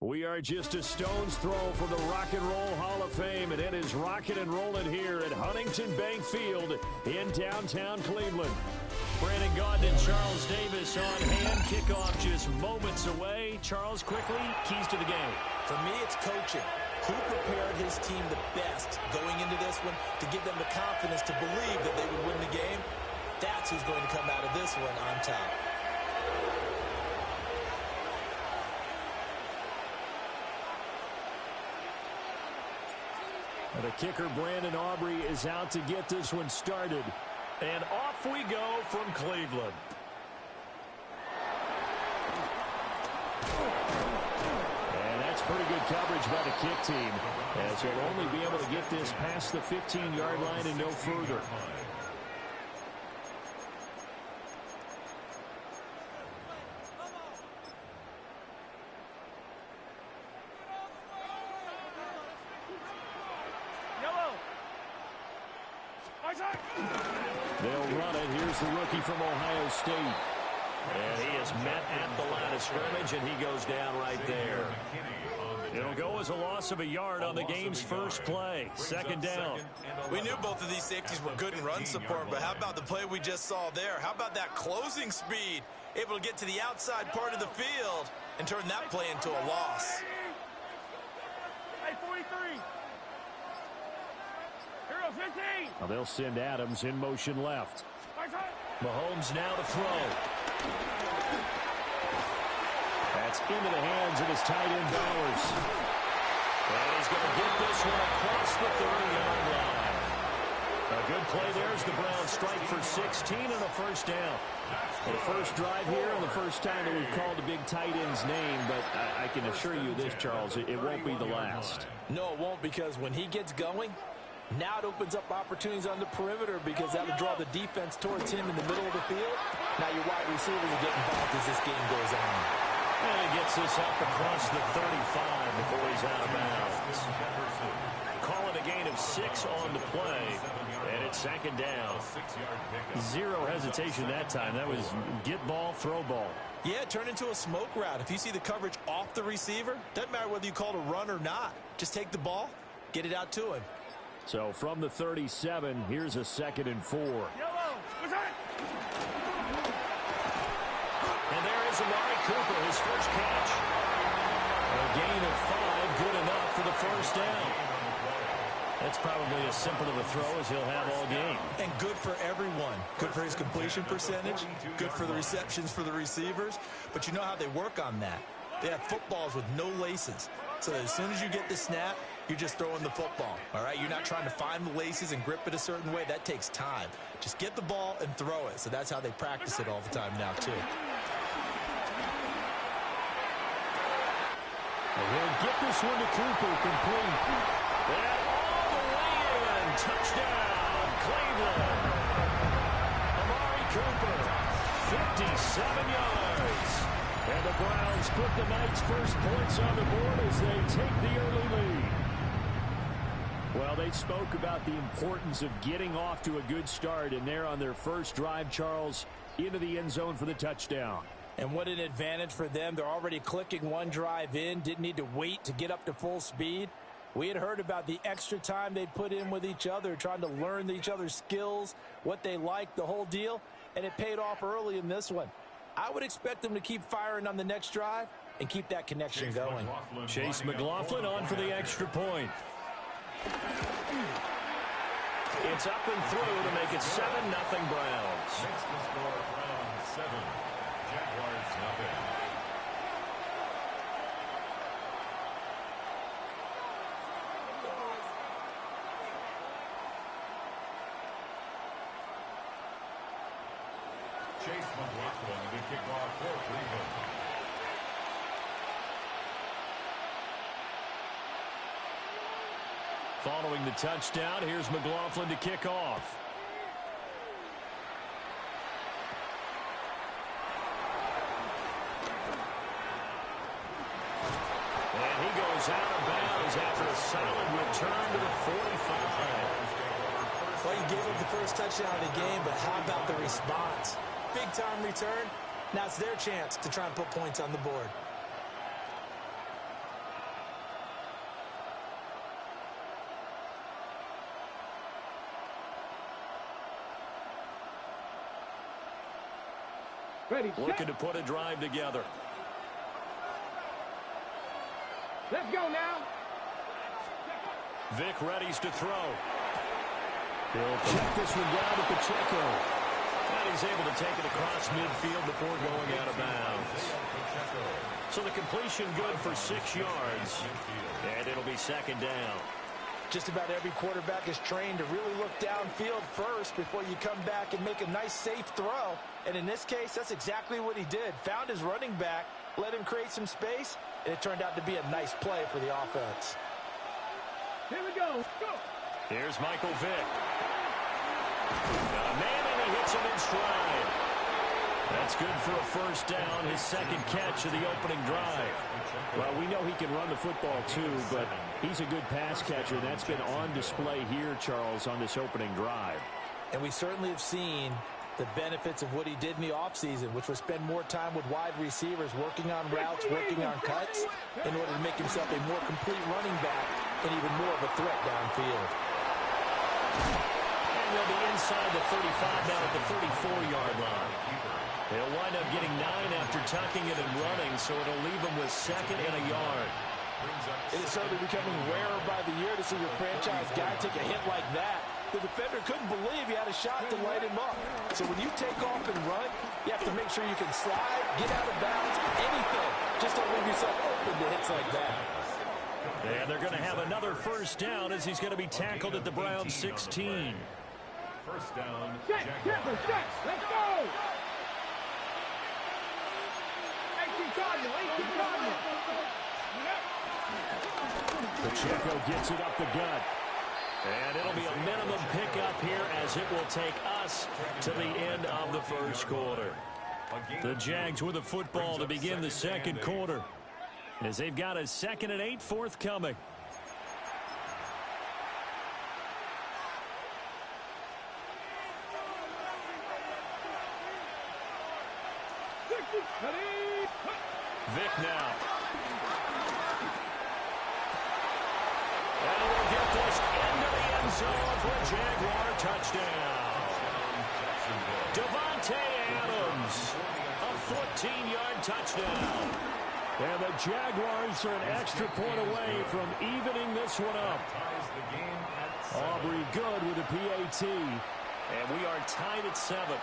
We are just a stone's throw from the Rock and Roll Hall of Fame, and it is rocking and rolling here at Huntington Bank Field in downtown Cleveland. Brandon Gaudin and Charles Davis on hand. Kickoff just moments away. Charles, quickly, keys to the game. For me, it's coaching. Who prepared his team the best going into this one to give them the confidence to believe that they would win the game? That's who's going to come out of this one on top. The kicker, Brandon Aubrey, is out to get this one started. And off we go from Cleveland. And that's pretty good coverage by the kick team, as he'll only be able to get this past the 15-yard line and no further. They'll run it. Here's the rookie from Ohio State. And he is met at the line of scrimmage, and he goes down right there. It'll go as a loss of a yard on the game's first play. Second down. We knew both of these safeties were good in run support, but how about the play we just saw there? How about that closing speed? Able to get to the outside part of the field and turn that play into a loss. Hey, 43. Here goes 15. Now they'll send Adams in motion left. Mahomes now to throw. That's into the hands of his tight end Bowers. And he's going to get this one across the 30-yard line. A good play there as the Browns strike for 16 and a first down. Well, the first drive here and the first time that we've called the big tight end's name, but I can assure you this, Charles, it won't be the last. No, it won't, because when he gets going, now it opens up opportunities on the perimeter because that'll draw the defense towards him in the middle of the field. Now your wide receivers will get involved as this game goes on. And he gets this up across the 35 before he's out of bounds. Call it a gain of 6 on the play, and it's second down. Zero hesitation that time. That was get ball, throw ball. Yeah, turn into a smoke route. If you see the coverage off the receiver, doesn't matter whether you call it a run or not. Just take the ball, get it out to him. So from the 37, here's a 2nd and 4. And there is Amari Cooper, his first catch. A gain of 5, good enough for the first down. That's probably as simple of a throw as he'll have all game. And good for everyone. Good for his completion percentage. Good for the receptions for the receivers. But you know how they work on that. They have footballs with no laces. So that as soon as you get the snap, you're just throwing the football, all right? You're not trying to find the laces and grip it a certain way. That takes time. Just get the ball and throw it. So that's how they practice it all the time now, too. And he'll get this one to Cooper, complete. And all the way in. Touchdown, Cleveland. Amari Cooper, 57 yards. And the Browns put the night's first points on the board as they take the early lead. Well, they spoke about the importance of getting off to a good start, and they're on their first drive, Charles, into the end zone for the touchdown. And what an advantage for them. They're already clicking one drive in, didn't need to wait to get up to full speed. We had heard about the extra time they'd put in with each other, trying to learn each other's skills, what they liked, the whole deal, and it paid off early in this one. I would expect them to keep firing on the next drive and keep that connection going. Chase McLaughlin on for the extra point. It's up and through to make it 7-0 Browns. Makes the score Browns 7, Jaguars nothing. Chase McLaughlin to kick off for Cleveland. Following the touchdown, here's McLaughlin to kick off. And he goes out of bounds after a solid return to the 45. Well, you gave up the first touchdown of the game, but how about the response? Big-time return. Now it's their chance to try and put points on the board. Ready, Looking to put a drive together. let's go now. Vic readies to throw. He'll check this one down to Pacheco. And he's able to take it across midfield before going out of bounds. So the completion good for 6 yards. And it'll be second down. Just about every quarterback is trained to really look downfield first before you come back and make a nice, safe throw. And in this case, that's exactly what he did. Found his running back, let him create some space, and it turned out to be a nice play for the offense. Here we go. Go. Here's Michael Vick. Got a man, and he hits him in stride. That's good for a first down, his second catch of the opening drive. Well, we know he can run the football too, but he's a good pass catcher. That's been on display here, Charles, on this opening drive. And we certainly have seen the benefits of what he did in the offseason, which was spend more time with wide receivers, working on routes, working on cuts, in order to make himself a more complete running back and even more of a threat downfield. And they'll be inside the 35 now at the 34-yard line. He'll wind up getting 9 after tucking it and running, so it'll leave him with second and a yard. It is certainly becoming rarer by the year to see your franchise guy take a hit like that. The defender couldn't believe he had a shot to light him up. So when you take off and run, you have to make sure you can slide, get out of bounds, anything. Just don't leave yourself open to hits like that. And they're going to have another first down as he's going to be tackled at the Browns 16. First down, Check, Jaguars. check, let's go. Pacheco gets it up the gut. And it'll be a minimum pickup here as it will take us to the end of the first quarter. The Jags with the football to begin the second quarter as they've got a 2nd and 8 forthcoming. Vic now. And we'll get this into the end zone for a Jaguar touchdown. Devontae Adams, a 14-yard touchdown. And the Jaguars are an extra point away from evening this one up. Aubrey good with a PAT. And we are tied at 7.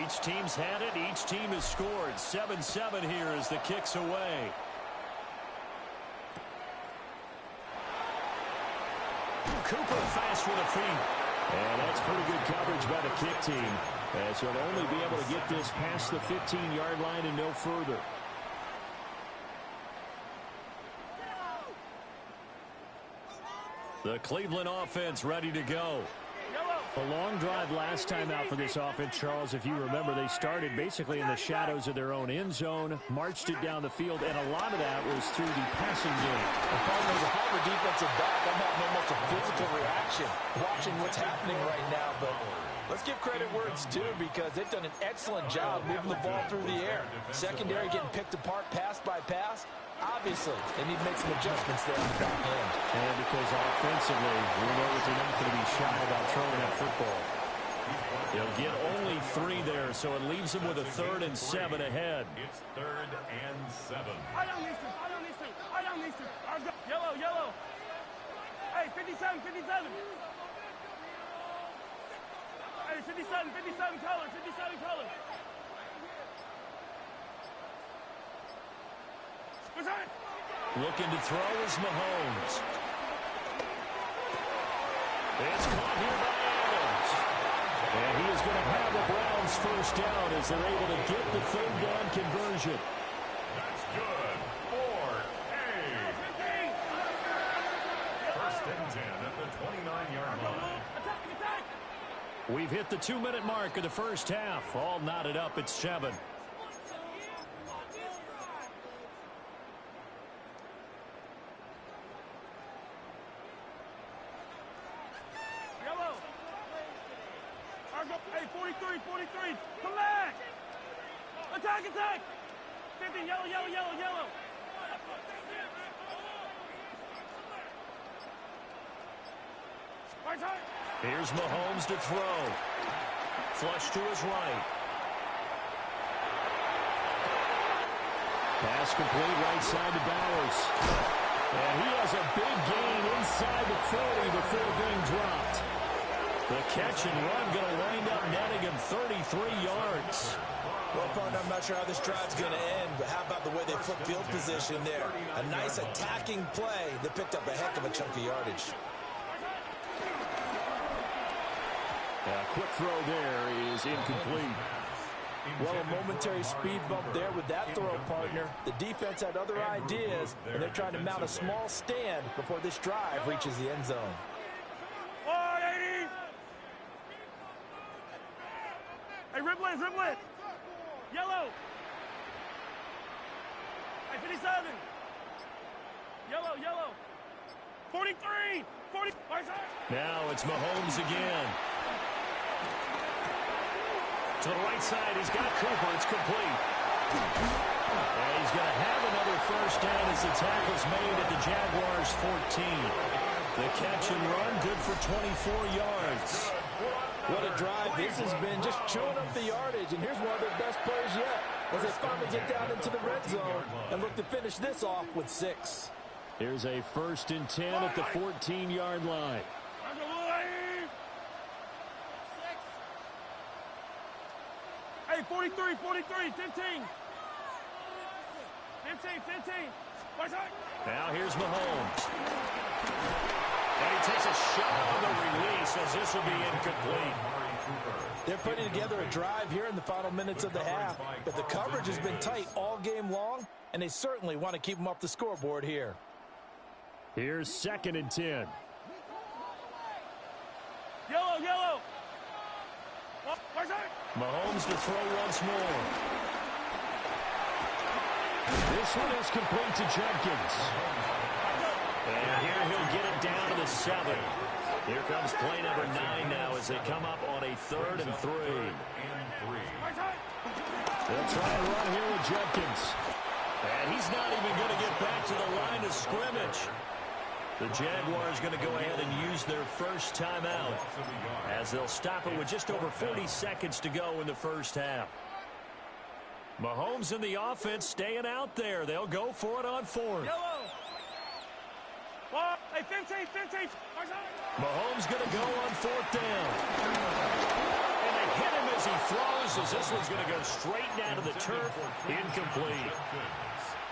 Each team's had it. Each team has scored. 7-7 here as the kick's away. Cooper fast with a feet. And that's pretty good coverage by the kick team, as he'll only be able to get this past the 15-yard line and no further. The Cleveland offense ready to go. A long drive last time out for this offense, Charles. If you remember, they started basically in the shadows of their own end zone, marched it down the field, and a lot of that was through the passing game. The problem is, if I'm a defensive back, I'm having almost a physical reaction watching what's happening right now. But let's give credit where it's due, because they've done an excellent job moving the ball through the air. Secondary getting picked apart pass by pass. Obviously, they need to make some adjustments there on the back end. And because offensively, we know that they're not going to be shy about throwing that football. He'll get only 3 there, so it leaves him with a 3rd and 7 ahead. It's 3rd and 7. I don't need to. Yellow. Hey, 57. Hey, 57 color. Looking to throw is Mahomes. It's caught here by Adams. going to have a Browns first down as they're able to get the third down conversion. That's good for A. First and 10 at the 29-yard line. We've hit the 2-minute mark of the first half. All knotted up at 7. Hey, 43, 43. Come back. Attack, attack. 50, yellow, yellow, yellow, yellow. Right side. Here's Mahomes to throw. Flush to his right. Pass complete right side to Bowers. And he has a big gain inside the 40 before being dropped. The catch and run going to wind up netting him 33 yards. Well, partner, I'm not sure how this drive's going to end, but how about the way they flip field position there? A nice attacking play that picked up a heck of a chunk of yardage. A quick throw there is incomplete. Well, a momentary speed bump there with that throw, partner. The defense had other ideas, and they're trying to mount a small stand before this drive reaches the end zone. 180. Hey, Riblet, Riblet. Yellow. Hey, 57. Yellow, yellow. 43. 40. Right side. Now it's Mahomes again. To the right side, he's got Cooper. It's complete. And he's going to have another first down as the tackle's made at the Jaguars' 14. The catch and run, good for 24 yards. What a drive this has been, just chewing up the yardage. And here's one of their best plays yet as they finally get down into the red zone and look to finish this off with 6. Here's a 1st and 10 at the 14-yard line. Hey, 43, 43, 15. 15, 15. Right side. Now here's Mahomes. And he takes a shot on the release as this will be incomplete. They're putting together a drive here in the final minutes of the half, but the coverage has been tight all game long, and they certainly want to keep them off the scoreboard here. Here's 2nd and 10. Yellow, yellow. Right side. Mahomes to throw once more. This one is complete to Jenkins. And here he'll get it down to the 7. Here comes play number 9 now as they come up on a 3rd and 3. They'll try and run here with Jenkins. And he's not even going to get back to the line of scrimmage. The Jaguars going to go ahead and use their first timeout as they'll stop it with just over 40 seconds to go in the first half. Mahomes and the offense staying out there. They'll go for it on 4th. Yellow. Hey, 15, 15. Mahomes going to go on 4th down. And they hit him as he throws as this one's going to go straight down to the turf. Incomplete.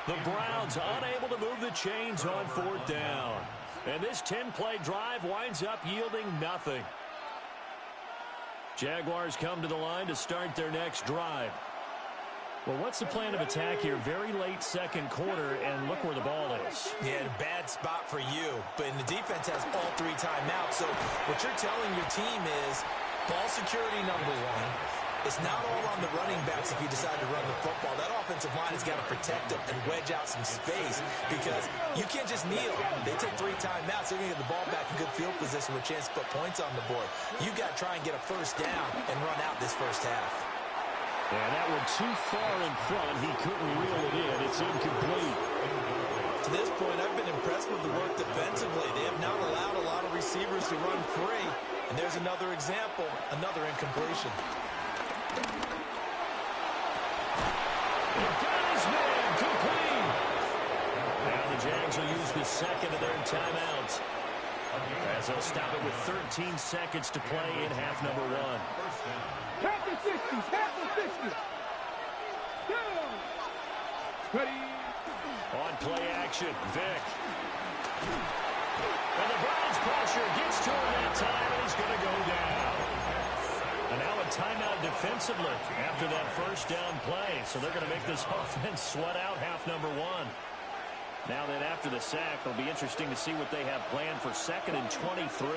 The Browns unable to move the chains on 4th down. And this 10-play drive winds up yielding nothing. Jaguars come to the line to start their next drive. Well, what's the plan of attack here? Very late second quarter, and look where the ball is. Yeah, a bad spot for you, but the defense has all 3 timeouts. So what you're telling your team is ball security number 1. It's not all on the running backs if you decide to run the football. That offensive line has got to protect them and wedge out some space because you can't just kneel. They take 3 timeouts. They're going to get the ball back in good field position with a chance to put points on the board. You've got to try and get a first down and run out this first half. And that one too far in front. He couldn't reel it in. It's incomplete. To this point, I've been impressed with the work defensively. They have not allowed a lot of receivers to run free. And there's another example, another incompletion. Got his man, complete. Now the Jags will use the second of their timeouts as they'll stop it with 13 seconds to play in half number 1. Half the 60s, half the 50s. Down. Ready. On play action, Vic. And the Browns pressure gets to him that time, and he's going to go down. And now a timeout defensively after that first down play. So they're going to make this offense sweat out half number one. Now then, after the sack, it'll be interesting to see what they have planned for 2nd and 23.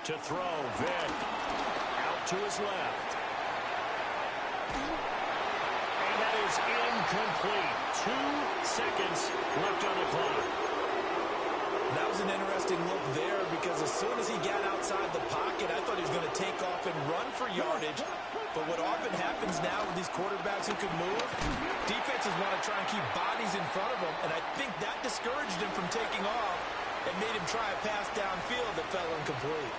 To throw, Vick. Out to his left. And that is incomplete. 2 seconds left on the clock. That was an interesting look there because as soon as he got outside the pocket, I thought he was going to take off and run for yardage. But what often happens now with these quarterbacks who can move, defenses want to try and keep bodies in front of them, and I think that discouraged him from taking off and made him try a pass downfield that fell incomplete.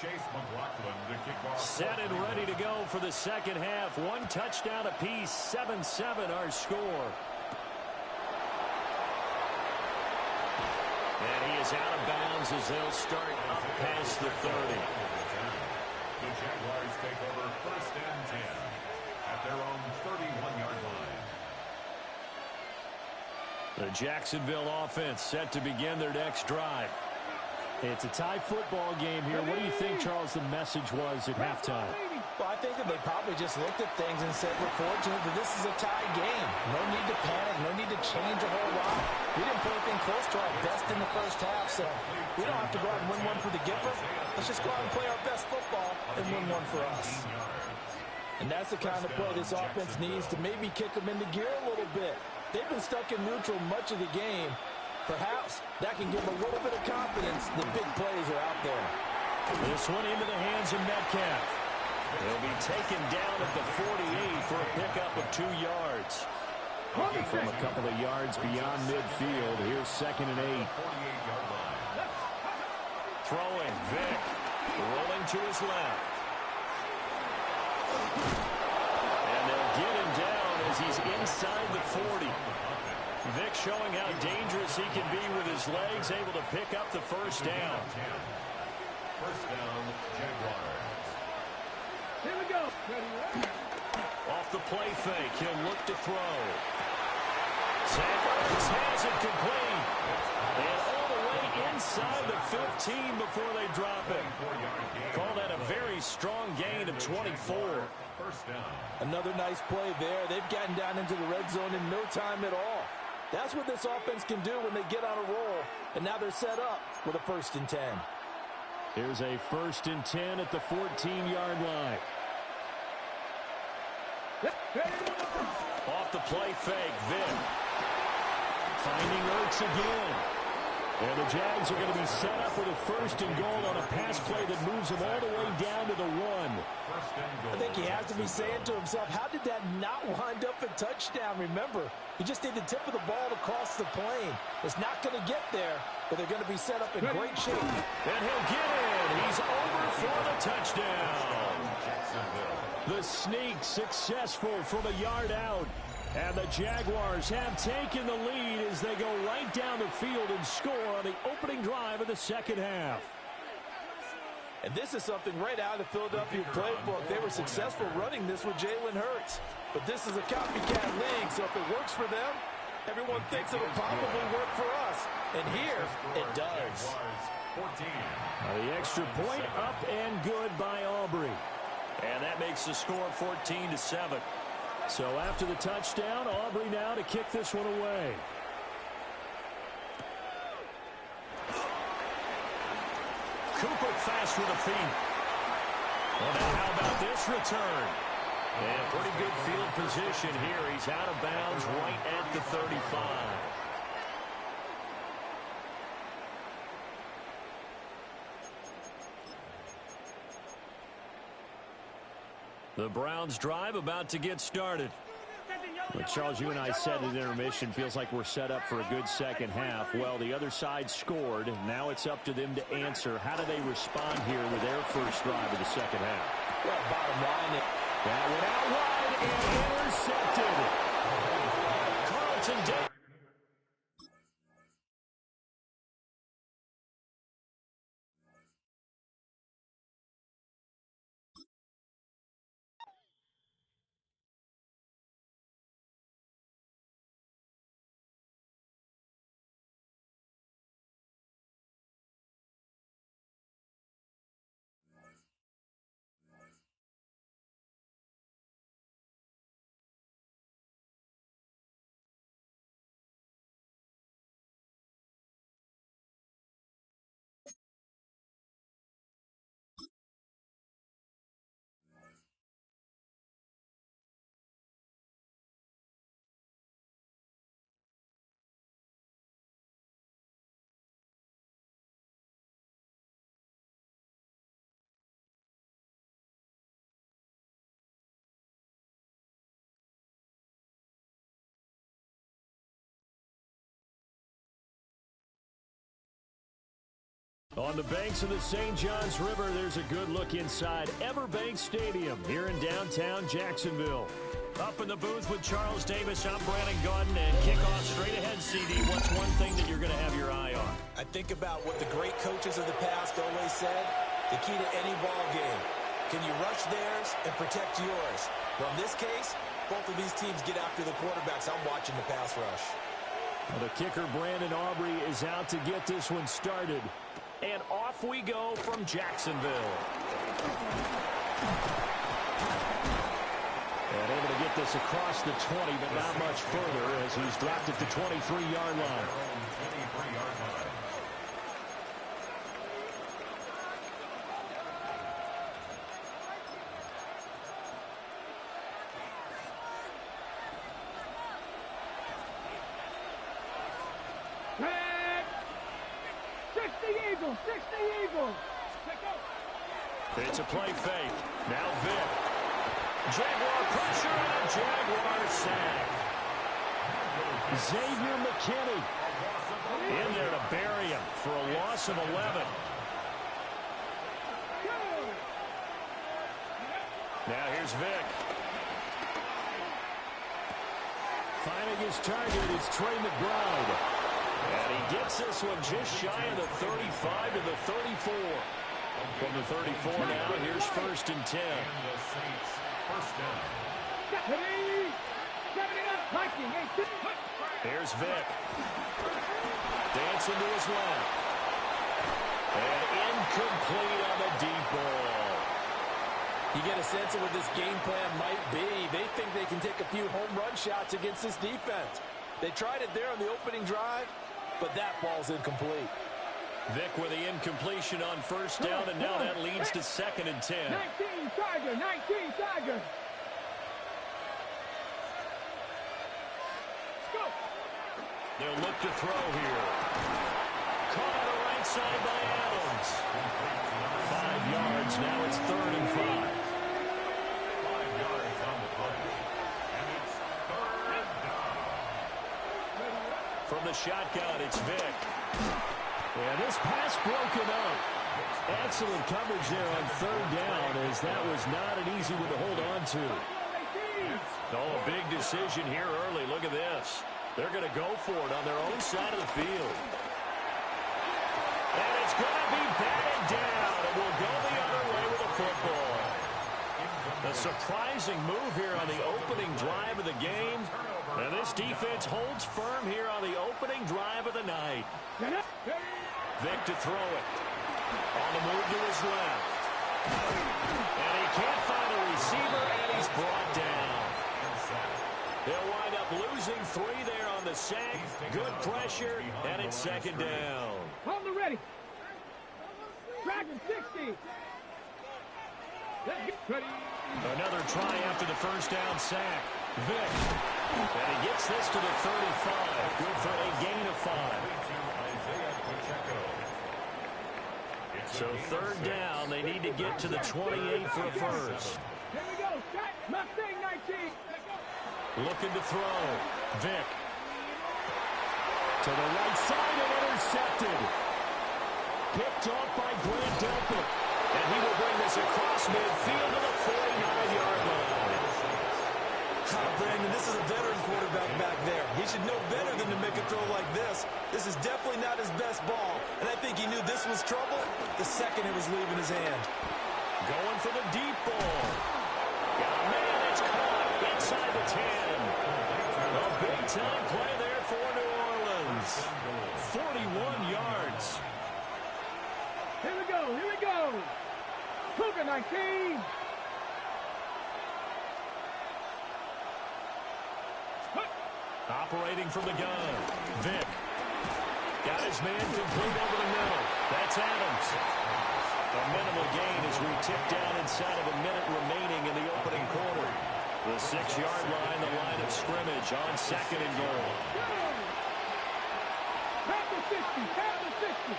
Chase McLaughlin, the kickoff. Set and ready to go for the second half. 1 touchdown apiece, 7-7 our score. And he is out of bounds as they'll start up past the 30. The Jaguars take over 1st and 10 at their own 31-yard line. The Jacksonville offense set to begin their next drive. It's a tie football game here. What do you think, Charles, the message was at halftime? Well, I think that they probably just looked at things and said, we're fortunate that this is a tie game. No need to panic. No need to change a whole lot. We didn't put anything close to our best in the first half, so we don't have to go out and win one for the Gipper. Let's just go out and play our best football and win one for us. And that's the kind of play this offense needs to maybe kick them into gear a little bit. They've been stuck in neutral much of the game. Perhaps that can give them a little bit of confidence that big plays are out there. This one into the hands of Metcalf. He'll be taken down at the 48 for a pickup of 2 yards. From a couple of yards beyond midfield, here's 2nd and 8. Throwing, Vick. Rolling to his left. And they'll get him down as he's inside the 40. Vick showing how dangerous he can be with his legs, able to pick up the first down. First down, Jaguars. Here we go. Off the play fake, he'll look to throw. Sanders has it complete. And all the way inside the 15 before they drop it. Call that a very strong gain of 24. First down. Another nice play there. They've gotten down into the red zone in no time at all. That's what this offense can do when they get on a roll. And now they're set up with a 1st and 10. Here's a 1st and 10 at the 14-yard line. Off the play fake, Vick. Finding Ertz again. And the Jags are going to be set up with a 1st and goal on a pass play that moves them all the way down to the 1. I think he has to be saying to himself, how did that not wind up a touchdown? Remember, you just need the tip of the ball to cross the plane. It's not going to get there, but they're going to be set up in great shape. And he'll get in. He's over for the touchdown. The sneak successful from a yard out. And the Jaguars have taken the lead as they go right down the field and score on the opening drive of the second half. And this is something right out of the Philadelphia playbook. They were successful running this with Jalen Hurts. But this is a copycat league, so if it works for them, everyone thinks it'll probably work for us. And here, it does. The extra point up and good by Aubrey. And that makes the score 14-7. So after the touchdown, Aubrey now to kick this one away. Cooper fast with the feet. Well, now how about this return? And pretty good field position here. He's out of bounds right at the 35. The Browns drive about to get started. Well, Charles, you and I said at intermission, feels like we're set up for a good second half. Well, the other side scored. Now it's up to them to answer. How do they respond here with their first drive of the second half? Well, bottom line, that went out wide and intercepted. Carl Johnson did. On the banks of the St. Johns River, there's a good look inside Everbank Stadium here in downtown Jacksonville. Up in the booth with Charles Davis, I'm Brandon Gaudin, and kickoff straight ahead, CD. What's one thing that you're going to have your eye on? I think about what the great coaches of the past always said. The key to any ball game. Can you rush theirs and protect yours? Well, in this case, both of these teams get after the quarterbacks. I'm watching the pass rush. Well, the kicker, Brandon Aubrey, is out to get this one started. And off we go from Jacksonville. And able to get this across the 20, but not much further as he's dropped it to 23-yard line. It's a play fake. Now Vic. Jaguar pressure and a Jaguar sack. Xavier McKinney in there to bury him for a loss of 11. Now here's Vic. Finding his target is Trey McBride. And he gets this one just shy of the 35 to the 34. From the 34 now, here's 1st and 10. Here's Vic. Dancing to his left. And incomplete on the deep ball. You get a sense of what this game plan might be. They think they can take a few home run shots against this defense. They tried it there on the opening drive, but that ball's incomplete. Vic with the incompletion on 1st down, and now that leads to 2nd and 10. 19 Tiger, 19 Tiger. Go. They'll look to throw here. Caught on the right side by Adams. 5 yards, now it's 3rd and 5. 5 yards on the play. And it's 3rd down. From the shotgun, it's Vic. And this pass broken up. Excellent coverage there on 3rd down, as that was not an easy one to hold on to. Oh, a big decision here early. Look at this. They're going to go for it on their own side of the field. And it's going to be batted down, and we'll go the other way with the football. A surprising move here on the opening drive of the game. And this defense holds firm here on the opening drive of the night. Vic to throw it. On the move to his left. And he can't find a receiver, and he's brought down. They'll wind up losing 3 there on the sack. Good pressure, and it's 2nd down. Hold the ready. Dragon 60. Let's get ready. Another try after the 1st down sack. Vic. And he gets this to the 35. Good for a gain of 5. So 3rd down, they need to get to the 28 for a first. Here we go. Mustang 19. Looking to throw. Vic. To the right side and intercepted. Picked off by Grant Delpit. And he will bring this across midfield to the 49-yard line. Brandon, this is a veteran quarterback back there. He should know better than to make a throw like this. This is definitely not his best ball, and I think he knew this was trouble the second it was leaving his hand. Going for the deep ball. Oh, man, it's caught inside the 10. A big-time play there for New Orleans. 41 yards. Here we go, here we go. Cougar 19. Operating from the gun, Vic. Got his man complete over the middle. That's Adams. A minimal gain as we tip down inside of a minute remaining in the opening quarter. The 6-yard line, the line of scrimmage on 2nd and goal. Tap the 60, tap the 60.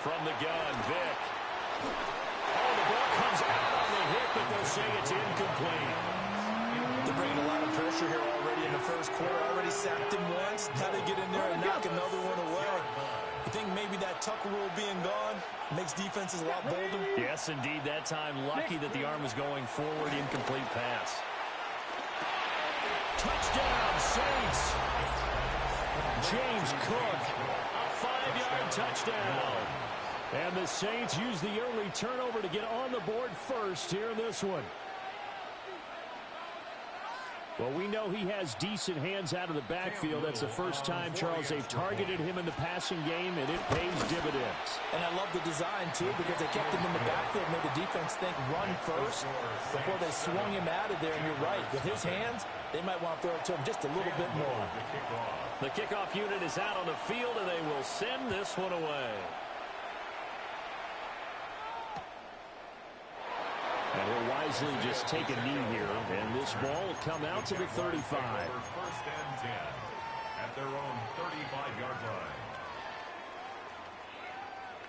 From the gun, Vic. Oh, the ball comes out on the hit, but they'll say it's incomplete. They're bringing a lot of pressure here already in the first quarter. Already sacked him once. Now they get in there and knock another one away. You think maybe that Tucker rule being gone makes defenses a lot bolder? Yes, indeed. That time, lucky that the arm was going forward. Incomplete pass. Touchdown, Saints. James Cook, a 5-yard touchdown. And the Saints use the early turnover to get on the board first here in this one. Well, we know he has decent hands out of the backfield. That's the first time, Charles, they've targeted him in the passing game, and it pays dividends. And I love the design, too, because they kept him in the backfield, made the defense think run first before they swung him out of there. And you're right, with his hands, they might want to throw it to him just a little bit more. The kickoff unit is out on the field, and they will send this one away. And he'll wisely just take a knee here, and this ball will come out to the 35. First and 10 at their own 35-yard line.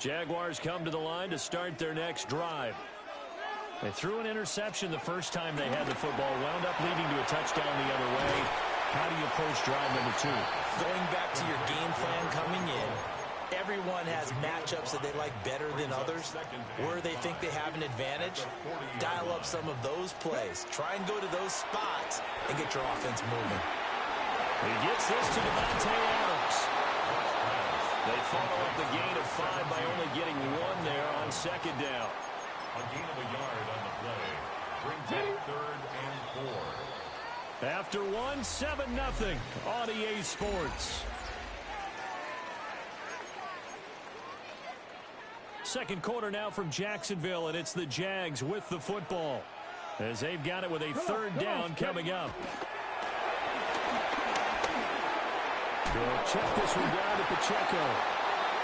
Jaguars come to the line to start their next drive. They threw an interception the first time they had the football, wound up leading to a touchdown the other way. How do you approach drive number 2? Going back to your game plan coming in, everyone has matchups that they like better than others. Where they think they have an advantage, dial up some of those plays. Try and go to those spots and get your offense moving. He gets this to Devontae Adams. They follow up the gain of 5 by only getting 1 there on 2nd down. A gain of a yard on the play. Brings up 3rd and 4. After 1, 7-0 on EA Sports. Second quarter now from Jacksonville, and it's the Jags with the football as they've got it with a 3rd down coming up. They'll check this one down to Pacheco.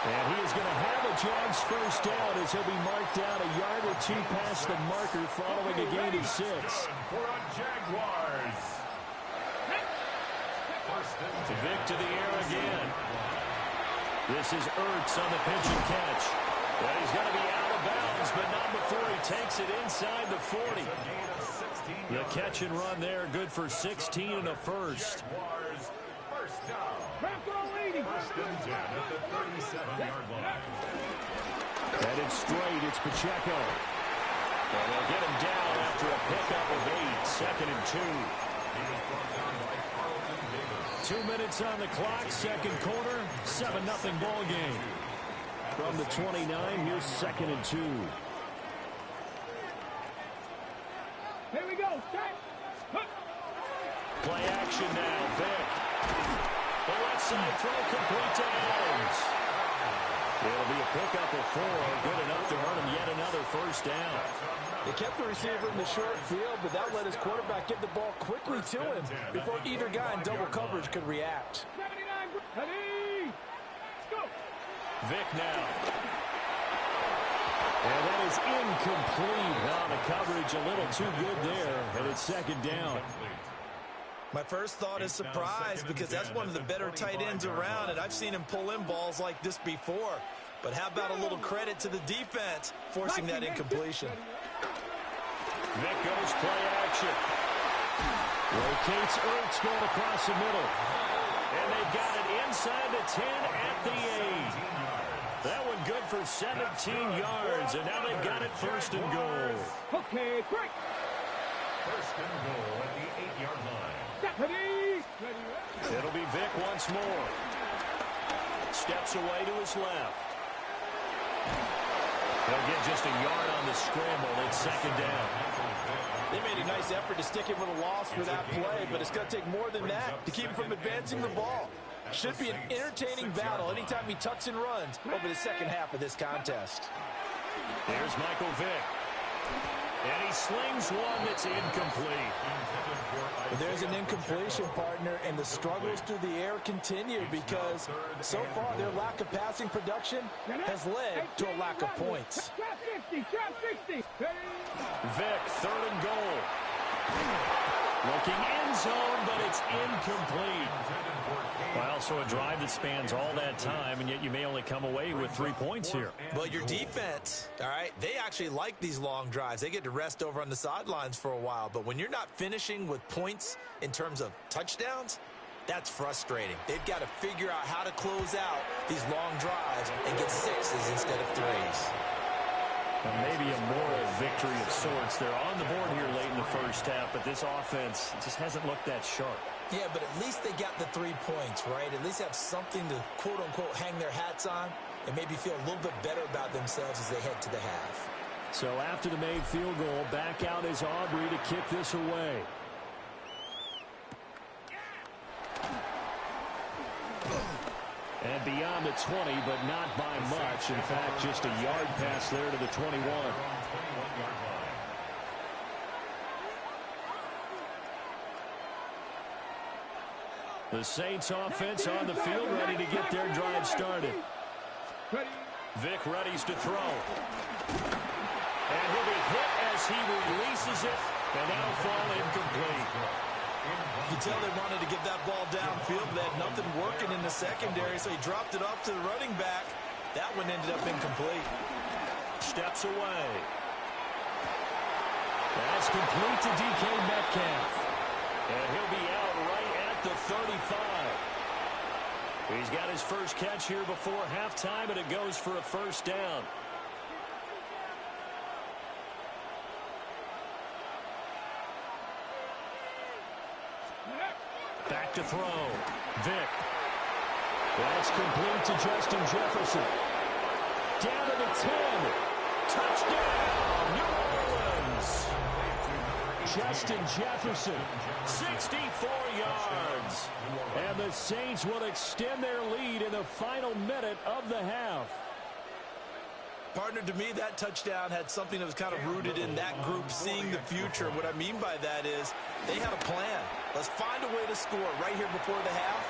And he is going to have a Jags first down as he'll be marked down a yard or 2 past the marker following a gain of 6. For a Jaguars. Vic to the air again. This is Ertz on the pitch and catch. Well, he's going to be out of bounds, but not before he takes it inside the 40. The catch and run there, good for 16 and a first. First down. First and 10 at the 37-yard line. Headed straight, it's Pacheco. And they'll get him down after a pickup of 8, 2nd and 2. He was brought down by Carlton Davis. 2 minutes on the clock, second quarter, 7-0 ball game. From the 29, here's 2nd and 2. Here we go. Play action now, Vic. The left side throw complete to Adams. It'll be a pickup of 4, good enough to earn him yet another first down. They kept the receiver in the short field, but that let his quarterback get the ball quickly to him before either guy in double coverage could react. 79, ready, go. Vic now. And that is incomplete. Now the coverage a little too good there, and it's 2nd down. My first thought is surprise because that's one of the better tight ends around, and I've seen him pull in balls like this before. But how about a little credit to the defense forcing that incompletion? Vic goes play action. Rotates Ertz going across the middle. And they've got it inside the 10 at the 8. That one good for 17 yards, and now they've got it first and goal. Okay, break. First and goal at the 8-yard line. Ready. It'll be Vic once more. Steps away to his left. He'll get just a yard on the scramble. It's second down. They made a nice effort to stick him with a loss for that play, but it's going to take more than that to keep him from advancing the ball. Should be an entertaining battle anytime he tucks and runs over the second half of this contest. There's Michael Vick. And he slings one that's incomplete. There's an incompletion, partner, and the struggles through the air continue because so far their lack of passing production has led to a lack of points. Trap 60. Vick, third and goal. Looking end zone, but it's incomplete. Well, so a drive that spans all that time, and yet you may only come away with 3 points here. Well, your defense, all right, they actually like these long drives. They get to rest over on the sidelines for a while. But when you're not finishing with points in terms of touchdowns, that's frustrating. They've got to figure out how to close out these long drives and get sixes instead of threes. And maybe a moral victory of sorts. They're on the board here late in the first half, but this offense just hasn't looked that sharp. Yeah, but at least they got the 3 points, right? At least have something to, quote-unquote, hang their hats on and maybe feel a little bit better about themselves as they head to the half. So after the made field goal, back out is Aubrey to kick this away. And beyond the 20, but not by much. In fact, just a yard pass there to the 21. The Saints offense on the field, ready to get their drive started. Vic readies to throw. And he'll be hit as he releases it, and that'll fall incomplete. You can tell they wanted to get that ball downfield. They had nothing working in the secondary, so he dropped it off to the running back. That one ended up incomplete. Steps away. That's complete to DK Metcalf. And he'll be out right at the 35. He's got his first catch here before halftime, and it goes for a first down. Back to throw. Vic. That's complete to Justin Jefferson. Down to the 10. Touchdown, New Orleans. Justin Jefferson, 64 yards. And the Saints will extend their lead in the final minute of the half. Partner, to me, that touchdown had something that was kind of rooted in that group seeing the future. What I mean by that is they had a plan. Let's find a way to score right here before the half,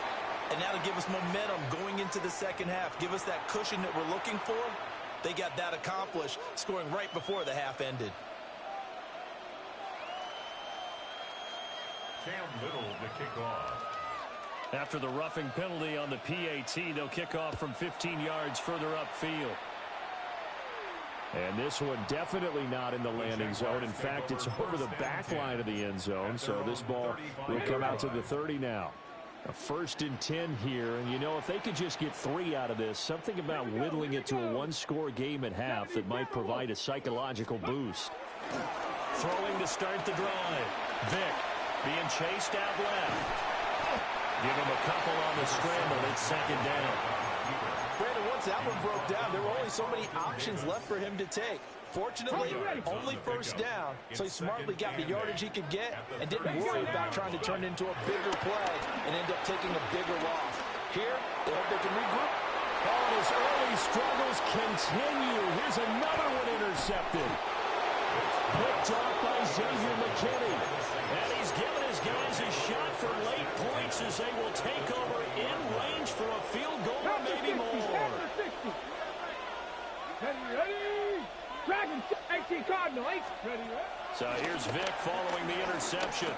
and that'll give us momentum going into the second half. Give us that cushion that we're looking for. They got that accomplished, scoring right before the half ended. Cam Little to kick off. After the roughing penalty on the PAT, they'll kick off from 15 yards further upfield. And this one definitely not in the landing zone. In fact, it's over the back line of the end zone. So this ball will come out to the 30 now. A 1st and 10 here. And, you know, if they could just get 3 out of this, something about whittling it to a one-score game at half that might provide a psychological boost. Throwing to start the drive. Vic being chased out left. Give him a couple on the scramble. It's second down. Brandon, once that one broke down, there were only so many options left for him to take. Fortunately, only first down, so he smartly got the yardage he could get and didn't worry about trying to turn it into a bigger play and end up taking a bigger loss. Here, they hope they can regroup. Oh, his early struggles continue. Here's another one intercepted. Picked off by Xavier McKinney. And he's given his guys a shot for late points as they will take over in range for a field goal or maybe more. Ready? Dragon, 18 Cardinal, 8. Ready? So here's Vic following the interception.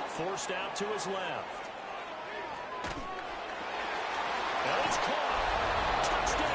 Forced out to his left. And it's caught. Touchdown.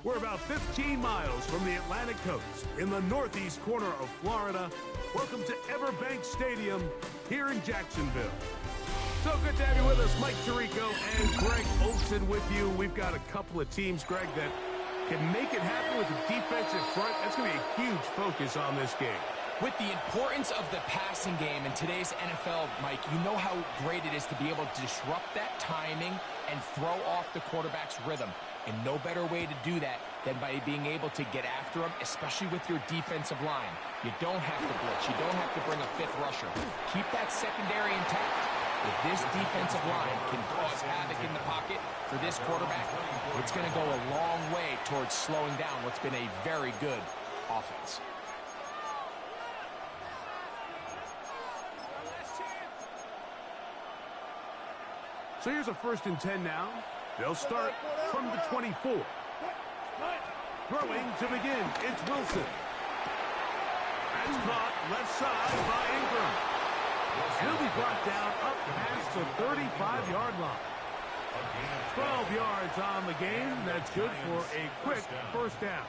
We're about 15 miles from the Atlantic coast in the northeast corner of Florida. Welcome to Everbank Stadium here in Jacksonville. So good to have you with us. Mike Tirico and Greg Olson with you. We've got a couple of teams, Greg, that can make it happen with the defensive front. That's going to be a huge focus on this game. With the importance of the passing game in today's NFL, Mike, you know how great it is to be able to disrupt that timing and throw off the quarterback's rhythm. And no better way to do that than by being able to get after him, especially with your defensive line. You don't have to blitz. You don't have to bring a fifth rusher. Keep that secondary intact. If this defensive line can cause havoc in the pocket for this quarterback, it's going to go a long way towards slowing down what's been a very good offense. So here's a 1st and 10 now. They'll start from the 24. Throwing to begin, it's Wilson. That's caught left side by Ingram. He'll be brought down up past the 35-yard line. 12 yards on the game. That's good for a quick 1st down.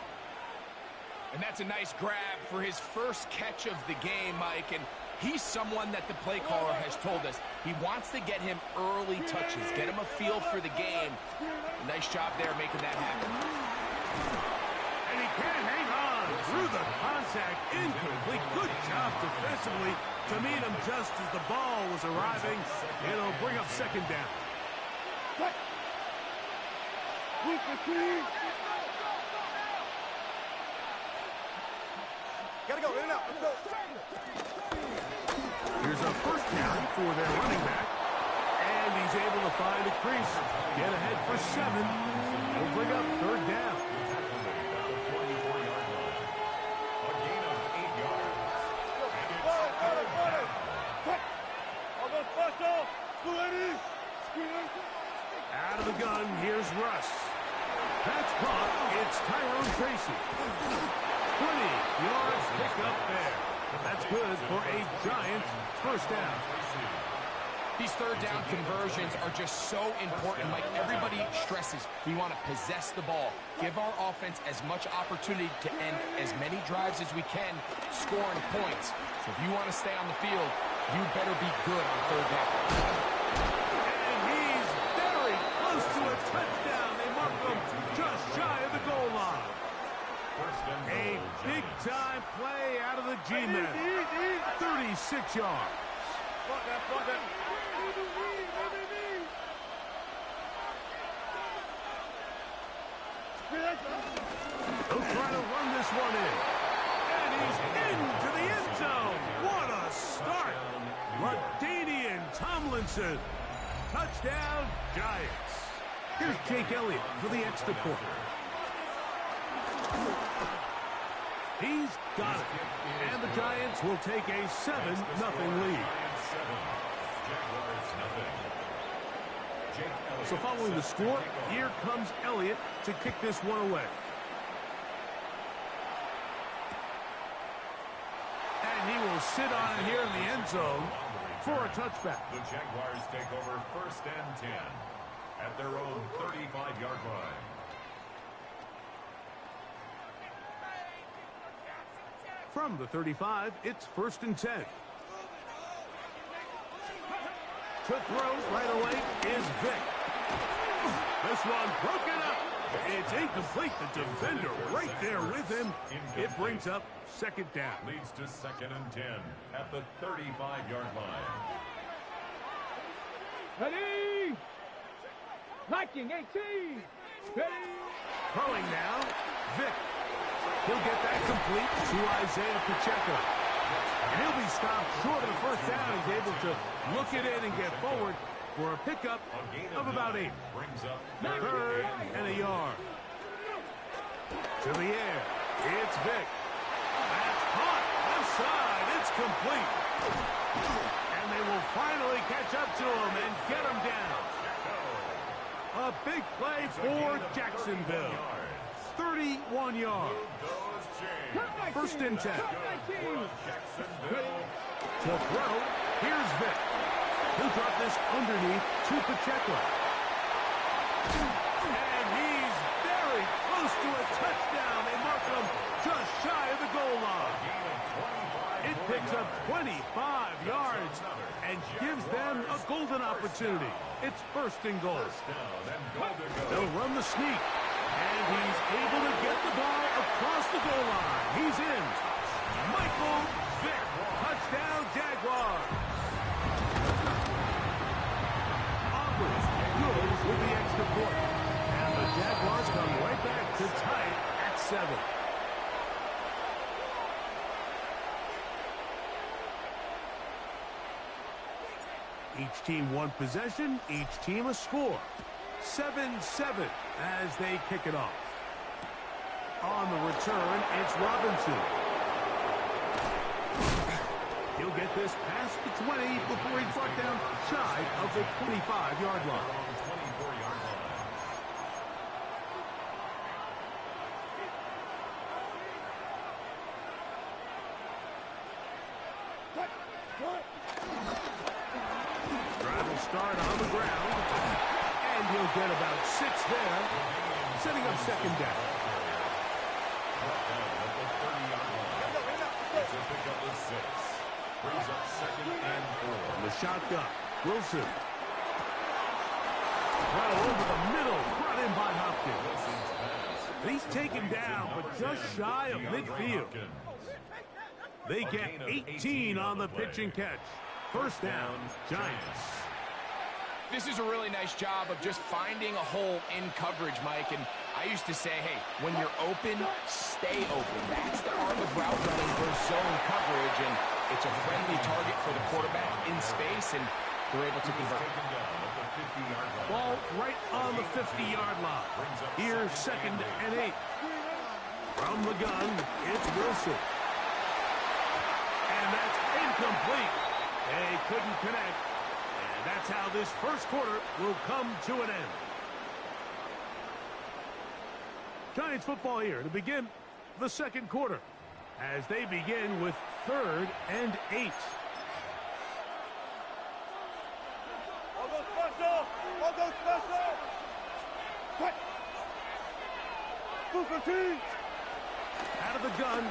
And that's a nice grab for his first catch of the game, Mike. And he's someone that the play caller has told us he wants to get him early touches, get him a feel for the game. Nice job there making that happen. And he can't hang on through the contact. Incomplete. Good job defensively to meet him just as the ball was arriving. It'll bring up 2nd down. Gotta go, in and out, let's go. Here's a 1st down for their running back. And he's able to find a crease. Get ahead for 7. He'll bring up 3rd down. Out of the gun, here's Russ. That's caught. It's Tyrone Tracy. 20 yards pick up there. That's good for a Giants 1st down. These 3rd down conversions are just so important, Mike. Everybody stresses we want to possess the ball, give our offense as much opportunity to end as many drives as we can, scoring points. So if you want to stay on the field, you better be good on 3rd down. And he's very close to a touchdown. They mark him just shy of the goal line. A big-time play out of the G-men. 36 yards. They'll try to run this one in. And he's into the end zone. What a start. LaDainian Tomlinson. Touchdown, Giants. Here's Jake Elliott for the extra point. He's got it. And the Giants will take a 7-0 lead. So following the score, here comes Elliott to kick this one away. And he will sit on it here in the end zone for a touchback. The Jaguars take over 1st and 10 at their own 35-yard line. From the 35, it's 1st and 10. To throw right away is Vick. This one broken up. It's incomplete. The defender right there with him. It brings up 2nd down. Leads to 2nd and 10 at the 35-yard line. Ready? Liking 18. Ready? Throwing now, Vick. He'll get that complete to Isaiah Pacheco. And he'll be stopped short of the 1st down. He's able to look it in and get forward for a pickup of about 8. Brings up 3rd and a yard. To the air. It's Vick. That's caught. Left side. It's complete. And they will finally catch up to him and get him down. A big play for Jacksonville. 31 yards. 1st and 10. To throw, here's Vick. He'll drop this underneath to Pacheco. And he's very close close to a touchdown. They mark them just shy of the goal line. It picks up 25 yards and gives them a golden opportunity. It's first and goal. They'll run the sneak. And he's able to get the ball across the goal line. He's in. Michael Vick. Touchdown, Jaguars. Offers good with the extra point. And the Jaguars come right back to tie it at 7. Each team one possession, each team a score. 7-7 as they kick it off. On the return, it's Robinson. He'll get this past the 20 before he's brought down shy of the 25-yard line. Drive will start on the ground. And he'll get about 6 there, setting up second down. Brings up second and 4. And the shotgun, Wilson. Well, over the middle, brought in by Hopkins. And he's taken down, but just shy of midfield. They get 18 on the pitch and catch. First down, Giants. This is a really nice job of just finding a hole in coverage, Mike. And I used to say, hey, when you're open, stay open. That's the art of route running versus zone coverage. And it's a friendly target for the quarterback in space, and they're able to convert. Ball right on the 50-yard line. Here's second and 8. From the gun, it's Wilson. And that's incomplete. They couldn't connect. And that's how this first quarter will come to an end. Giants football here to begin the second quarter as they begin with 3rd and 8. I'll go special! I'll go special! Cut! Booker T! Out of the gun,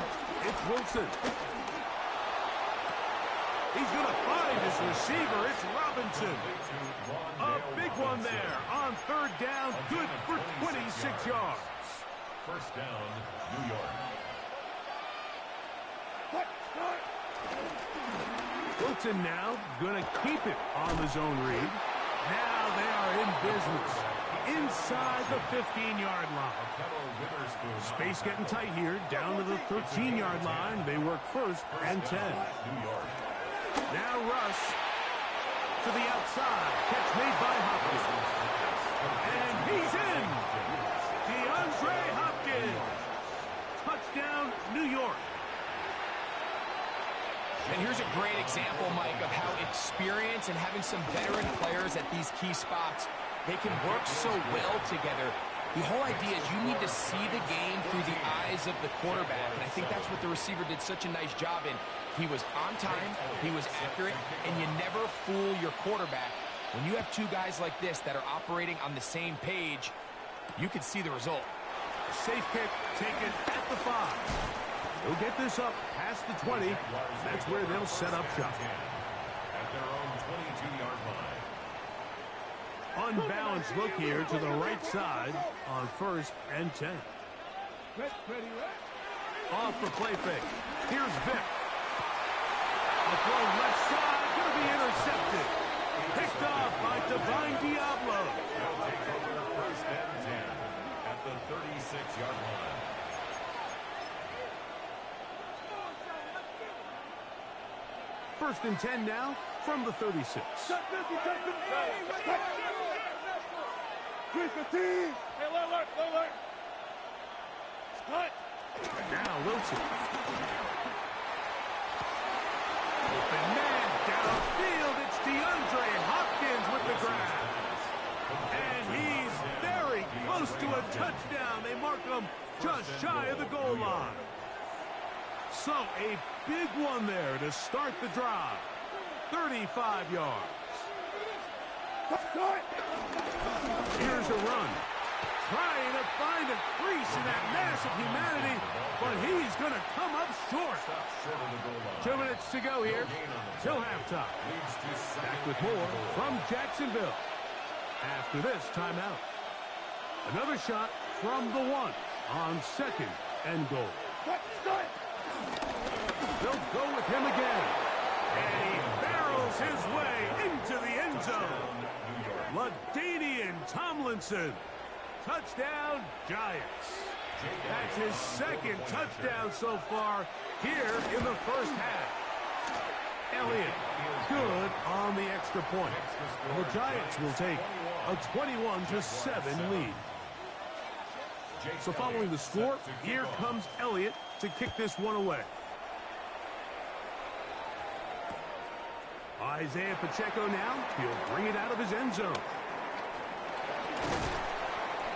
it's Wilson. He's going to find his receiver. It's Robinson. A big one there on 3rd down. Good for 26 yards. First down, New York. Wilson now going to keep it on the zone read. Now they are in business inside the 15-yard line. Space getting tight here, down to the 13-yard line. They work 1st and 10. Now Russ to the outside. Catch made by Hopkins. And he's in. DeAndre Hopkins. Touchdown, New York. And here's a great example, Mike, of how experience and having some veteran players at these key spots, they can work so well together. The whole idea is you need to see the game through the eyes of the quarterback, and I think that's what the receiver did such a nice job in. He was on time, he was accurate, and you never fool your quarterback. When you have two guys like this that are operating on the same page, you can see the result. Safe kick taken at the 5. He'll get this up past the 20. That's where they'll set up shop. At their own 22-yard line. Unbalanced look here to the right side on 1st and 10. Off the play fake. Here's Vick. The throw left side, going to be intercepted. Picked off by Divine Diablo. They'll take over 1st and 10 at the 36-yard line. First and 10 now from the 36. Hey, alert! Cut! Now Wilson. Open man downfield. It's DeAndre Hopkins with the grab. And he's very close to a touchdown. They mark him just shy of the goal line. So a big one there to start the drive. 35 yards. Here's a run. trying to find a crease in that mass of humanity, but he's going to come up short. 2 minutes to go here till halftime. Back with more from Jacksonville after this timeout. Another shot from the 1 on 2nd and goal. They'll go with him again. And he barrels his way into the end zone. LaDainian Tomlinson. Touchdown, Giants. That's his 2nd touchdown so far here in the first half. Elliott, good on the extra point. And the Giants will take a 21-7 lead. So following the score, here comes Elliott to kick this one away. Isaiah Pacheco now, he'll bring it out of his end zone.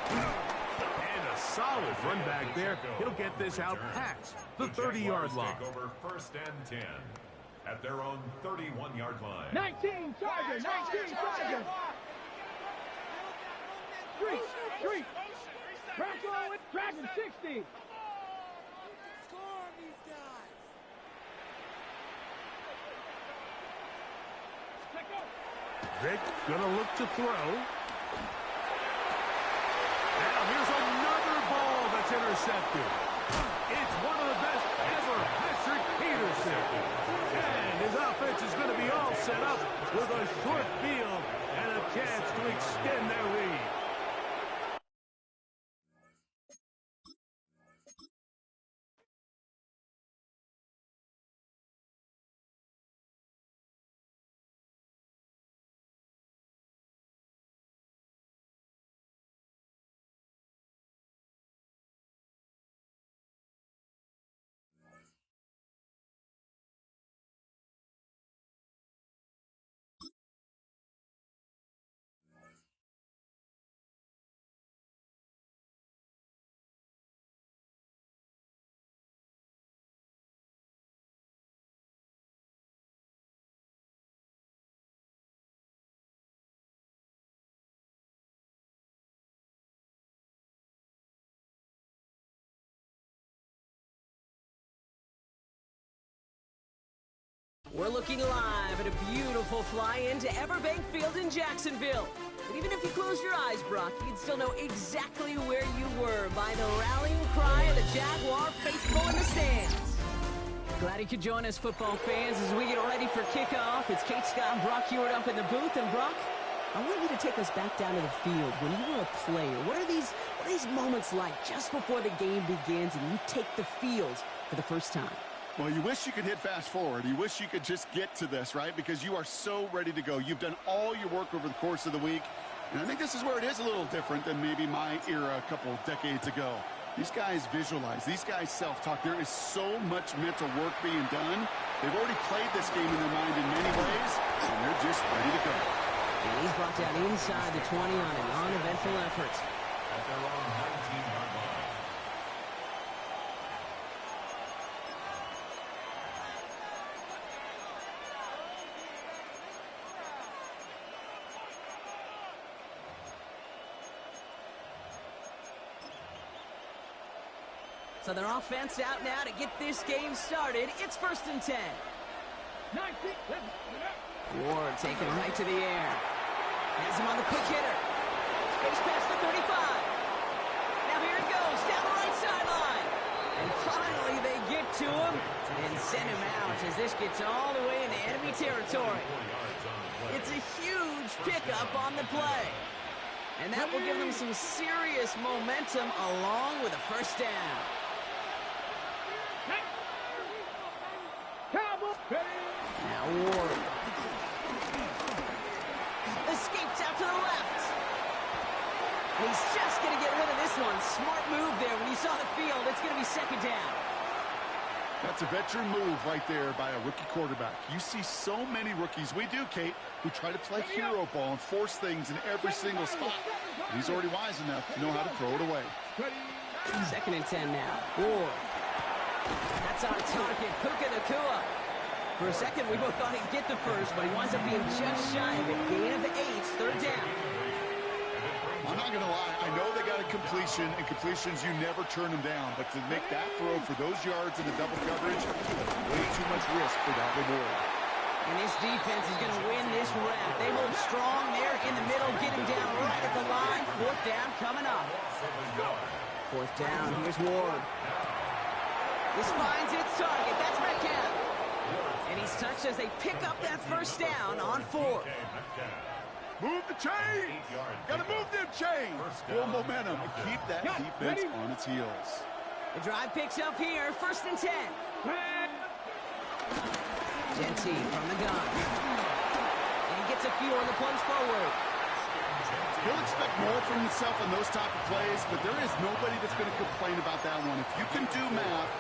And a solid run back there. He'll get this out past the 30-yard line. Take over 1st and 10 at their own 31-yard line. 19 Chargers, 19 Chargers. Street. Crackle with Dragon 60. Vic gonna look to throw. Now here's another ball that's intercepted. It's one of the best ever, Patrick Peterson. And his offense is going to be all set up with a short field and a chance to extend their lead. We're looking live at a beautiful fly-in to Everbank Field in Jacksonville. But even if you closed your eyes, Brock, you'd still know exactly where you were by the rallying cry of the Jaguar faithful in the stands. Glad you could join us, football fans, as we get ready for kickoff. It's Kate Scott and Brock Hewitt up in the booth. And Brock, I want you to take us back down to the field. When you were a player, what are these moments like just before the game begins and you take the field for the first time? Well, you wish you could hit fast forward. You wish you could just get to this, right? Because you are so ready to go. You've done all your work over the course of the week. And I think this is where it is a little different than maybe my era a couple decades ago. These guys visualize. These guys self-talk. There is so much mental work being done. They've already played this game in their mind in many ways, and they're just ready to go. And he's brought down inside the 20 on an uneventful effort. At their own 19-yard line. So their offense out now to get this game started. It's 1st and 10. Ward taken right to the air. Has him on the quick hitter. Space past the 35. Now here he goes down the right sideline. And finally they get to him and send him out as this gets all the way into enemy territory. It's a huge pickup on the play. And that will give them some serious momentum along with a first down. Now Ward escapes out to the left. And he's just going to get rid of this one. Smart move there. When you saw the field, it's going to be 2nd down. That's a veteran move right there by a rookie quarterback. You see so many rookies, we do, Kate, who try to play hero ball and force things in every single spot. And he's already wise enough to know how to throw it away. 2nd and 10 now. Ward. That's on target. Puka Nacua. For a second, we both thought he'd get the first, but he winds up being just shy of a gain of 8, 3rd down. I'm not going to lie. I know they got a completion, and completions, you never turn them down. But to make that throw for those yards in the double coverage, way too much risk for that reward. And this defense is going to win this rep. They hold strong there in the middle, getting down right at the line. Fourth down coming up. Fourth down, here's Ward. This finds its target. That's Metcalf. And he's touched as they pick up that first down on fourth. Move the chain! Gotta move them chains! Full momentum and keep that defense on its heels. The drive picks up here, 1st and 10. Genty from the gun. And he gets a few on the plunge forward. He'll expect more from himself on those type of plays, but there is nobody that's going to complain about that one. If you can do math,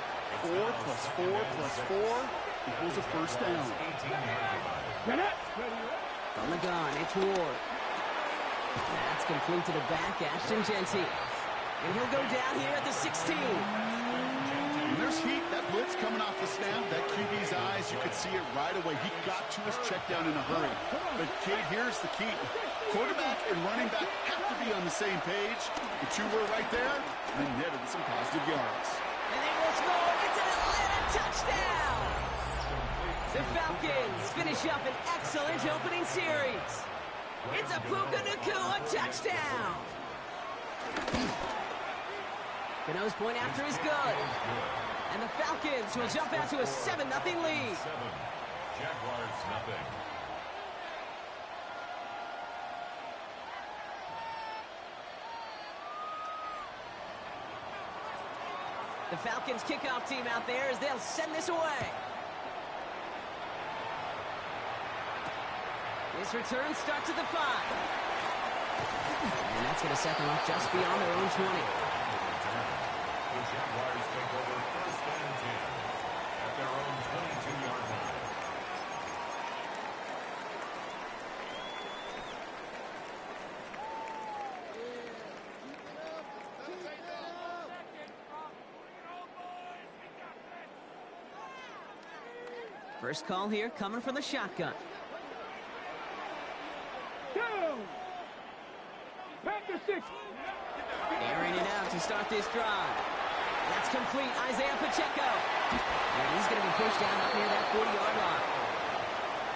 4 plus 4 plus 4 equals a first down. From the gun, it's Ward. That's complete to the back, Ashton Genty. And he'll go down here at the 16. And there's heat. That blitz coming off the snap, that QB's eyes, you could see it right away. He got to his check down in a hurry. But, kid, here's the key. Quarterback and running back have to be on the same page. The two were right there, and they netted some positive yards. And they will score. It's an Atlanta touchdown. The Falcons finish up an excellent opening series. It's a Puka Nacua touchdown. Cano's point after is good. And the Falcons will jump out to a 7-0 lead. 7, Jaguars nothing. The Falcons kickoff team out there as they'll send this away. This return starts at the 5. And that's going to set them up just beyond their own 20. The Jaguars take over 1st and 10 at their own 22-yard line. First call here coming from the shotgun. Airing it out to start this drive. That's complete. Isaiah Pacheco. And he's going to be pushed down up near that 40-yard line.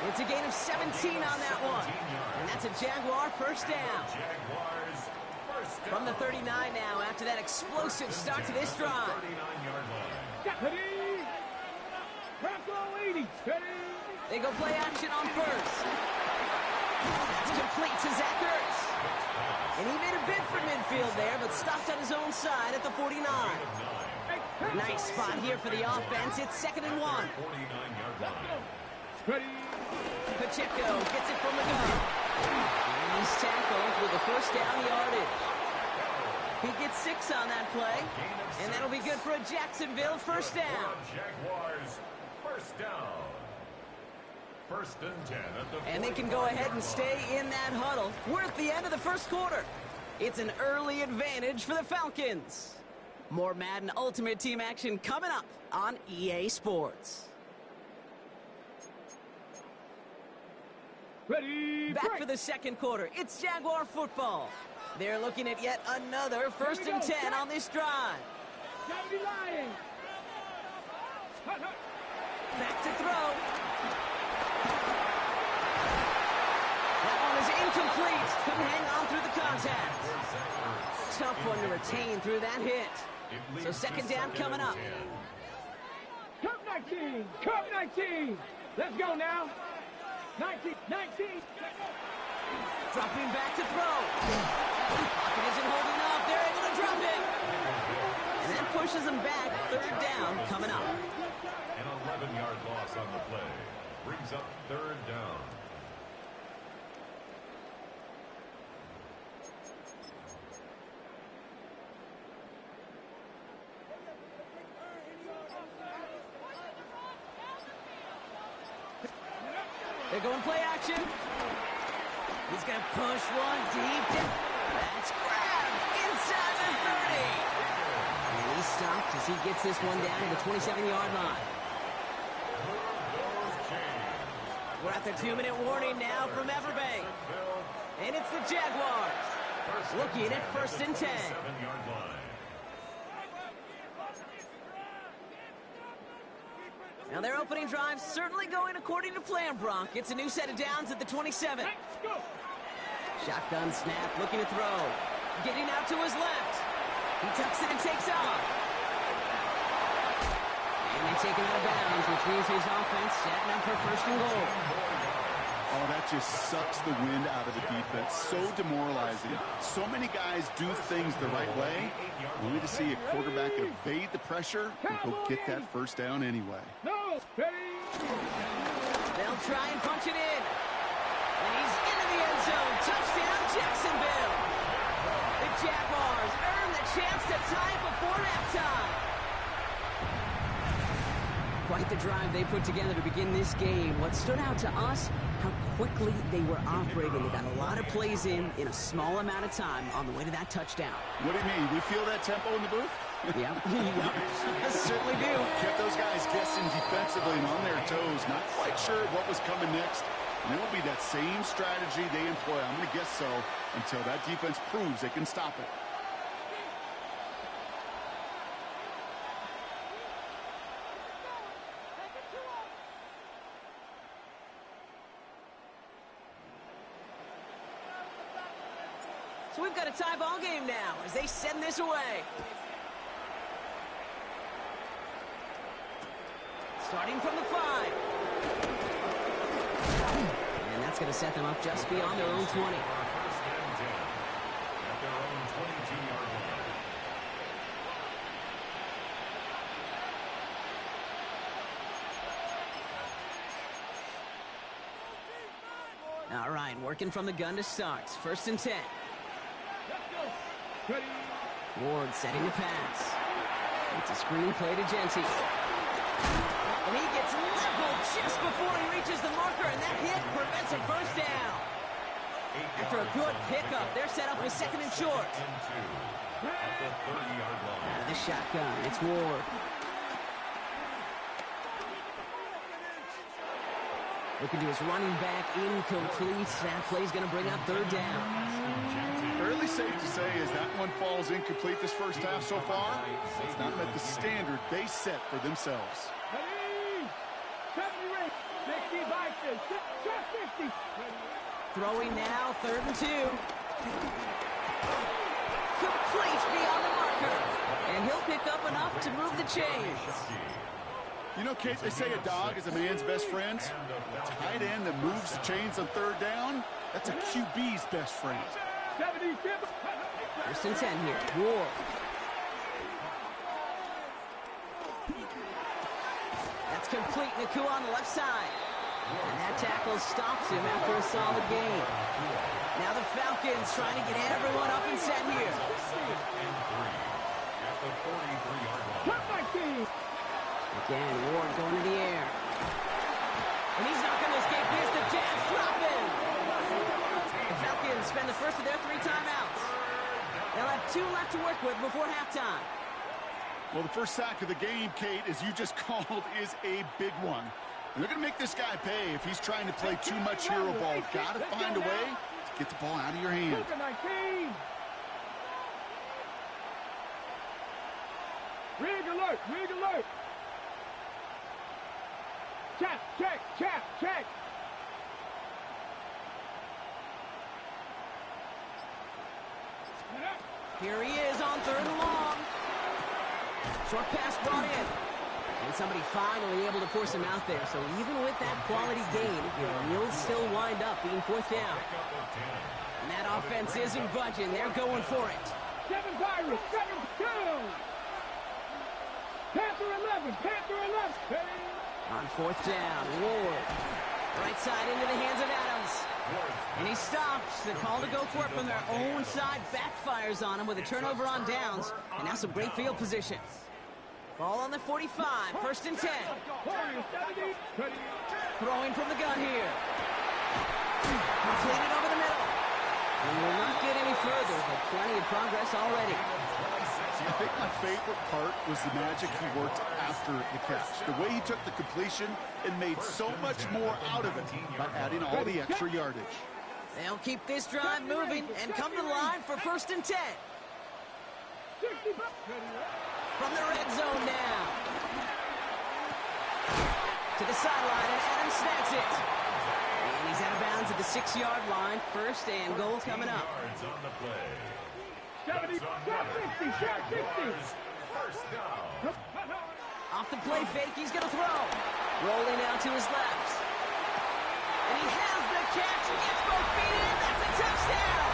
It's a gain of 17 on that one. And that's a Jaguar first down. From the 39 now after that explosive start to this drive. They go play action on first. That's complete to Zach Ertz. And he made a bid for midfield there, but stopped on his own side at the 49. Nice spot here for the offense. It's 2nd and 1. Pacheco gets it from the gun. And he's tackled with the first down yardage. He gets 6 on that play, and that'll be good for a Jacksonville first down. Jaguars first down. 1st and 10 at the 40. And they can go ahead and stay in that huddle. We're at the end of the first quarter. It's an early advantage for the Falcons. More Madden Ultimate Team action coming up on EA Sports. Ready, back for the second quarter. It's Jaguar football. They're looking at yet another 1st and 10 on this drive. Back to throw. That one is incomplete. Couldn't hang on through the contact. Tough one to retain through that hit. So 2nd down coming up. Cup 19. Cup 19. Let's go now. 19. Dropping back to throw. Pocket isn't holding up. They're able to drop it. And that pushes them back. 3rd down coming up. An 11-yard loss on the play. Brings up 3rd down. They're going play action. He's going to push one deep down. That's grabbed inside the 30. And he's stopped as he gets this one down to the 27-yard line. We're at the 2-minute warning now from Everbank. And it's the Jaguars. Looking at 1st and 10. 7-yard line. Now their opening drive certainly going according to plan, Brock. It's a new set of downs at the 27. Shotgun snap, looking to throw. Getting out to his left. He tucks it and takes off. And they take him out of bounds, which means his offense setting up for 1st and goal. Oh, that just sucks the wind out of the defense. So demoralizing. So many guys do things the right way, only to see a quarterback evade the pressure and go get that 1st down anyway. They'll try and punch it in. And he's into the end zone. Touchdown, Jacksonville. The Jaguars earn the chance to tie it before halftime. Quite the drive they put together to begin this game. What stood out to us, how quickly they were operating. They got a lot of plays in a small amount of time on the way to that touchdown. What do you mean? We feel that tempo in the booth? Yep. I certainly do. Kept those guys guessing defensively and on their toes. Not quite sure what was coming next. And it will be that same strategy they employ. I'm going to guess so until that defense proves they can stop it. So we've got a tie ball game now as they send this away. Starting from the 5. And that's going to set them up just beyond their own 20. 1st and 10 at their own 22-yard line. All right, working from the gun to start. 1st and 10. Ward setting the pass. It's a screen play to Genty. And he gets leveled just before he reaches the marker, and that hit prevents a 1st down. After a good pickup, they're set up with 2nd and short. Out of the shotgun, it's Ward. Looking to his running back, incomplete. That play's going to bring up 3rd down. Fairly safe to say as that one falls incomplete this 1st half so far, it's not met the standard they set for themselves. Throwing now, 3rd and 2. Complete beyond the marker. And he'll pick up enough to move the chains. You know, Kate, they say a dog is a man's best friend. A tight end that moves the chains on 3rd down, that's a QB's best friend. 1st and 10 here. Ward. That's complete. Nakua on the left side. And that tackle stops him after a solid gain. Now the Falcons trying to get everyone up and set here. Again, Ward going to the air. And he's not going to escape this. The Jets drop him. The Falcons spend the first of their 3 timeouts. They'll have 2 left to work with before halftime. Well, the first sack of the game, Kate, as you just called, is a big one. And they're going to make this guy pay if he's trying to play too much hero ball. Got to find a way to get the ball out of your hand. Rig alert! Rig alert! Check! Check! Check! Check! Here he is on 3rd and long. Short pass brought in. And somebody finally able to force him out there. So even with that quality gain, it will still wind up being 4th down. And that offense isn't budging. They're going for it. 7 Pirates! 7-2! Panther 11! Panther 11! On 4th down, Ward. Right side into the hands of Adams. And he stops. The call to go for it from their own side backfires on him with a turnover on downs. And now some great field position. Ball on the 45, 1st and 10. Throwing from the gun here. Completed over the middle. And will not get any further, but plenty of progress already. I think my favorite part was the magic he worked after the catch. The way he took the completion and made so much more out of it by adding all the extra yardage. They'll keep this drive moving and come to the line for 1st and 10. From the red zone now. To the sideline, and Adams snags it. And he's out of bounds at the 6-yard line. 1st and goal coming up. On the play. 70, shot 60, shot 60. First down. Off the play fake, he's going to throw. Rolling out to his left. And he has the catch. He gets both feet in. That's a touchdown.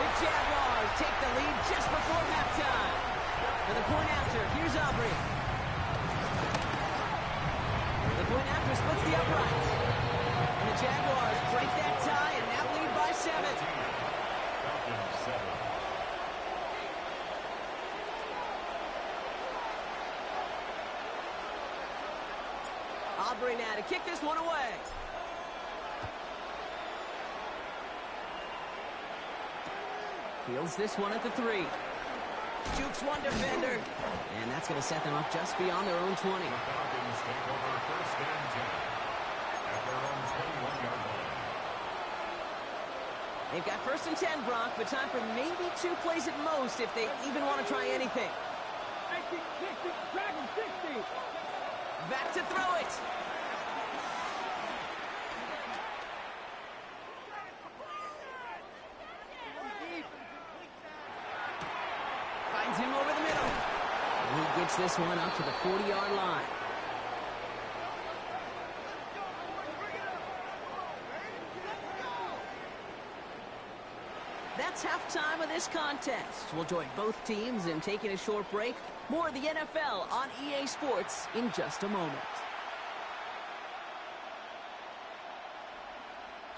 The Jaguars take the lead just before halftime. For the point after, here's Aubrey. The point after splits the upright. And the Jaguars break that tie and now lead by 7. Falcons 7. Aubrey now to kick this one away. Fields this one at the 3. Jukes one defender. And that's going to set them up just beyond their own 20. The Falcons take over 1st and 10 at their own 21-yard line. They've got 1st and 10, Brock, but time for maybe 2 plays at most if they even want to try anything. 60, 60, track him, 60. Back to throw it. Finds him over the middle. And he gets this one up to the 40-yard line. That's halftime of this contest. We'll join both teams in taking a short break. More of the NFL on EA Sports in just a moment.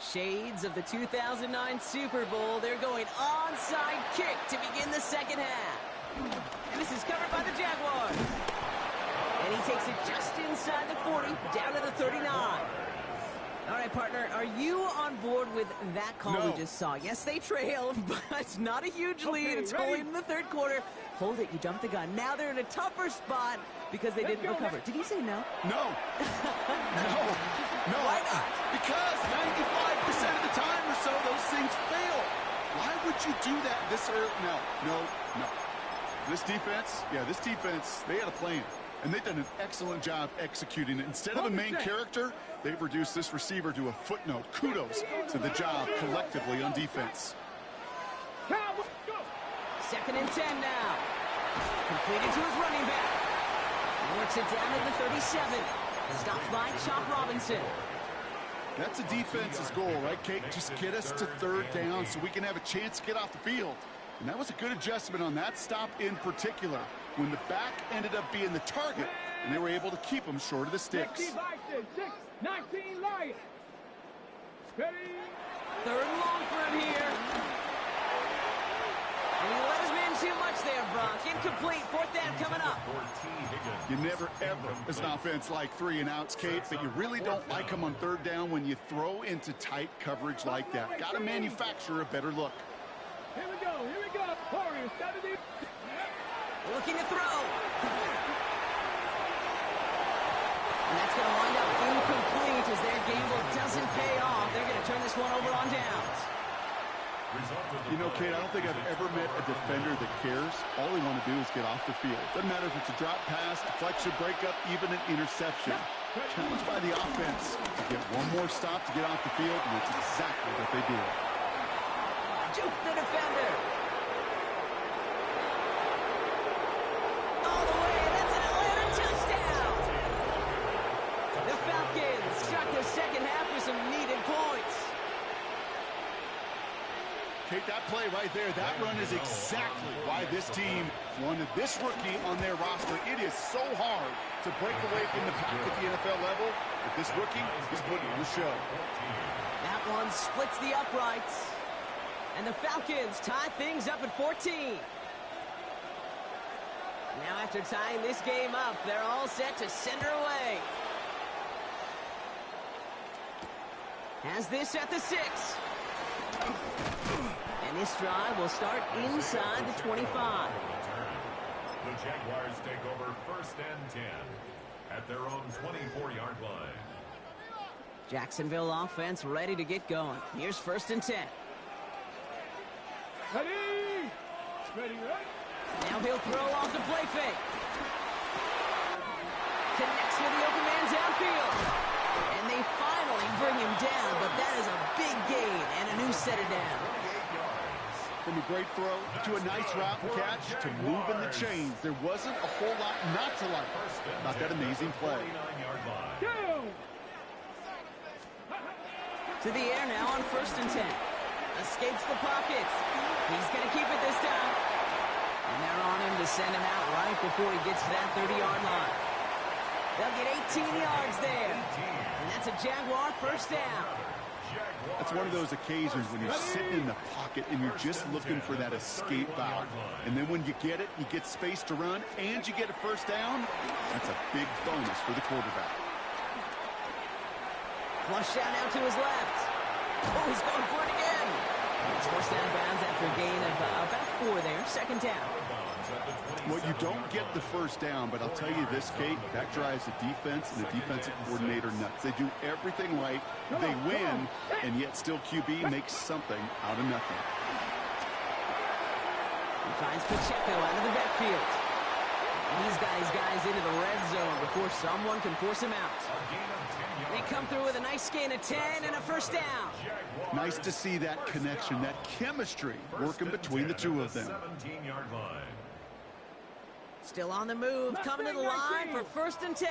Shades of the 2009 Super Bowl. They're going onside kick to begin the second half. And this is covered by the Jaguars. And he takes it just inside the 40, down to the 39. All right, partner, are you on board with that call No. we just saw? Yes, they trailed, but it's not a huge lead. It's ready? only in the 3rd quarter. Hold it, you jumped the gun. Now they're in a tougher spot because they didn't recover. Did you say no? No. No. No. Why not? Because 95% of the time or so, those things fail. Why would you do that this early? No. This defense, they had a plan. And they've done an excellent job executing it. Instead of a main character, they've reduced this receiver to a footnote. Kudos to the job collectively on defense. 2nd and 10 now. Completed to his running back. He works it down to the 37. Stopped by Chop Robinson. That's a defense's goal, right, Kate? Just get us to 3rd down so we can have a chance to get off the field. And that was a good adjustment on that stop in particular, when the back ended up being the target, and they were able to keep him short of the sticks. 6, 19 Lions. Ready? 3rd and long for him here. And he let him in too much there, Brock. Incomplete. 4th down coming up. You never, ever, as an offense, like 3 and outs, Kate, but you really don't like them on 3rd down when you throw into tight coverage like that. Got to manufacture a better look. Here we go. Warriors, 70. Looking to throw. And that's going to wind up incomplete as their gamble doesn't pay off. They're going to turn this one over on downs. You know, Kate, I don't think I've ever met a defender that cares. All they want to do is get off the field. Doesn't matter if it's a drop pass, deflection, breakup, even an interception. Challenged by the offense to get one more stop to get off the field, and that's exactly what they did. Juke the defender. All the way, that's an Atlanta touchdown. The Falcons start the second half with some needed points. Kate, that play right there, that run is exactly why this team wanted this rookie on their roster. It is so hard to break away from the pack at the NFL level, but this rookie is putting on a show. That one splits the uprights. And the Falcons tie things up at 14. Now after tying this game up, they're all set to send her away. Has this at the 6. And this drive will start inside the 25. The Jaguars take over 1st and 10 at their own 24-yard line. Jacksonville offense ready to get going. Here's 1st and 10. Ready? Ready, ready? Now he'll throw off the play fake. Connects with the open man downfield. And they finally bring him down, but that is a big gain and a new set of down. From a great throw to a nice route and catch to moving the chains, there wasn't a whole lot not to like about that amazing play. To the air now on 1st and 10. Escapes the pocket. He's going to keep it this time. And they're on him to send him out right before he gets to that 30-yard line. They'll get 18 yards there. And that's a Jaguar 1st down. That's one of those occasions when you're sitting in the pocket and you're just looking for that escape valve. And then when you get it, you get space to run, and you get a 1st down. That's a big bonus for the quarterback. Flush down out to his left. Oh, he's going for it again. It's forced out of bounds after a gain of about 4 there. 2nd down. Well, you don't get the 1st down, but I'll tell you this, Kate, that drives the defense and the defensive coordinator nuts. They do everything right, they win, and yet still QB makes something out of nothing. He finds Pacheco out of the backfield. He's got his guys into the red zone before someone can force him out. They come through with a nice gain of 10 and a 1st down. Nice to see that connection, that chemistry working between the two of them. 17-yard line. Still on the move, coming to the line for 1st and 10.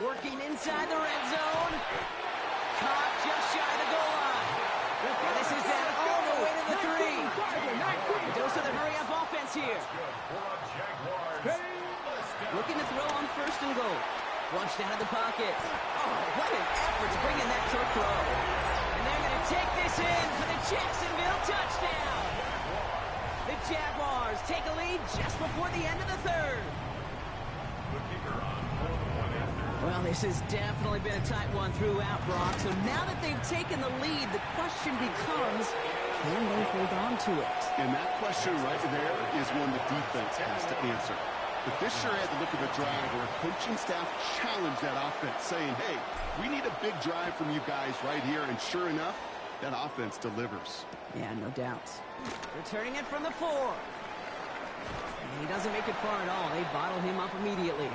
Working inside the red zone. Caught just shy of the goal line. And this is that all the way to the 3. A dose of the hurry-up offense here. Looking to throw on 1st and goal. Flushed out of the pocket. Oh, what an effort to bring in that short throw. And they're going to take this in for the Jacksonville touchdown. The Jaguars take a lead just before the end of the 3rd. Well, this has definitely been a tight one throughout, Brock. So now that they've taken the lead, the question becomes, can they hold on to it? And that question right there is one the defense has to answer. But this sure had to look at a drive where a coaching staff challenged that offense, saying, hey, we need a big drive from you guys right here. And sure enough, that offense delivers. Yeah, no doubt. Returning it from the 4. And he doesn't make it far at all. They bottle him up immediately.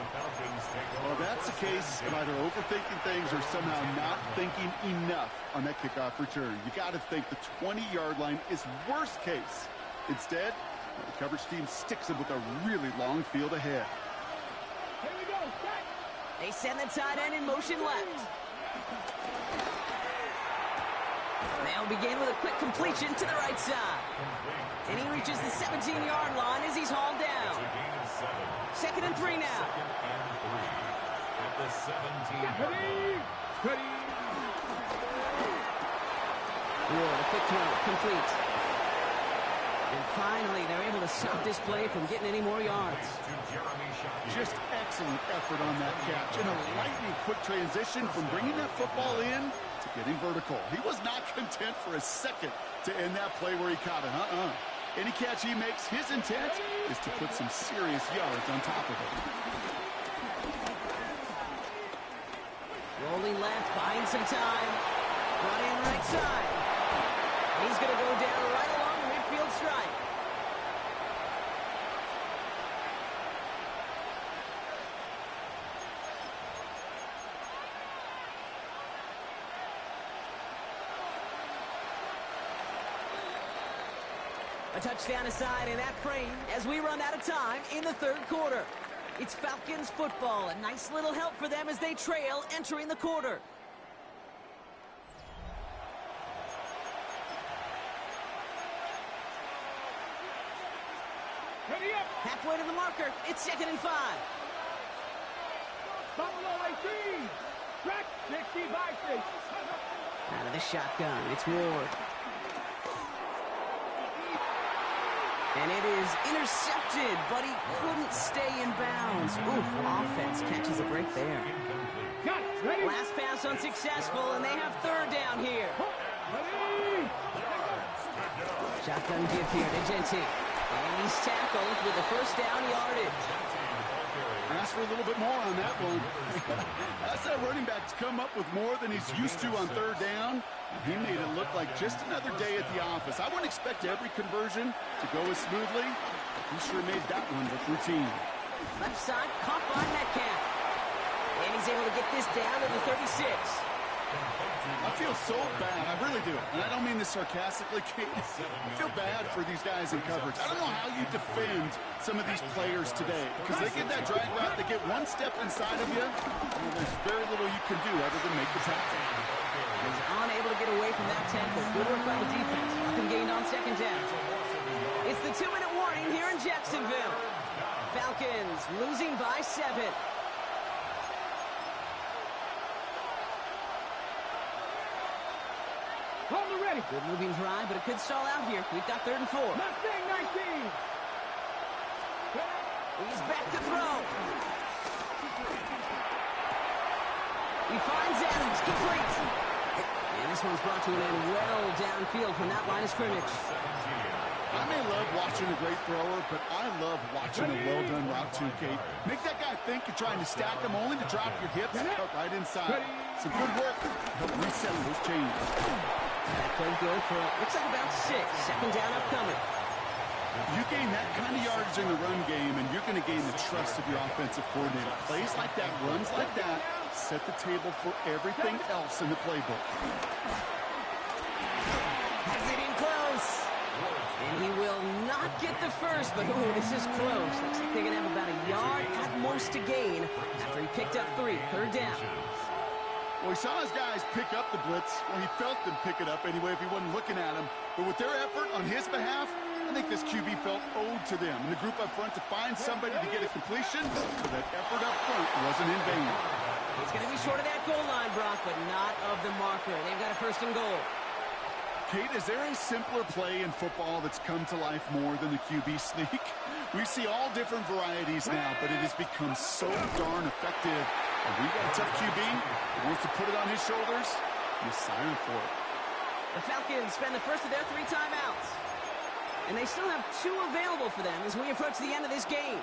Well, that's a case of either overthinking things or somehow not thinking enough on that kickoff return. You got to think the 20-yard line is worst case. Instead, the coverage team sticks him with a really long field ahead. Here we go. They send the tight end in motion left. They'll begin with a quick completion to the right side. And he reaches the 17-yard line as he's hauled down. 2nd and 3 now. At the 17. Ready? Ward, a quick throw, complete. And finally, they're able to stop this play from getting any more yards. Just excellent effort on that catch. And a lightning quick transition from bringing that football in to getting vertical. He was not content for a second to end that play where he caught it. Any catch he makes, his intent is to put some serious yards on top of it. Rolling left, buying some time. Brought in right side. And he's going to go down right along the midfield stripe. A touchdown aside in that frame as we run out of time in the 3rd quarter. It's Falcons football. A nice little help for them as they trail entering the quarter. Ready up. Halfway to the marker. It's 2nd and 5. Buffalo 18. Track 65 6. Out of the shotgun. It's Ward. And it is intercepted, but he couldn't stay in bounds. Ooh, offense catches a break there. Got it. Ready? Last pass unsuccessful, and they have 3rd down here. Ready? Shotgun give here to Genty. And he's tackled with the 1st down yardage. Ask for a little bit more on that one. That's that running back's come up with more than he's used to on third down. He made it look like just another day at the office. I wouldn't expect every conversion to go as smoothly, but he sure made that one look routine. Left side, caught by Metcalf. And he's able to get this down to the 36. I feel so bad. I really do. And I don't mean this sarcastically, Kate. I feel bad for these guys in coverage. I don't know how you defend some of these players today, because they get that drag route, they get one step inside of you, and there's very little you can do other than make the tackle. He's unable to get away from that tackle. Good work by the defense. Nothing gained on second down. It's the 2-minute warning here in Jacksonville. Falcons losing by 7. Hold it ready. Good moving drive, but it could stall out here. We've got 3rd and 4. Mustang 19. He's back to throw. He finds Adams, complete. And this one's brought to an end well downfield from that line of scrimmage. I may love watching a great thrower, but I love watching a well-done route too, Kate. Make that guy think you're trying to stack him only to drop your hips and cut right inside. Some good work to help reset those chains. That play good for, looks like about 6. Second down upcoming. You gain that kind of yardage in the run game, and you're going to gain the trust of your offensive coordinator. Plays like that, runs like that, set the table for everything else in the playbook. Has it in close. And he will not get the first, but ooh, this is close. Looks like they're going to have about a yard at most to gain after he picked up 3. 3rd down. Well, he saw his guys pick up the blitz. Well, he felt them pick it up anyway if he wasn't looking at him. But with their effort on his behalf, I think this QB felt owed to them. And the group up front to find somebody to get a completion, so that effort up front wasn't in vain. He's going to be short of that goal line, Brock, but not of the marker. They've got a 1st and goal. Kate, is there a simpler play in football that's come to life more than the QB sneak? We see all different varieties now, but it has become so darn effective. And we've got a tough QB who wants to put it on his shoulders. You sign him for it. The Falcons spend the first of their 3 timeouts. And they still have 2 available for them as we approach the end of this game.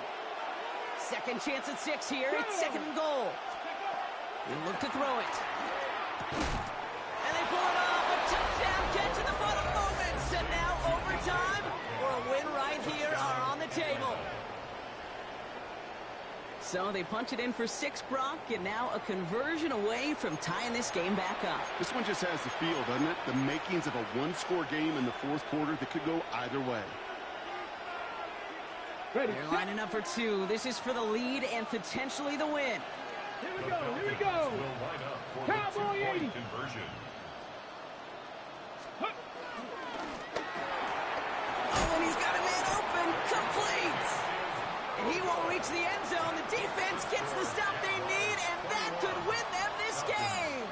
Second chance at 6 here. It's 2nd and goal. They look to throw it. And they pull it off. A touchdown catch in the final moments. And now overtime or a win right here are on the table. So they punch it in for 6, Brock, and now a conversion away from tying this game back up. This one just has the feel, doesn't it? The makings of a one-score game in the 4th quarter that could go either way. Ready. They're lining up for 2. This is for the lead and potentially the win. Here we go. Here we go. Cowboy 80. Conversion. Oh, and he's got a man open. Complete. And he won't reach the end zone. The defense gets the stop they need, and that could win them this game.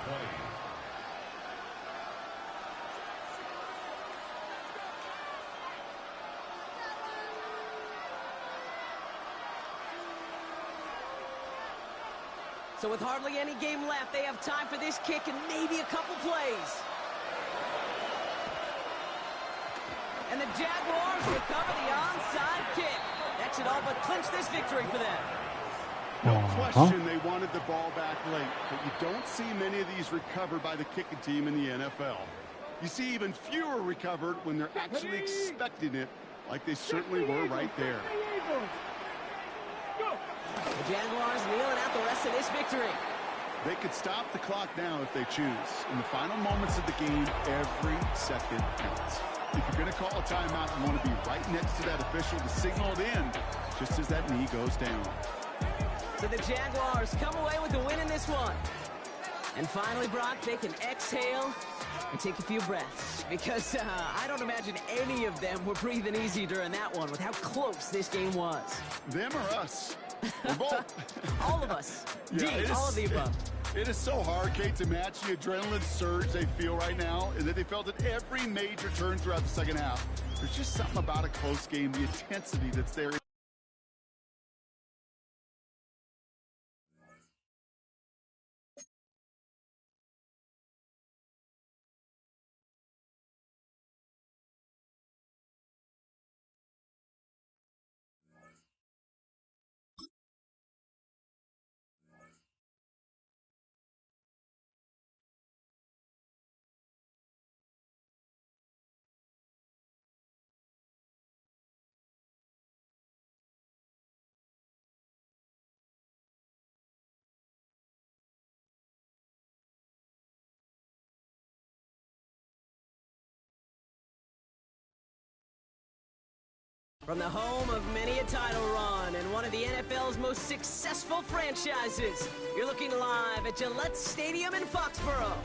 So with hardly any game left, they have time for this kick and maybe a couple plays. And the Jaguars recover the onside kick. That should all but clinch this victory for them. No question they wanted the ball back late, but you don't see many of these recovered by the kicking team in the NFL. You see even fewer recovered when they're actually expecting it, like they certainly were right there. The Jaguars kneeling out the rest of this victory. They could stop the clock now if they choose. In the final moments of the game, every second counts. If you're going to call a timeout, you want to be right next to that official to signal it in, just as that knee goes down. So the Jaguars come away with the win in this one. And finally, Brock, they can exhale and take a few breaths. Because I don't imagine any of them were breathing easy during that one with how close this game was. Them or us? We're both. All of us. Yeah, Indeed, all of the above. It is so hard, Kate, to match the adrenaline surge they feel right now, and that they felt at every major turn throughout the second half. There's just something about a close game, the intensity that's there. From the home of many a title run and one of the NFL's most successful franchises, you're looking live at Gillette Stadium in Foxborough.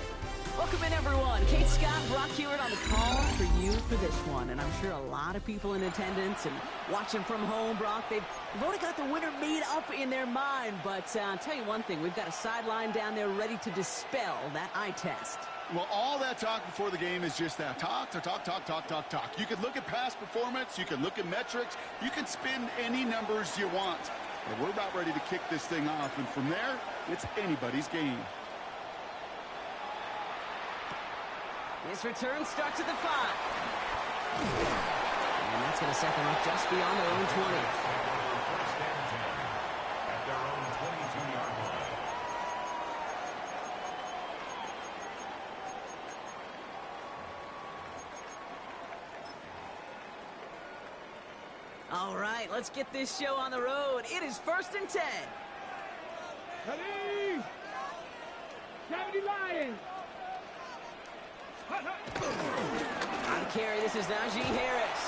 Welcome in, everyone. Kate Scott, Brock Hewitt on the call for you for this one. And I'm sure a lot of people in attendance and watching from home, Brock, they've already got the winner made up in their mind. But I'll tell you one thing, we've got a sideline down there ready to dispel that eye test. Well, all that talk before the game is just that. Talk. You can look at past performance. You can look at metrics. You can spin any numbers you want. But we're about ready to kick this thing off. And from there, it's anybody's game. This return starts at the 5. And that's going to set them up just beyond their own 20. First and 10 at their own 22-yard line. All right, let's get this show on the road. It is 1st and 10. Ready? Gravity Lions. On the carry, this is Najee Harris.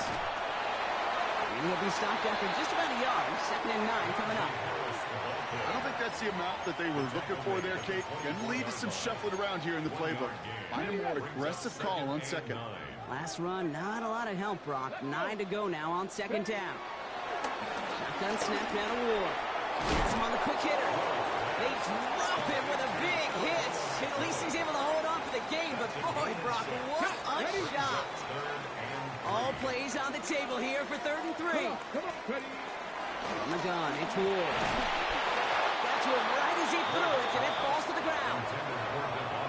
And he'll be stopped after just about a yard. 2nd and 9 coming up. I don't think that's the amount that they were looking for there, Kate. Going to lead to some shuffling around here in the playbook. Find a more aggressive call on second. Last run, not a lot of help, Brock. 9 to go now on 2nd down. Shotgun snap down to Ward. Gets him on the quick hitter. They drop him with a big hit. At least he's able to hold on for the game, but boy, Brock, what a shot. All plays on the table here for 3rd and 3. From the gun, it's Ward. Got to him right as he threw it, and it falls to the ground.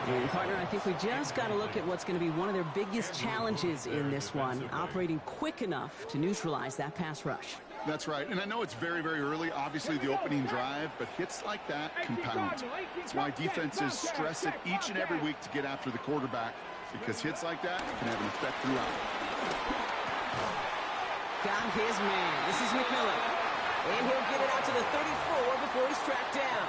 And partner, I think we just got to look at what's going to be one of their biggest challenges in this one, operating quick enough to neutralize that pass rush. That's right, and I know it's very, very early, obviously the opening drive, but hits like that compound. That's why defenses stress it each and every week to get after the quarterback, because hits like that can have an effect throughout. Got his man. This is McMillan. And he'll get it out to the 34 before he's tracked down.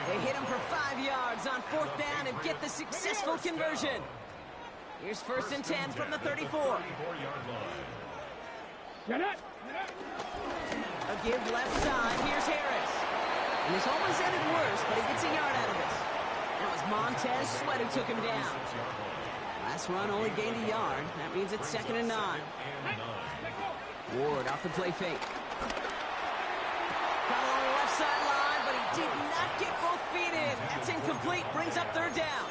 They hit him for 5 yards on 4th down and get the successful conversion. Here's 1st and 10 from the 34. A give left side. Here's Harris. And this almost ended worse, but he gets a yard out of this. That was Montez Sweat who took him down. Last run only gained a yard. That means it's 2nd and 9. Ward off the play fake. Got along the left sideline, but he did not get both feet in. That's incomplete. Brings up 3rd down.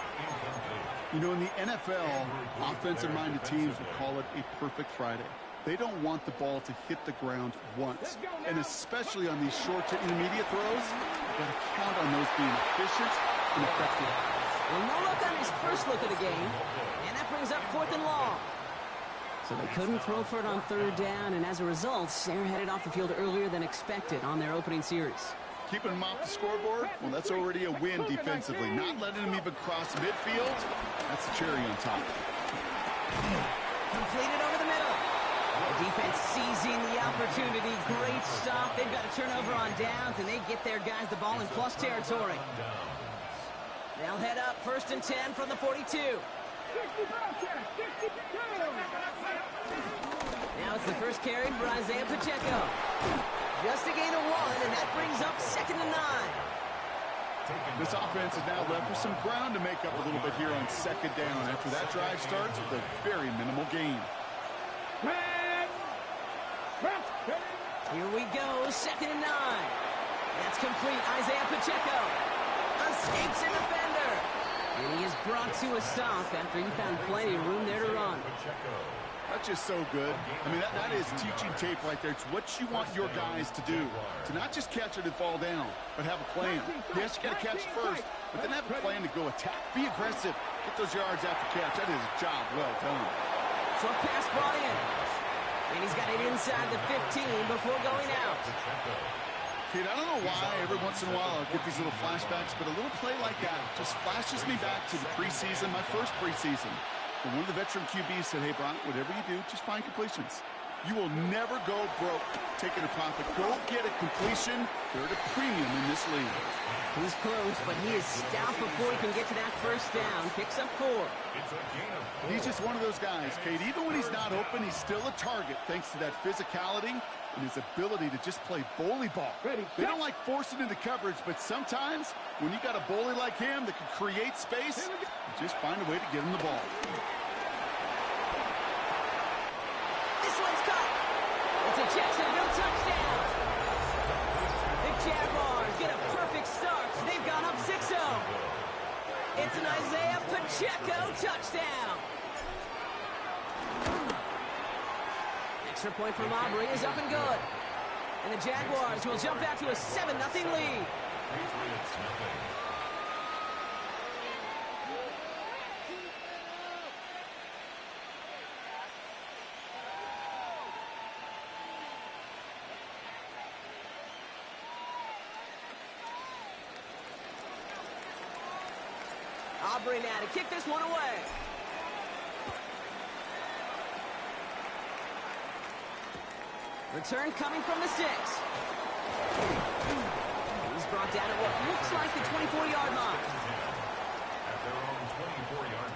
You know, in the NFL, offensive-minded teams would call it a perfect Friday. They don't want the ball to hit the ground once. And especially on these short to intermediate throws, you've got to count on those being efficient and effective. Well, no look on his first look of the game. And that brings up 4th and long. So they couldn't throw for it on 3rd down, and as a result, they're headed off the field earlier than expected on their opening series. Keeping them off the scoreboard, well, that's already a win defensively. Not letting them even cross midfield, that's the cherry on top. Completed over the middle. The defense seizing the opportunity. Great stop. They've got a turnover on downs, and they get their guys the ball in plus territory. They'll head up 1st and 10 from the 42. Now it's the first carry for Isaiah Pacheco. Just a gain of 1, and that brings up 2nd and 9. This offense is now left with some ground to make up a little bit here on 2nd down after that drive starts with a very minimal gain. Here we go, 2nd and 9. That's complete. Isaiah Pacheco escapes a defender. And he is brought to a stop after he found plenty of room there to run. That's just so good. I mean, that is teaching tape right there. It's what you want your guys to do. To not just catch it and fall down, but have a plan. Yes, you got to catch it first, but then have a plan to go attack. Be aggressive. Get those yards after catch. That is a job well done. Short pass brought in. And he's got it inside the 15 before going out. Kid, I don't know why every once in a while I'll get these little flashbacks, but a little play like that just flashes me back to the preseason, my first preseason. And one of the veteran QBs said, hey, Brock, whatever you do, just find completions. You will never go broke taking a profit. Go get a completion. They're at a premium in this league. He's close, but he is stout before he can get to that first down. Picks up 4. It's a gain of 4. He's just one of those guys, Kate. Even when he's not open, he's still a target thanks to that physicality and his ability to just play bully ball. They don't like forcing into coverage, but sometimes when you got a bully like him that can create space, you just find a way to get him the ball. This one's caught. It's a Jacksonville touchdown. The Jaguars get a perfect start. They've gone up 6-0. It's an Isaiah Pacheco touchdown. Extra point from Aubrey is up and good. And the Jaguars will jump out to a 7-0 lead. Patriots nothing. Aubrey now to kick this one away. Return coming from the 6. He's brought down at what looks like the 24-yard line. At their own 24-yard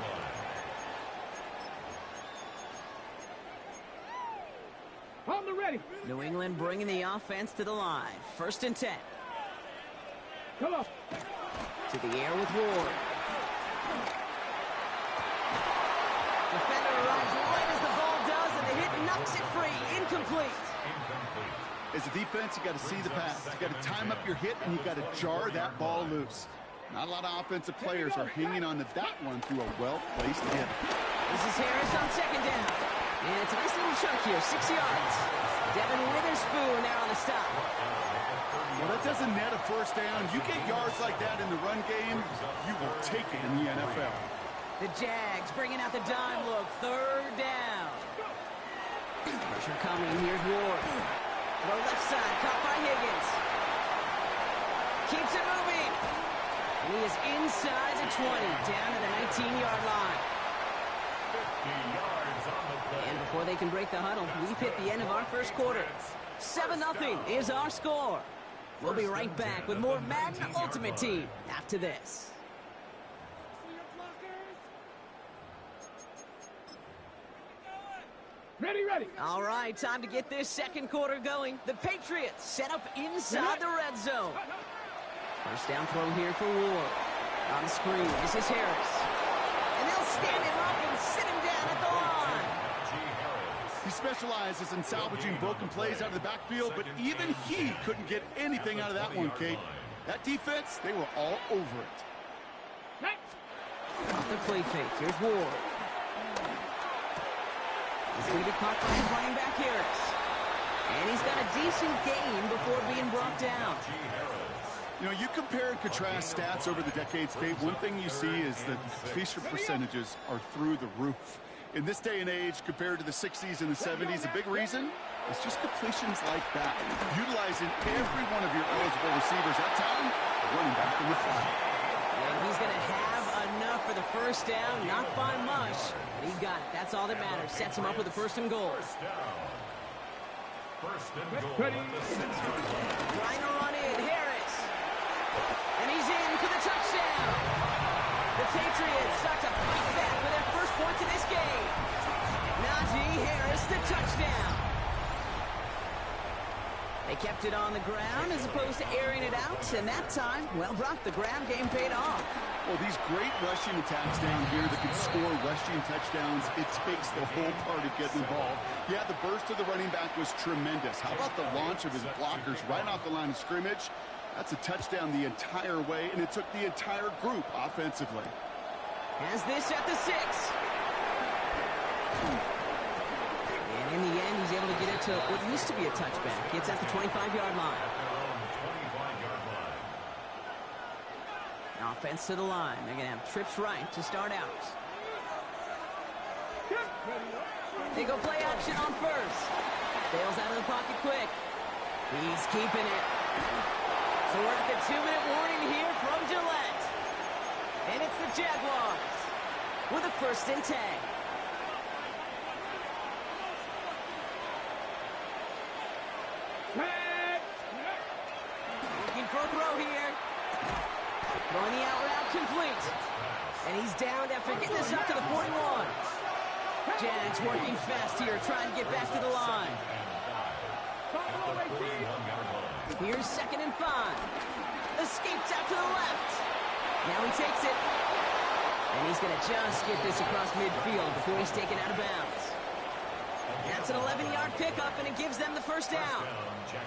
line. On the ready. New England bringing the offense to the line. 1st and 10. Come on. To the air with Ward. Defender arrives right as the ball does, and the hit knocks it free. Incomplete. As a defense, you got to see the pass. You got to time up your hit, and you got to jar that ball loose. Not a lot of offensive players are hanging on to that one through a well-placed hit. This is Harris on 2nd down. And it's a nice little chunk here, 6 yards. Devin Witherspoon there on the stop. Well, that doesn't net a 1st down. You get yards like that in the run game, you will take it in the NFL. The Jags bringing out the dime look. 3rd down. Pressure coming. Here's Ward. Throw left side. Caught by Higgins. Keeps it moving. And he is inside the 20. Down to the 19-yard line. 50 yards on the play. And before they can break the huddle, we've hit the end of our 1st quarter. 7-0 is our score. We'll be right back with more Madden Ultimate Team after this. Ready. All right, time to get this 2nd quarter going. The Patriots set up inside the red zone. 1st down throw here for Ward. On the screen, this is Harris. And they'll stand him up and sit him down at the line. He specializes in salvaging broken plays out of the backfield, but even he couldn't get anything out of that one, Kate. That defense, they were all over it. Off the play fake, here's Ward. He's going to be caught by his running back, Harris. And he's got a decent gain before being brought down. You know, you compare and contrast stats over the decades, Kate. One thing you see is that completion percentages are through the roof. In this day and age, compared to the 60s and the 70s, a big reason is just completions like that. Utilizing every one of your eligible receivers that time, running back in the flat. And he's going to have enough for the 1st down, not by much. But he got it. That's all that matters. Sets him up with a 1st and goal. First and goal at the 6-yard line. Trying to run in, Harris. And he's in for the touchdown. The Patriots start to fight back with their 1st points in this game. Najee Harris, the touchdown. They kept it on the ground as opposed to airing it out, and that time, well, Brock, the ground game paid off. Well, these great rushing attacks down here that can score rushing touchdowns, it takes the whole party getting involved. Yeah, the burst of the running back was tremendous. How about the launch of his blockers right off the line of scrimmage? That's a touchdown the entire way, and it took the entire group offensively. Has this at the 6. And in the end, he's able to get it to what used to be a touchback. It's at the 25-yard line. Offense to the line. They're going to have trips right to start out. They go play action on 1st. Bails out of the pocket quick. He's keeping it. So we're at the 2-minute warning here from Gillette. And it's the Jaguars with a 1st and 10. Looking for a throw here. Throwing the out route complete. And he's down after getting this up to the 41. Jags working fast here, trying to get back to the line. Here's 2nd and 5. Escapes out to the left. Now he takes it. And he's going to just get this across midfield before he's taken out of bounds. That's an 11-yard pickup, and it gives them the first down.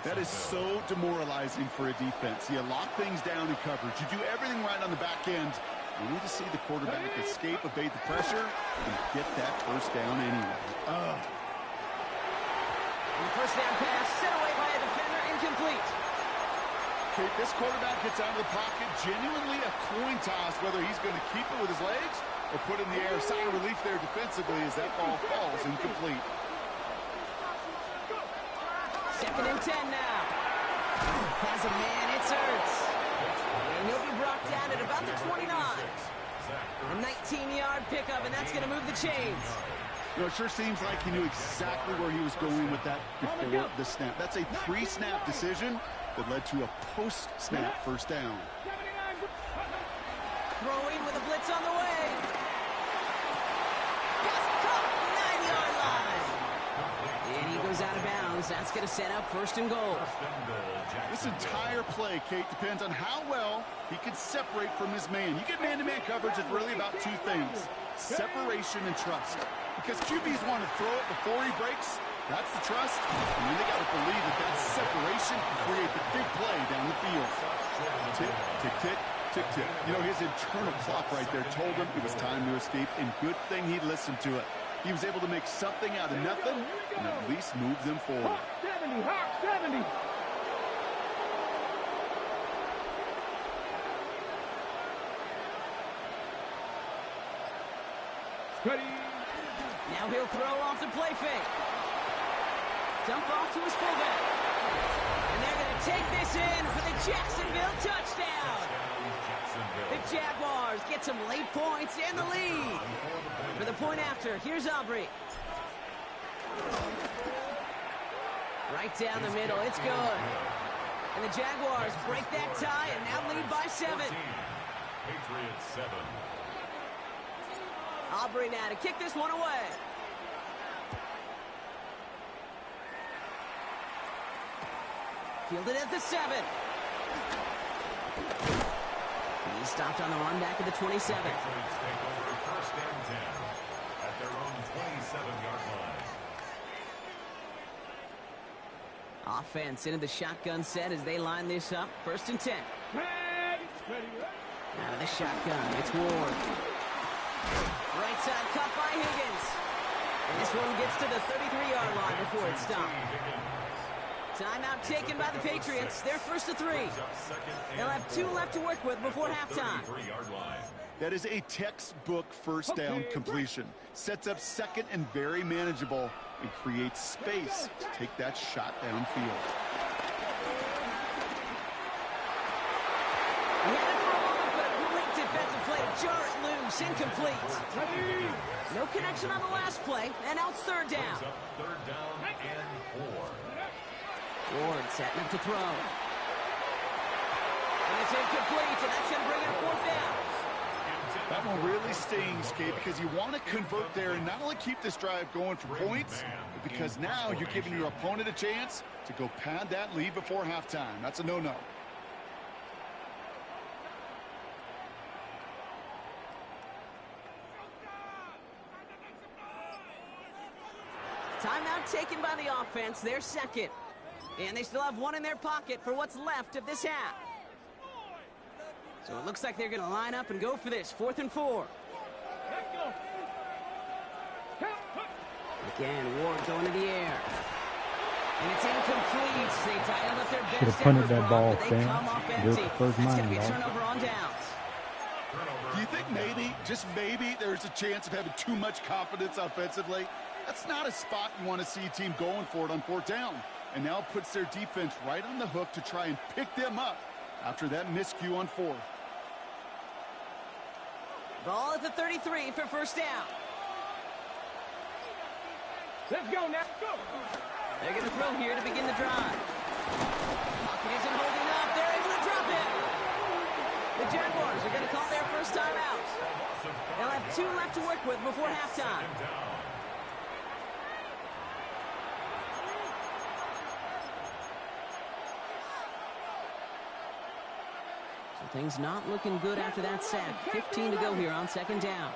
That is so demoralizing for a defense. You lock things down in coverage. You do everything right on the back end. You need to see the quarterback escape, evade the pressure, and get that first down anyway. And the first down pass set away by a defender, incomplete. Okay, this quarterback gets out of the pocket, genuinely a coin toss, whether he's going to keep it with his legs or put it in the air. Sigh of relief there defensively as that ball falls incomplete. 2nd and 10 now. Has a man, it's Ertz. And he'll be brought down at about the 29. A 19-yard pickup, and that's going to move the chains. You know, it sure seems like he knew exactly where he was going with that before the snap. That's a pre-snap decision that led to a post-snap first down. Throwing with a blitz on the way. Got caught, 9-yard line. And he goes out of bounds. That's going to set up 1st and goal. This entire play, Kate, depends on how well he can separate from his man. You get man-to-man coverage, it's really about 2 things: separation and trust. Because QBs want to throw it before he breaks. That's the trust. And then they got to believe that that separation can create the big play down the field. Tick, tick, tick, tick, tick. You know, his internal clock right there told him it was time to escape, and good thing he listened to it. He was able to make something out of nothing and at least move them forward. 70, 70. Steady. Now he'll throw off the play fake. Dump off to his fullback. And they're going to take this in for the Jacksonville touchdown. The Jaguars get some late points and the lead. For the point after, here's Aubrey. Right down the middle, it's good. And the Jaguars break that tie and now lead by 7. Patriots 7. Aubrey now to kick this one away. Fielded at the 7. He's stopped on the run back at the 27. Patriots take over 1st and 10 at their own 27-yard line. Offense into the shotgun set as they line this up. 1st and 10. Out of the shotgun, it's Ward. Right side cut by Higgins. And this one gets to the 33-yard line before it's stopped. Timeout taken by the Patriots. They're 1st and 3. They'll have 2 left to work with before halftime. That is a textbook first down completion. Sets up 2nd and very manageable and creates space to take that shot downfield. He had it for a moment, but a great defensive play to jar it loose. Incomplete. No connection on the last play, and now it's 3rd down. 3rd down and 4. Ward setting up to throw. And it's incomplete, and that's going to bring it 4th down. That one really stings, Kate, because you want to convert there and not only keep this drive going for points, but because now you're giving your opponent a chance to go pad that lead before halftime. That's a no-no. Timeout taken by the offense. They're 2nd. And they still have 1 in their pocket for what's left of this half. So it looks like they're going to line up and go for this. 4th and 4. Again, Ward going to the air. And it's incomplete. They dialed up their best should have punted effort, that ball, but they Sam. come up Do it empty. the first That's going to mind, be a dog. turnover on downs. Do you think maybe, just maybe, there's a chance of having too much confidence offensively? That's not a spot you want to see a team going for it on 4th down. And now puts their defense right on the hook to try and pick them up after that miscue on 4th. Ball at the 33 for 1st down. Let's go now. Go. They're going to throw here to begin the drive. Pocket isn't holding up. They're able to drop it. The Jaguars first time out. They'll have 2 left to work with before halftime. So things not looking good after that sack. 15 to go here on second down.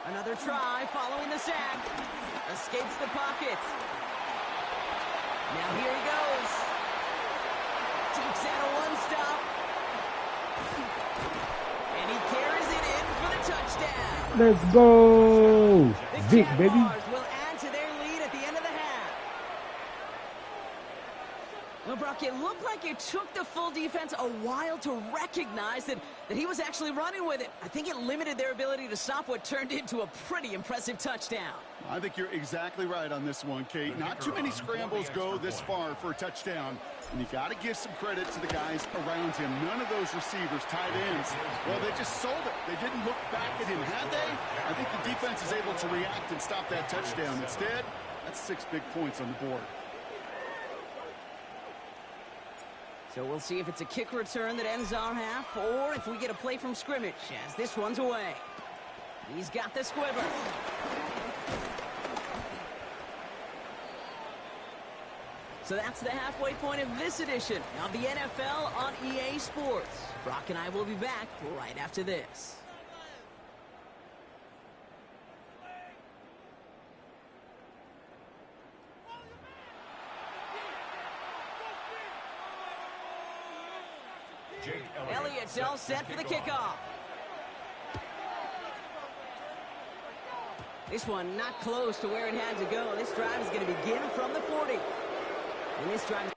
Another try following the sack. Escapes the pocket. Now here he goes. Takes out a one-stop. And he carries it in for the touchdown. Let's go. The Vic, baby. Jaguars will add to their lead at the end of the half. Well, Brock, it looked like it took the full defense a while to recognize that he was actually running with it. I think it limited their ability to stop what turned into a pretty impressive touchdown. I think you're exactly right on this one, Kate. Not too many scrambles go this far for a touchdown. And you got to give some credit to the guys around him. None of those receivers, tight ends, well, they just sold it. They didn't look back at him, had they? I think the defense is able to react and stop that touchdown. Instead, that's 6 big points on the board. So we'll see if it's a kick return that ends our half, or if we get a play from scrimmage, as this one's away. He's got the squibber. So that's the halfway point of this edition of the NFL on EA Sports. Brock and I will be back right after this. Elliott's all set for the kickoff. This one not close to where it had to go. This drive is going to begin from the 40. And this drive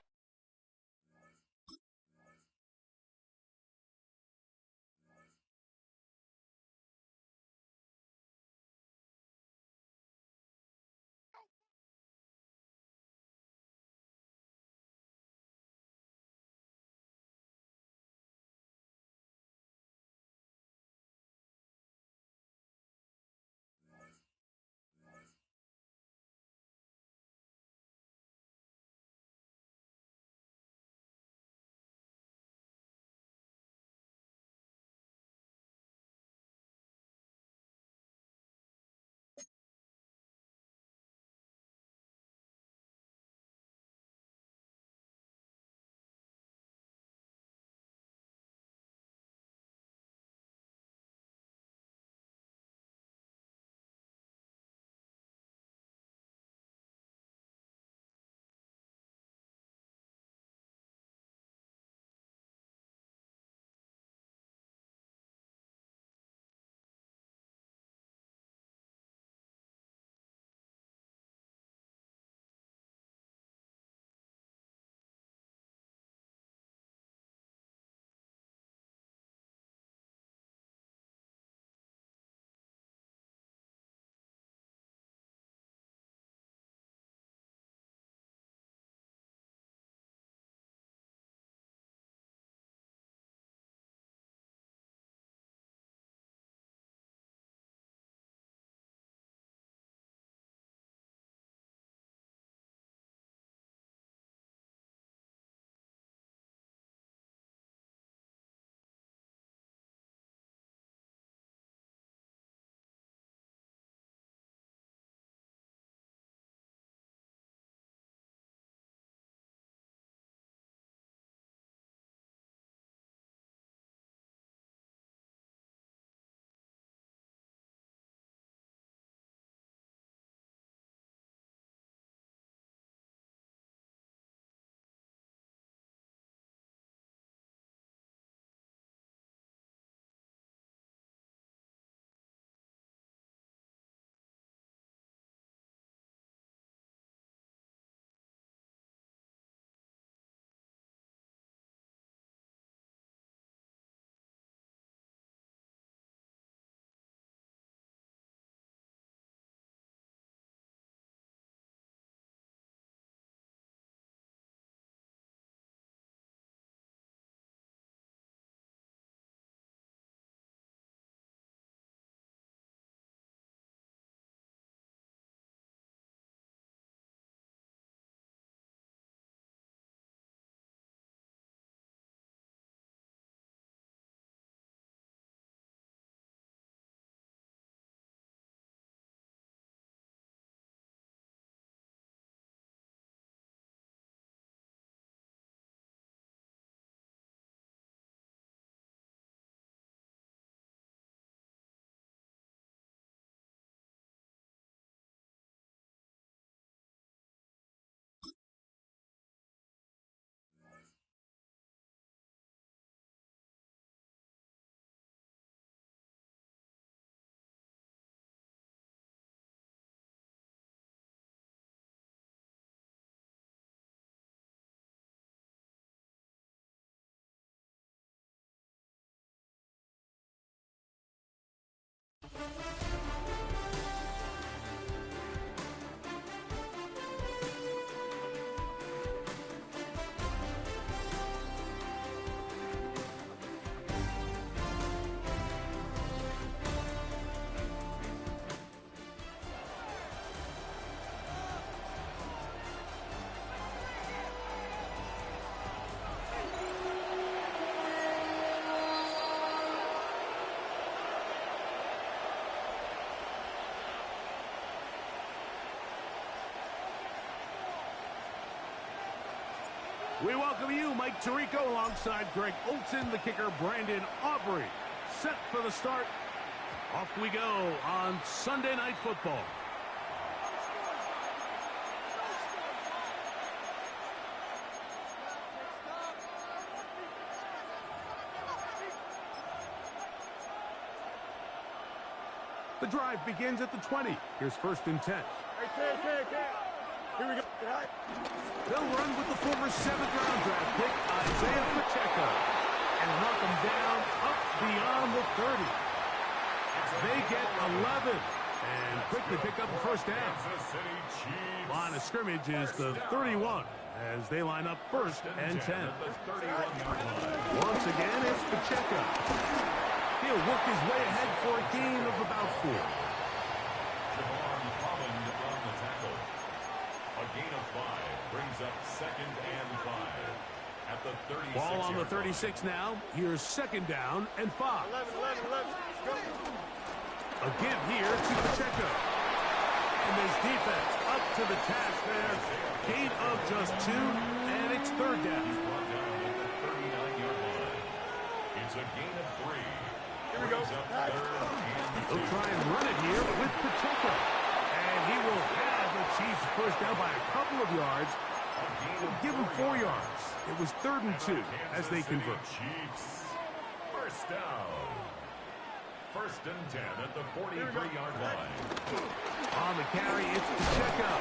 We welcome you, Mike Tirico, alongside Greg Olson, the kicker, Brandon Aubrey. Set for the start. Off we go on Sunday Night Football. The drive begins at the 20. Here's 1st and 10. Here we go. They'll run with the former 7th-round draft pick, Isaiah Pacheco, and knock him down up beyond the 30. They get 11 and quickly pick up the 1st down. Line of scrimmage is the 31 as they line up 1st and 10. Once again, it's Pacheco. He'll work his way ahead for a gain of about 4. A gain of 5 brings up 2nd and 5 at the 36. Ball on the 36 now. Here's 2nd down and 5. 11. Go. A give here to Pacheco. And this defense up to the task there. Gain of just 2, and it's 3rd down. He's brought down at the 39-yard line. It's a gain of 3. Here we go. They'll try and run it here with Pacheco. And he will have the Chiefs 1st down by a couple of yards. They'll give him 4 yards. It was 3rd and 2 as they convert. Chiefs. 1st down. 1st and 10 at the 43-yard line. On the carry, it's Pacheco.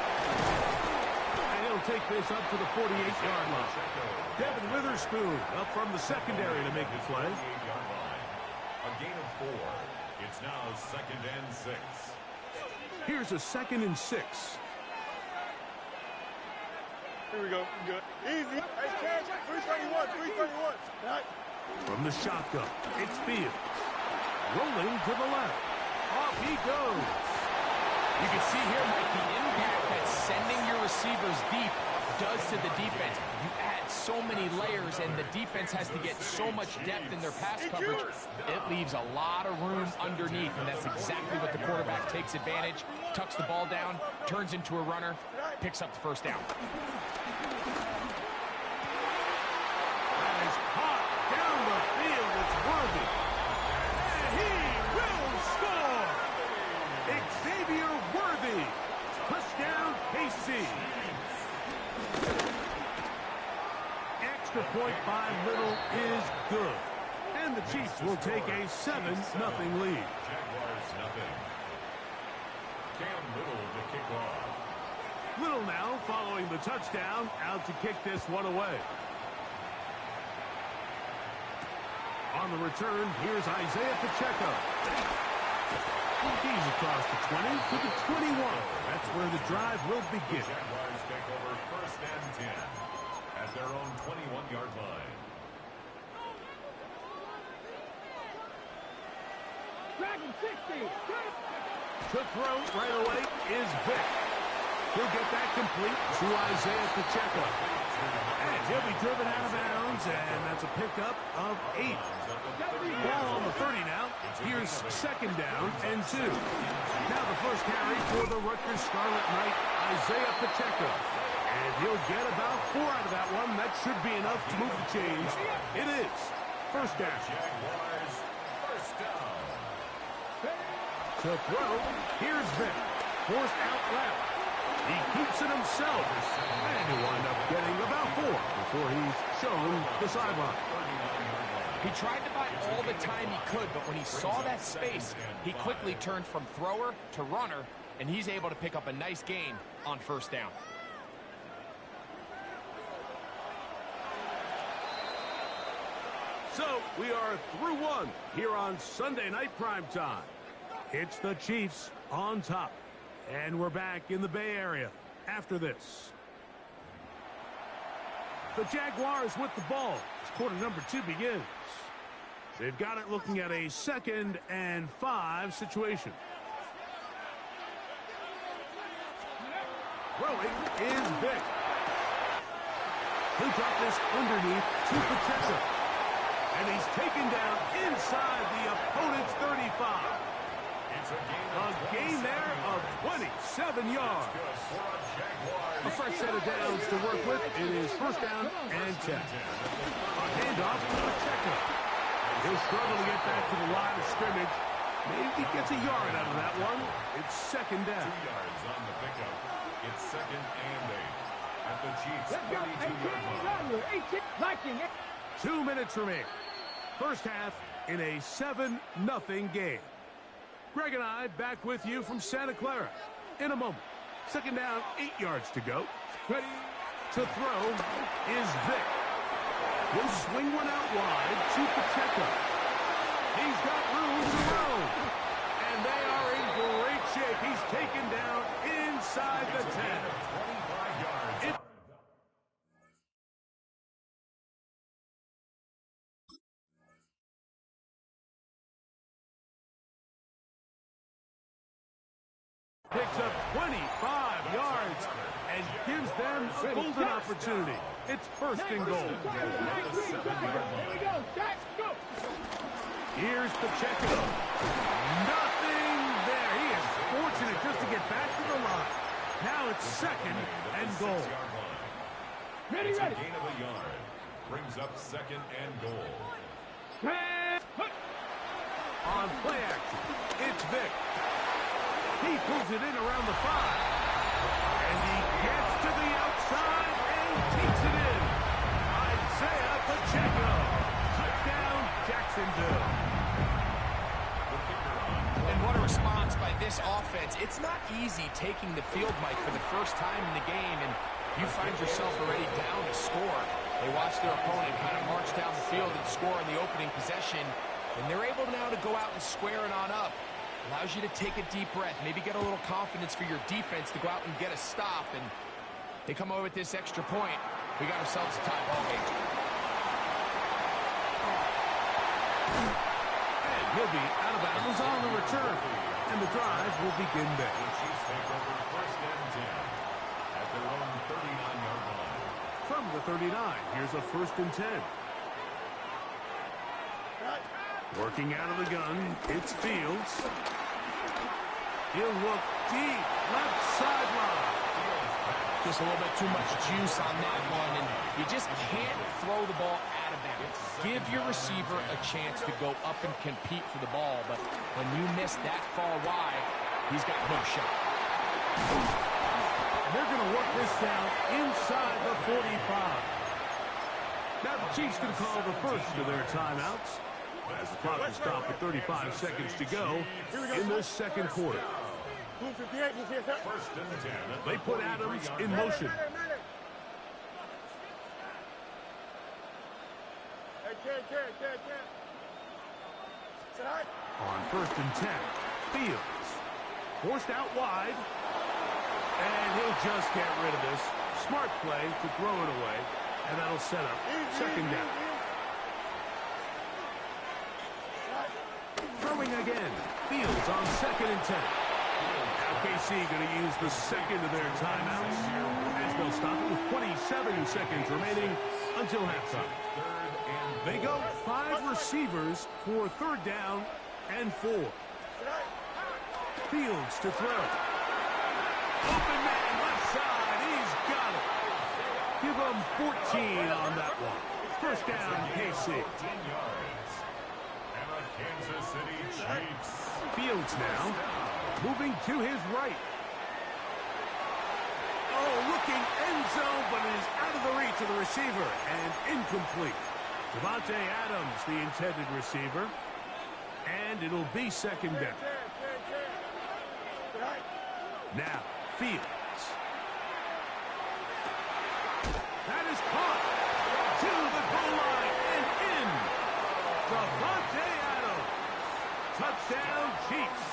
And he'll take this up to the 48-yard line. Devin Witherspoon up from the secondary to make the play. A gain of 4. It's now 2nd and 6. Here's a 2nd and 6. Here we go. Good. Easy. Hey, catch. 331. From the shotgun, it's Fields. Rolling to the left. Off he goes. You can see here, Mike, the impact that sending your receivers deep does to the defense. You add so many layers, and the defense has to get so much depth in their pass coverage. It leaves a lot of room underneath, and that's exactly what the quarterback takes advantage, tucks the ball down, turns into a runner, picks up the 1st down. That is caught down the field. It's Worthy. And he will score. Xavier Worthy. Touchdown, KC. Extra point by Little is good. And the Chiefs will take a 7-0 lead. Jaguars nothing. Cam Little to kick off. Little now following the touchdown, out to kick this one away. On the return, here's Isaiah Pacheco. He's across the 20 to the 21. That's where the drive will begin. The Jaguars take over 1st and 10 at their own 21-yard line. Dragon 60. To throw right away is Vic. He'll get that complete to Isaiah Pacheco. And he'll be driven out of bounds, and that's a pickup of 8. Ball on the 30 now. Here's 2nd down and 2. Now the 1st carry for the Rutgers Scarlet Knight, Isaiah Pacheco. And he'll get about 4 out of that one. That should be enough to move the chains. It is 1st down. Jaguars 1st down. To throw, here's Vic. Forced out left. He keeps it himself. And he'll wind up getting about 4 before he's shown the sideline. He tried to buy all the time he could, but when he saw that space, he quickly turned from thrower to runner, and he's able to pick up a nice gain on 1st down. So we are through 1 here on Sunday Night Primetime. It's the Chiefs on top. And we're back in the Bay Area after this. The Jaguars with the ball as quarter number 2 begins. They've got it looking at a 2nd and 5 situation. Throwing is Vic. He'll drop this underneath to Pacheco. And he's taken down inside the opponent's 35. A gain there of 27 yards. A fresh set of downs to work with. It is first down and 10. A handoff to Pacheco. He'll struggle to get back to the line of scrimmage. Maybe gets a yard out of that one. It's second down. 2 yards on the pickup. It's second and 8 at the Chiefs' 32-yard line. 2 minutes remain. First half in a 7-0 game. Greg and I back with you from Santa Clara in a moment. Second down, 8 yards to go. Ready to throw is Vic. He'll swing one out wide to Pacheco. He's got room to roam. And they are in great shape. He's taken down inside the 10. 25 yards. Picks up 25 yards and gives them a golden opportunity. It's first and goal. Here's Pacheco. Nothing there. He is fortunate just to get back to the line. Now it's second and goal. It's a gain of a yard. Brings up second and goal. On play action, it's Vic. He pulls it in around the 5. And he gets to the outside and takes it in. Isaiah Pacheco. Touchdown, Jacksonville. And what a response by this offense. It's not easy taking the field, Mike, for the first time in the game, and you find yourself already down to score. They watch their opponent kind of march down the field and score in the opening possession, and they're able now to go out and square it on up. Allows you to take a deep breath, maybe get a little confidence for your defense to go out and get a stop, and they come over with this extra point. We got ourselves a tie ball game. And he'll be out of bounds on the return, and the drive will begin there. The Chiefs take over first and 10 at their own 39-yard line. From the 39, here's a first and 10. Working out of the gun, it's Fields. He'll look deep, left sideline. Just a little bit too much juice on that one, and you just can't throw the ball out of bounds. Give your receiver a chance to go up and compete for the ball, but when you miss that far wide, he's got no shot. They're going to work this down inside the 45. Now the Chiefs can call the first of their timeouts, as the clock will stop at 35 seconds to go in this second quarter. First and 10. They put Adams in motion. On first and 10, Fields forced out wide, and he'll just get rid of this. Smart play to throw it away, and that'll set up second down. Throwing again. Fields on second and 10. Now KC going to use the second of their timeouts, as they'll stop it with 27 seconds remaining until halftime. They go 5 receivers for third down and 4. Fields to throw. Open man, left side. He's got it. Give him 14 on that one. First down, KC. 10 yards. And the Kansas City Chiefs. Fields now moving to his right. Oh, looking end zone, but it is out of the reach of the receiver and incomplete. Devontae Adams, the intended receiver, and it'll be second down. Now, Fields. That is caught to the goal line and in. Devontae Adams. Touchdown, Chiefs.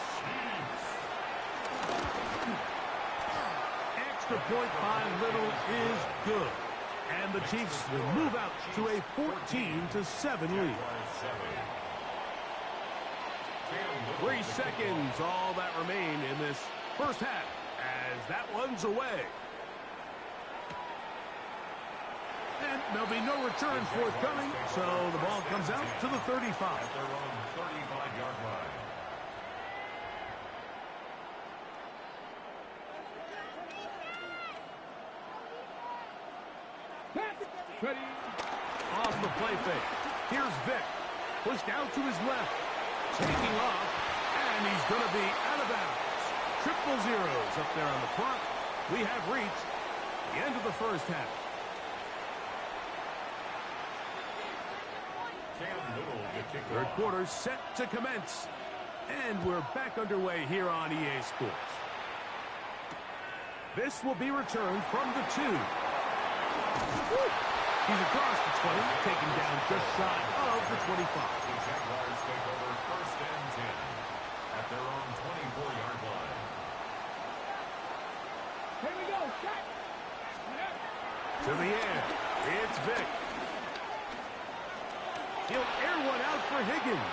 Extra point by Little is good. And the Chiefs will move out to a 14-7 lead. 3 seconds, all that remain in this first half, as that one's away. And there'll be no return forthcoming, so the ball comes out to the 35. At their own 35-yard line. Ready? Off the play fake. Here's Vic. Pushed out to his left. Taking off. And he's going to be out of bounds. Triple zeros up there on the clock. We have reached the end of the first half. Third quarter set to commence. And we're back underway here on EA Sports. This will be returned from the 2. He's across the 20, taken down just shy of the 25. The Jaguars take over first and 10 at their own 24-yard line. Here we go. Shot. To the air. It's Vic. He'll air one out for Higgins.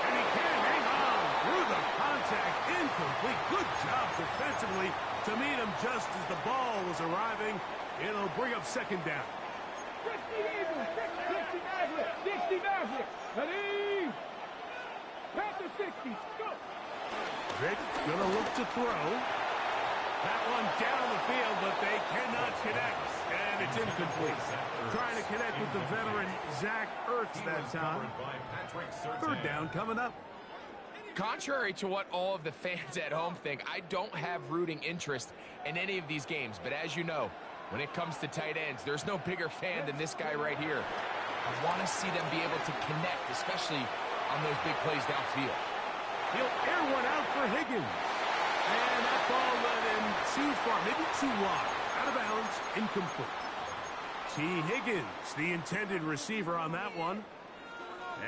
And he can't hang on through the contact. Incomplete. Good job defensively to meet him just as the ball was arriving. It'll bring up second down. 60 Eagles. 60 Maverick. 60 Maverick. Ready? Panther 60. Go. Vic gonna look to throw. That one down the field, but they cannot connect. And it's incomplete. Trying to connect with the veteran Zach Ertz that time. Third down coming up. Contrary to what all of the fans at home think, I don't have rooting interest in any of these games. But as you know, when it comes to tight ends, there's no bigger fan than this guy right here. I want to see them be able to connect, especially on those big plays downfield. He'll air one out for Higgins. And that ball went in too far, maybe too wide. Out of bounds, incomplete. T. Higgins, the intended receiver on that one.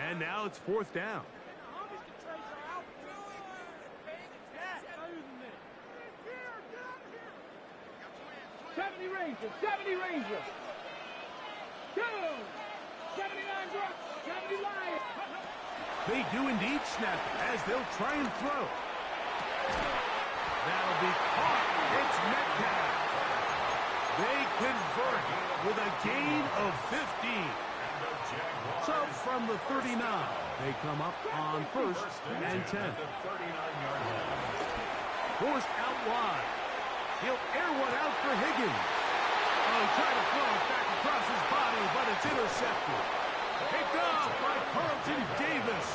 And now it's fourth down. 70 Rangers. 70 Rangers. 2. 79 Brooks. 70 Lions. They do indeed snap it as they'll try and throw. That'll be caught. It's Metcalf. They convert with a gain of 15. So from the 39, they come up on first and 10. Forced out wide. He'll air one out for Higgins. Oh, trying to throw it back across his body, but it's intercepted. Picked off by Carlton Davis.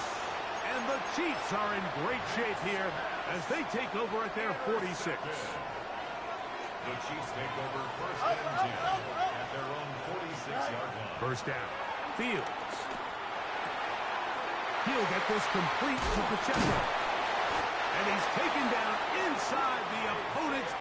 And the Chiefs are in great shape here as they take over at their 46. The Chiefs take over first and 10 at their own 46-yard line. First down. Fields. He'll get this complete to Pacheco. And he's taken down inside the opponent's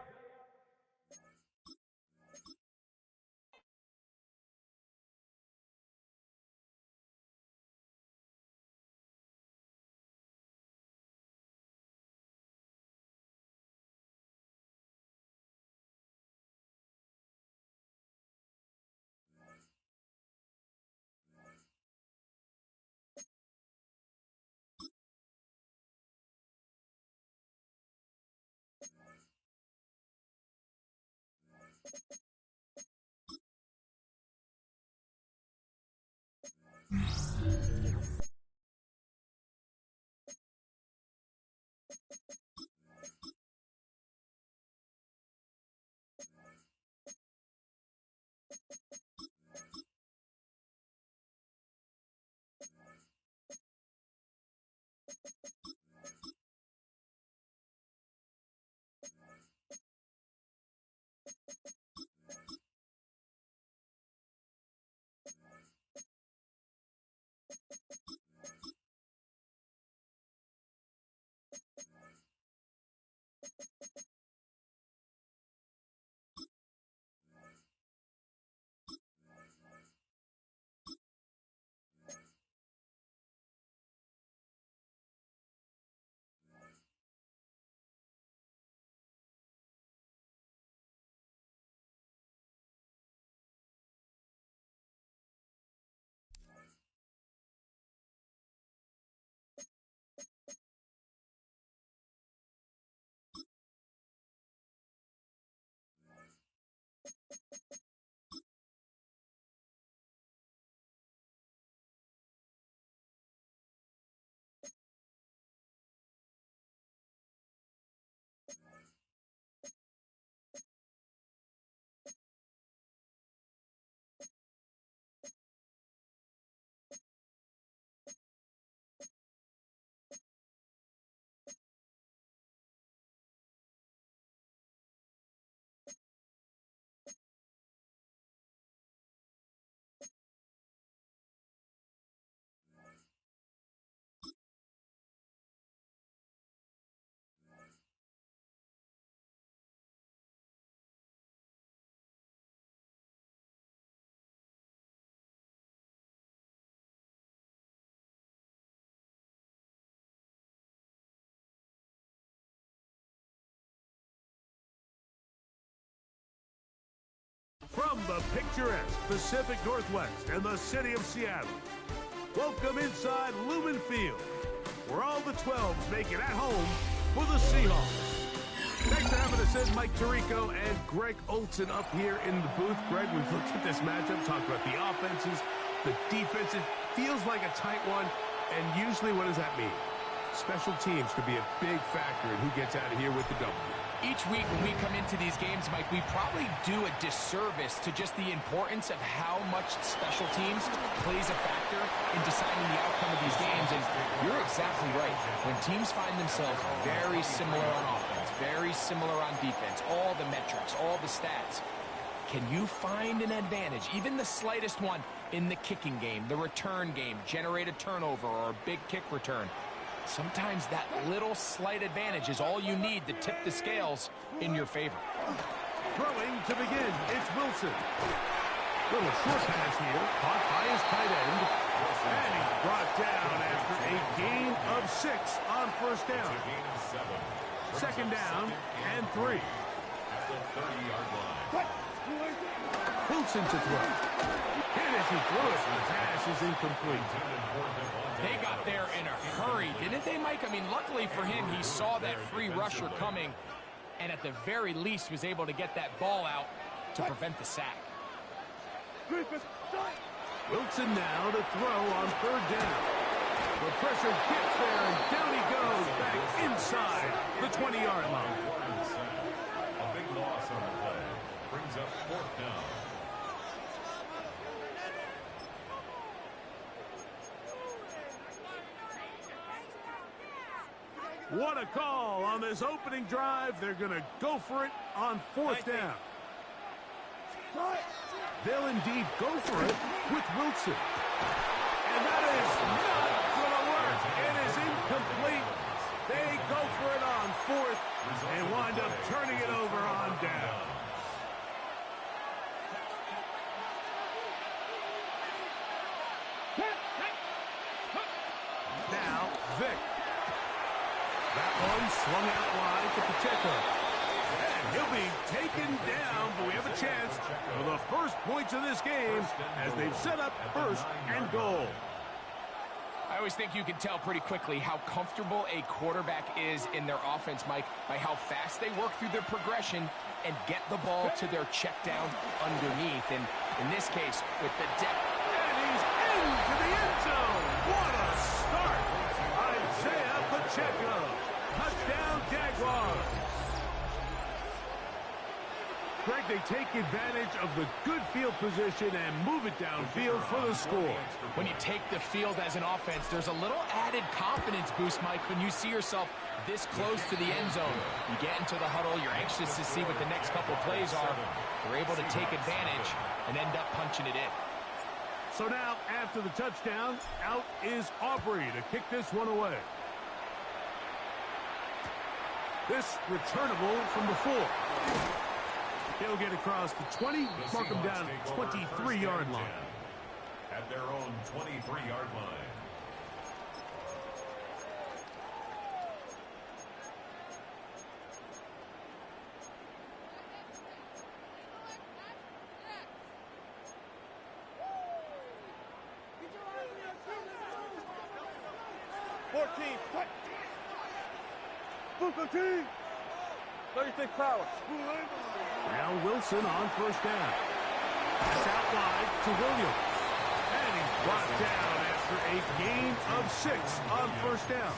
picturesque Pacific Northwest and the city of Seattle. Welcome inside Lumen Field, where all the 12s make it at home for the Seahawks. Thanks for having us in, Mike Tirico and Greg Olson up here in the booth. Greg, we've looked at this matchup, talked about the offenses, the defenses. Feels like a tight one, and usually what does that mean? Special teams could be a big factor in who gets out of here with the W. Each week when we come into these games, Mike, we probably do a disservice to just the importance of how much special teams plays a factor in deciding the outcome of these games. And you're exactly right. When teams find themselves very similar on offense, very similar on defense, all the metrics, all the stats, can you find an advantage, even the slightest one, in the kicking game, the return game, generate a turnover or a big kick return? Sometimes that little slight advantage is all you need to tip the scales in your favor. Throwing to begin, it's Wilson. Little short pass here, caught by his tight end. And he's brought down after a gain of 6 on first down. Second down and 3. At the 30-yard line. Wilson to throw. And as he throws, the pass is incomplete. They got there in a hurry, didn't they, Mike? I mean, luckily for him, he saw that free rusher coming, and at the very least was able to get that ball out to prevent the sack. Wilson now to throw on third down. The pressure gets there, and down he goes back inside the 20-yard line. A big loss on the play. Brings up fourth down. What a call on this opening drive. They're going to go for it on fourth down. They'll indeed go for it with Wilson. And that is not going to work. It is incomplete. They go for it on fourth and wind up turning it over on down. Now, Vic. That one swung out wide to Pacheco. And he'll be taken down, but we have a chance for the first points of this game as they've set up first and goal. I always think you can tell pretty quickly how comfortable a quarterback is in their offense, Mike, by how fast they work through their progression and get the ball to their check down underneath. And in this case, with the depth. And he's into the end zone. What a start. Isaiah Pacheco. Touchdown, Jaguars. Greg, they take advantage of the good field position and move it downfield for the score. When you take the field as an offense, there's a little added confidence boost, Mike, when you see yourself this close to the end zone. You get into the huddle, you're anxious to see what the next couple plays are. You're able to take advantage and end up punching it in. So now, after the touchdown, out is Aubrey to kick this one away. This returnable from the 4. He'll get across the 20, mark him down at the 23-yard line. At their own 23-yard line. Booker team. 36 power. Now Wilson on first down. Pass out wide to Williams. And he's brought down after a gain of 6 on first down.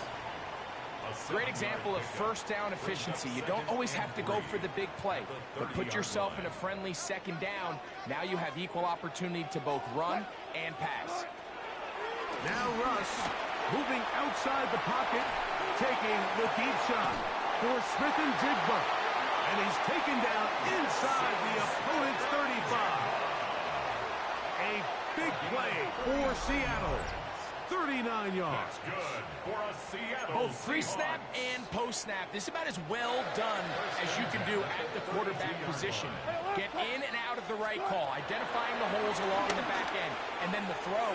Great example of first down efficiency. You don't always have to go for the big play, but put yourself in a friendly second down. Now you have equal opportunity to both run and pass. Now Russ moving outside the pocket, taking the deep shot for Smith and Jigba. And he's taken down inside the opponent's 35. A big play for Seattle. 39 yards. That's good for a Seattle. Both pre-snap and post-snap. This is about as well done as you can do at the quarterback position. Get in and out of the right call, identifying the holes along the back end, and then the throw.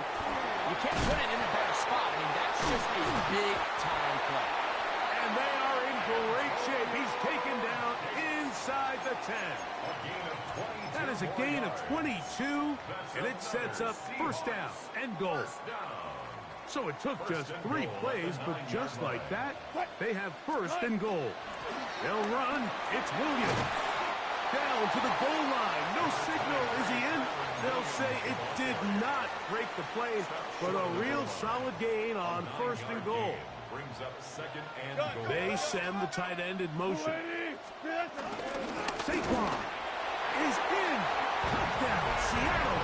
You can't put it in a better spot. I mean, that's just a big-time play. And they are in great shape. He's taken down inside the 10. That is a gain of 22, and it sets up first down and goal. So it took just 3 plays, but just like that, they have first and goal. They'll run. It's Williams. Down to the goal line. No signal. Is he in? They'll say it did not break the play, but a real solid gain on first and goal. Brings up second and goal. They send the tight end in motion. Saquon is in. Touchdown, Seattle.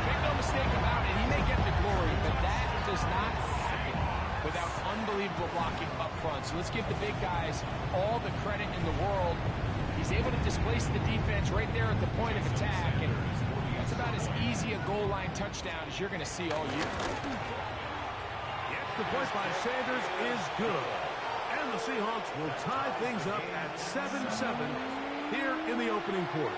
Make no mistake about it, he may get the glory, but that does not happen without unbelievable blocking up front. So let's give the big guys all the credit in the world. He's able to displace the defense right there at the point of attack, and that's about as easy a goal line touchdown as you're going to see all year. The extra point by Sanders is good. And the Seahawks will tie things up at 7-7 here in the opening quarter.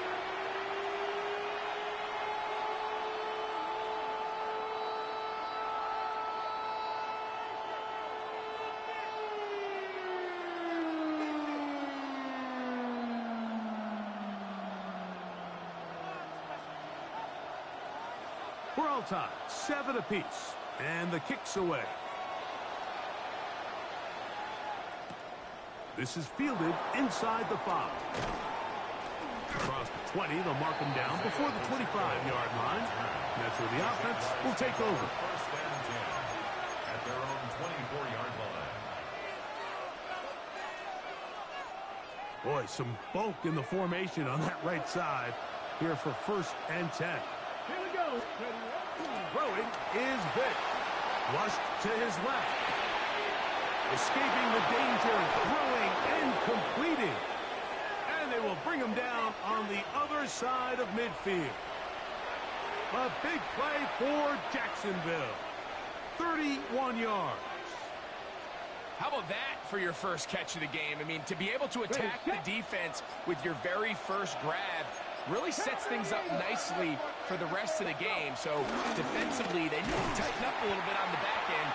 We're all tied, 7 apiece, and the kick's away. This is fielded inside the 5. Across the 20, they'll mark him down before the 25-yard line. And that's where the offense will take over. First and 10 at their own 24-yard line. Boy, some bulk in the formation on that right side here for first and 10. Here we go. Throwing is Vick. Flushed to his left. Escaping the danger, throwing and completing. And they will bring him down on the other side of midfield. A big play for Jacksonville. 31 yards. How about that for your first catch of the game? I mean, to be able to attack the defense with your very first grab really sets things up nicely for the rest of the game. So defensively, they need to tighten up a little bit on the back end,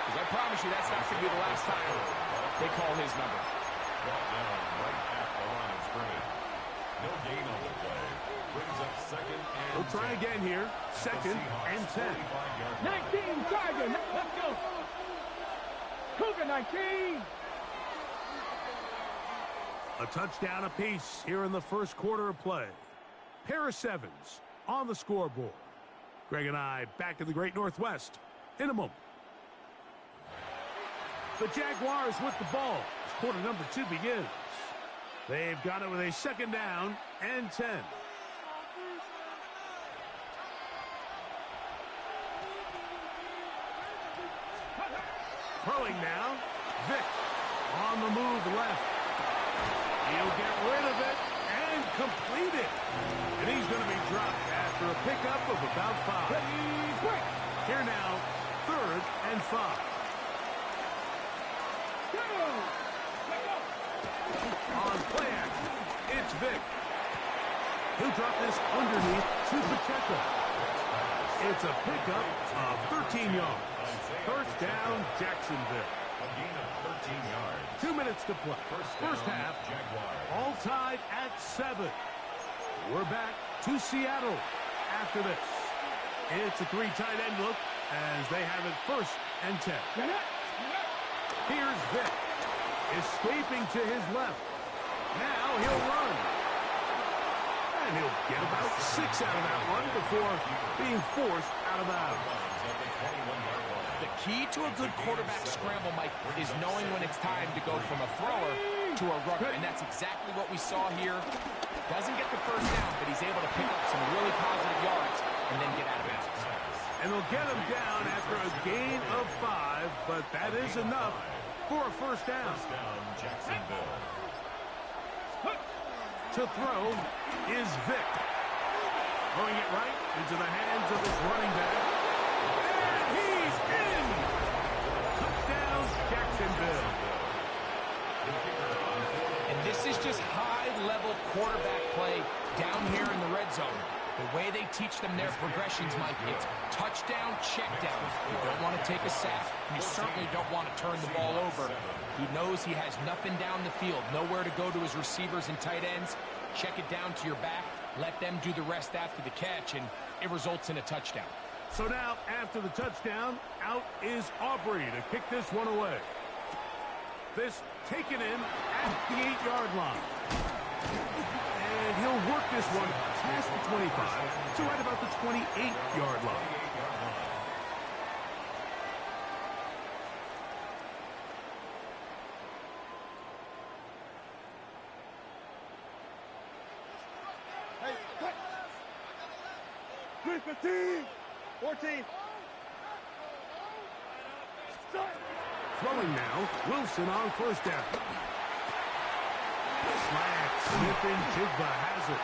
because I promise you that's not going to be the last time they call his number. Brought down right at the line of scrimmage. No gain on the play. Brings up second and We'll try 10. again here. Second and 10. 45-yard 19, Tiger. Let's go. Cougar 19. A touchdown apiece here in the first quarter of play. Pair of 7s on the scoreboard. Greg and I back in the Great Northwest in a moment. The Jaguars with the ball as quarter number 2 begins. They've got it with a second down and 10. Throwing now. Vick on the move left. He'll get rid of it and complete it. And he's going to be dropped after a pickup of about 5. Here now, 3rd and 5. On play action, it's Vick. He'll drop this underneath to Pacheco. It's a pickup of 13 yards. First down, Jacksonville. A gain of 13 yards. 2 minutes to play. First half, all tied at 7. We're back to Seattle after this. It's a 3 tight end look as they have it first and 10. Here's Vick, escaping to his left. Now he'll run. And he'll get about 6 out of that one before being forced out of bounds. The key to a good quarterback scramble, Mike, is knowing when it's time to go from a thrower to a runner. And that's exactly what we saw here. Doesn't get the first down, but he's able to pick up some really positive yards and then get out of bounds. And they'll get him down after a gain of 5, but that is enough for a first down. First down, Jacksonville. To throw is Vick. Throwing it right into the hands of his running back. And he's in! Touchdown, Jacksonville. And this is just high-level quarterback play down here in the red zone. The way they teach them their progressions, Mike, it's touchdown, check down. You don't want to take a sack. You certainly don't want to turn the ball over. He knows he has nothing down the field, nowhere to go to his receivers and tight ends. Check it down to your back, let them do the rest after the catch, and it results in a touchdown. So now, after the touchdown, out is Aubrey to kick this one away. This taken in at the 8-yard line. And he'll work this one past the 25 to right about the 28-yard line. Hey, 15, 14. Throwing now, Wilson on first down. Slant, Smith-Njigba has it.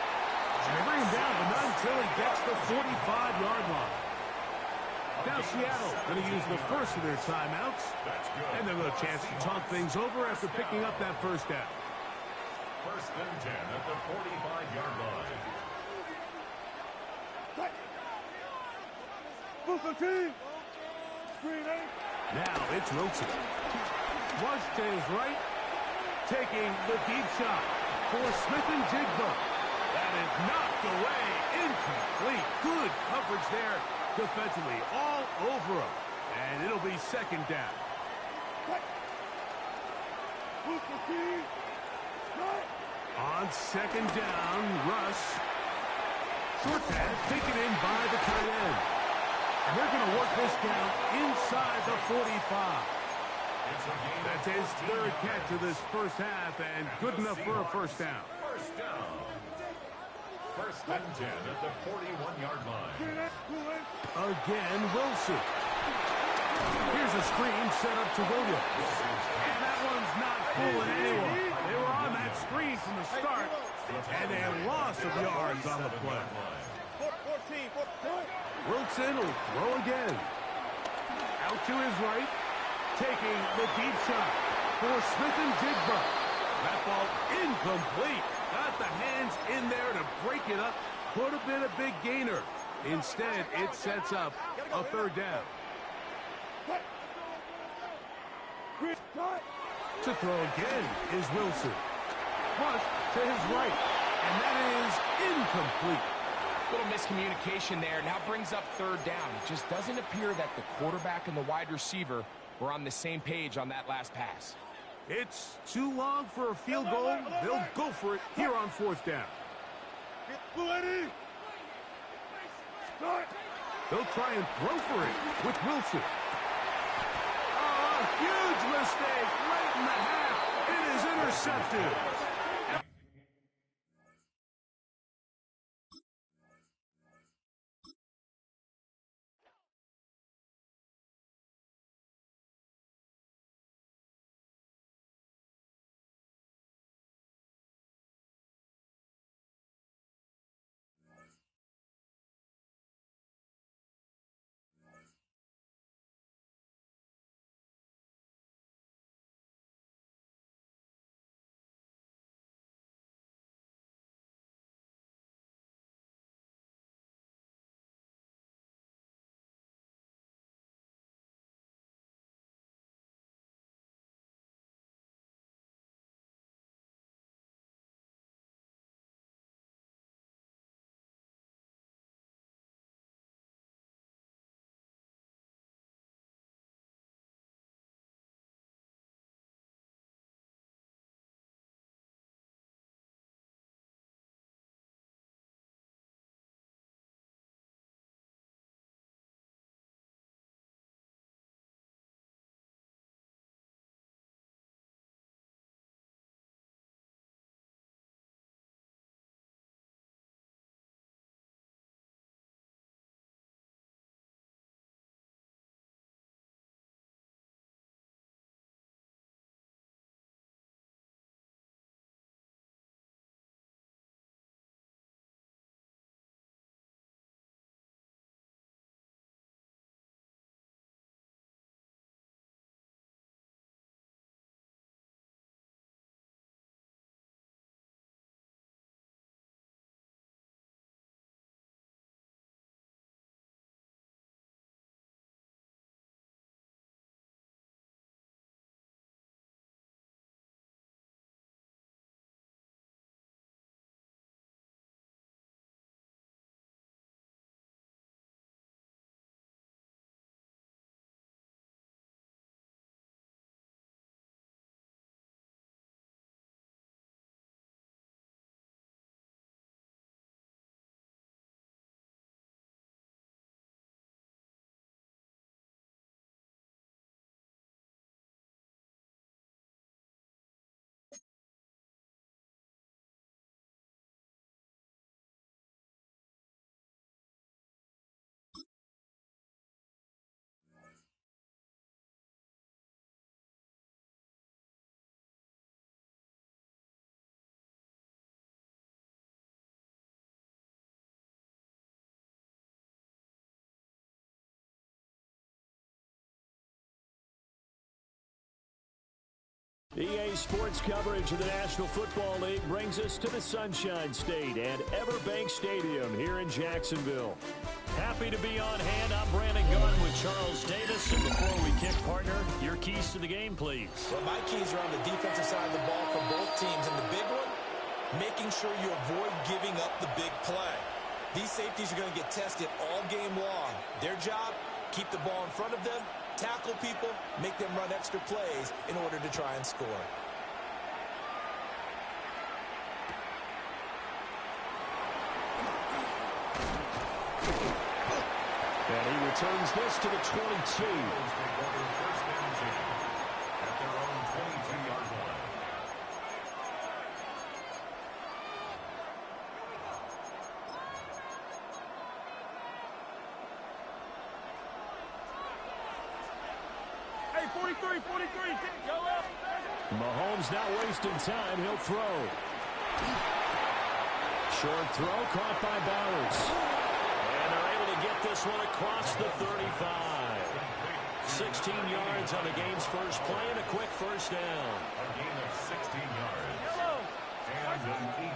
And they bring him down, but not until he gets the 45-yard line. Now Seattle going to use the first of their timeouts. And they'll have a chance to talk things over after picking up that first down. First and 10 at the 45-yard line. Now it's Wilson. Flush to his right. Taking the deep shot for Smith-Njigba. That is knocked away. Incomplete. Good coverage there defensively. All over him. And it'll be second down. On second down, Russ. Short pass taken in by the tight end. And they're going to work this down inside the 45. That's his third catch of this first half, and good enough for a first down. First down. First and 10 at the 41-yard line. Again, Wilson. Here's a screen set up to Williams. And that one's not fooling anyone. They were on that screen from the start, and a loss of yards on the play. Wilson will throw again. Out to his right. Taking the deep shot for Smith-Njigba. That ball incomplete. Got the hands in there to break it up. Could have been a big gainer. Instead, it sets up a third down. To throw again is Wilson. Flush to his right. And that is incomplete. Little miscommunication there. Now brings up third down. It just doesn't appear that the quarterback and the wide receiver were on the same page on that last pass. It's too long for a field goal. They'll go for it here on fourth down. They'll try and throw for it with Wilson. Oh, a huge mistake right in the half. It is intercepted. EA Sports coverage of the National Football League brings us to the Sunshine State and Everbank Stadium here in Jacksonville. Happy to be on hand. I'm Brandon Gunn with Charles Davis. And before we kick, partner, your keys to the game, please. Well, my keys are on the defensive side of the ball for both teams. And the big one, making sure you avoid giving up the big play. These safeties are going to get tested all game long. Their job, keep the ball in front of them, tackle people, make them run extra plays in order to try and score. And he returns this to the 22. At their own 22-yard line. Hey, 43, 43, go up. Mahomes not wasting time. He'll throw. Short throw caught by Bowers. And they're able to get this one across the 35. 16 yards on the game's first play and a quick first down. A gain of 16 yards.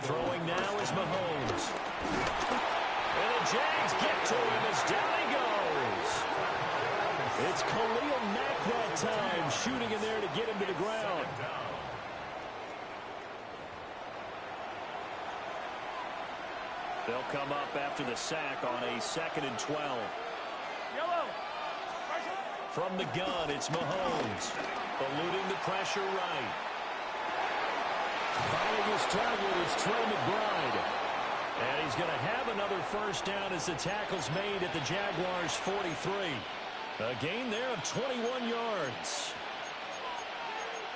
Throwing now is Mahomes. And the Jags get to him as down he goes. It's Khalil Mack that time, shooting in there to get him to the ground. They'll come up after the sack on a 2nd and 12. Yellow. From the gun, it's Mahomes. Eluding the pressure right. Finding his target, it's Trey McBride. And he's going to have another first down as the tackle's made at the Jaguars' 43. A gain there of 21 yards.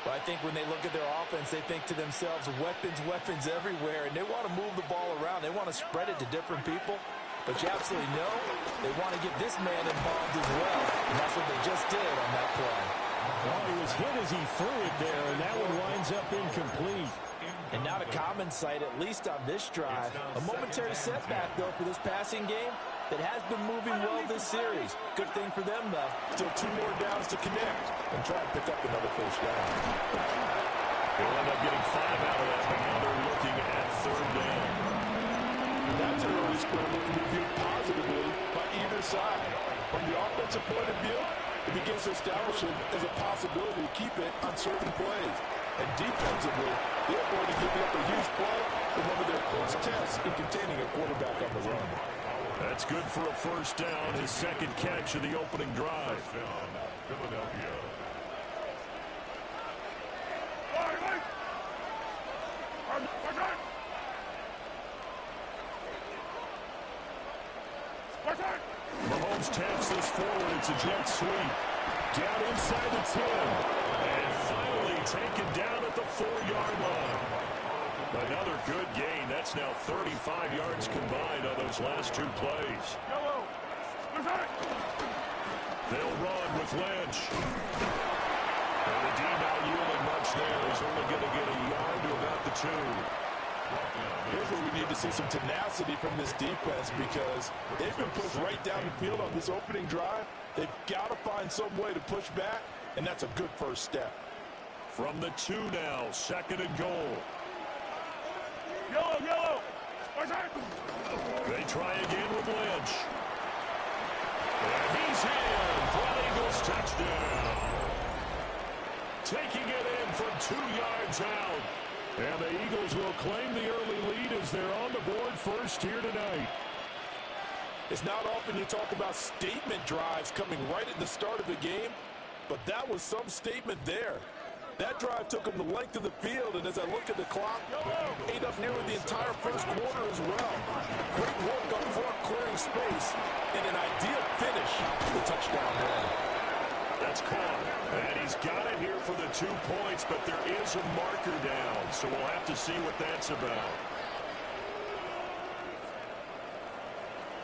But I think when they look at their offense, they think to themselves, weapons everywhere, and they want to move the ball around. They want to spread it to different people. But you absolutely know they want to get this man involved as well. And that's what they just did on that play. Well, he was hit as he threw it there, and that one winds up incomplete. And not a common sight, at least on this drive. A momentary setback, though, for this passing game that has been moving well this series. Good thing for them, though. Still 2 more downs to connect and try and pick up another first down. They'll end up getting 5 out of that, but now they're looking at 3rd down. That's an early scramble can be viewed positively by either side. From the offensive point of view, it begins to establish it as a possibility to keep it on certain plays. And defensively, they're going to give up a huge play in one of their first tests in containing a quarterback on the run. That's good for a first down, his 2nd catch of the opening drive. Philadelphia. Mahomes taps this forward. It's a jet sweep. Down inside the 10. And finally taken down at the 4-yard line. Another good gain. That's now 35 yards combined on those last 2 plays. They'll run with Lynch. And the D not yielding much there. He's only going to get a yard to about the 2. Here's where we need to see some tenacity from this defense because they've been pushed right down the field on this opening drive. They've got to find some way to push back, and that's a good first step. From the 2 now, 2nd and goal. Yellow. They try again with Lynch. And he's in for an Eagles touchdown. Taking it in from 2 yards out. And the Eagles will claim the early lead as they're on the board first here tonight. It's not often you talk about statement drives coming right at the start of the game, but that was some statement there. That drive took them the length of the field, and as I look at the clock, ate up nearly the entire first quarter as well. Great work up front, clearing space, and an ideal finish to the touchdown run. That's caught, and he's got it here for the 2 points, but there is a marker down, so we'll have to see what that's about.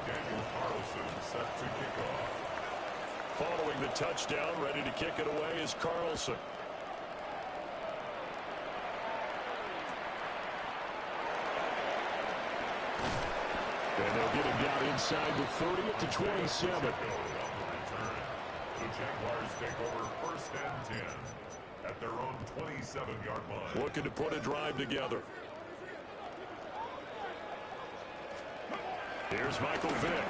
Daniel Carlson set to kick off. Following the touchdown, ready to kick it away is Carlson. And they'll get him down inside the 30 at the 27. The Jaguars take over 1st and 10 at their own 27-yard line. Looking to put a drive together. Here's Michael Vick.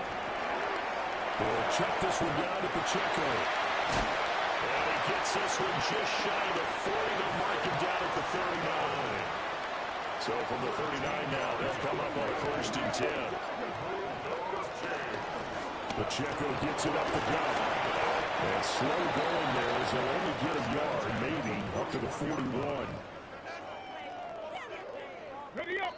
We'll check this one down to Pacheco. And he gets this one just shy of the 40. They'll mark him down at the 39. So from the 39 now, they'll come up on 1st and 10. Pacheco gets it up the gut. And slow going there as they'll only get a yard, maybe, up to the 41. Ready up.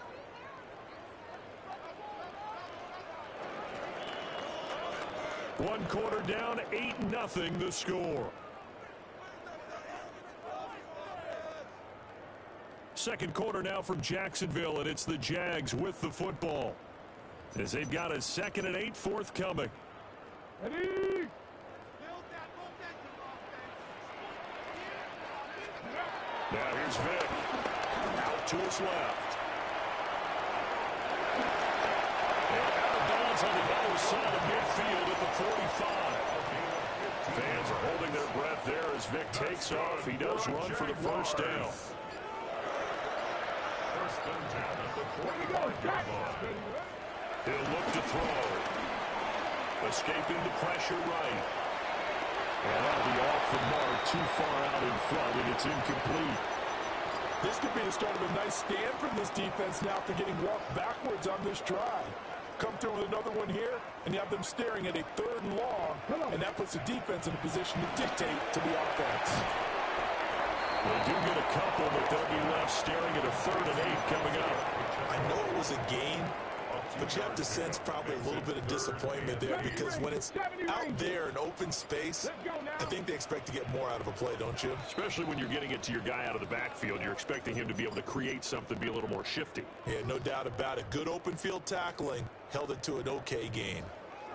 One quarter down, 8-0 the score. Second quarter now from Jacksonville, and it's the Jags with the football. As they've got a 2nd and 8 forthcoming. Ready. Now here's Vick. Out to his left. And out of bounds on the other side of midfield at the 45. Fans are holding their breath there as Vick takes off. He does run for the first down. He'll look to throw. Escaping the pressure right. And that'll be off the mark, too far out in front, and it's incomplete. This could be the start of a nice stand from this defense now after getting walked backwards on this drive. Come through with another one here, and you have them staring at a 3rd and long, and that puts the defense in a position to dictate to the offense. They do get a couple, but they'll be left staring at a 3rd and 8 coming up. I know it was a gain, but you have to sense probably a little bit of disappointment there because when it's out there in open space, I think they expect to get more out of a play, don't you? Especially when you're getting it to your guy out of the backfield. You're expecting him to be able to create something, be a little more shifty. Yeah, no doubt about it. Good open field tackling held it to an okay gain.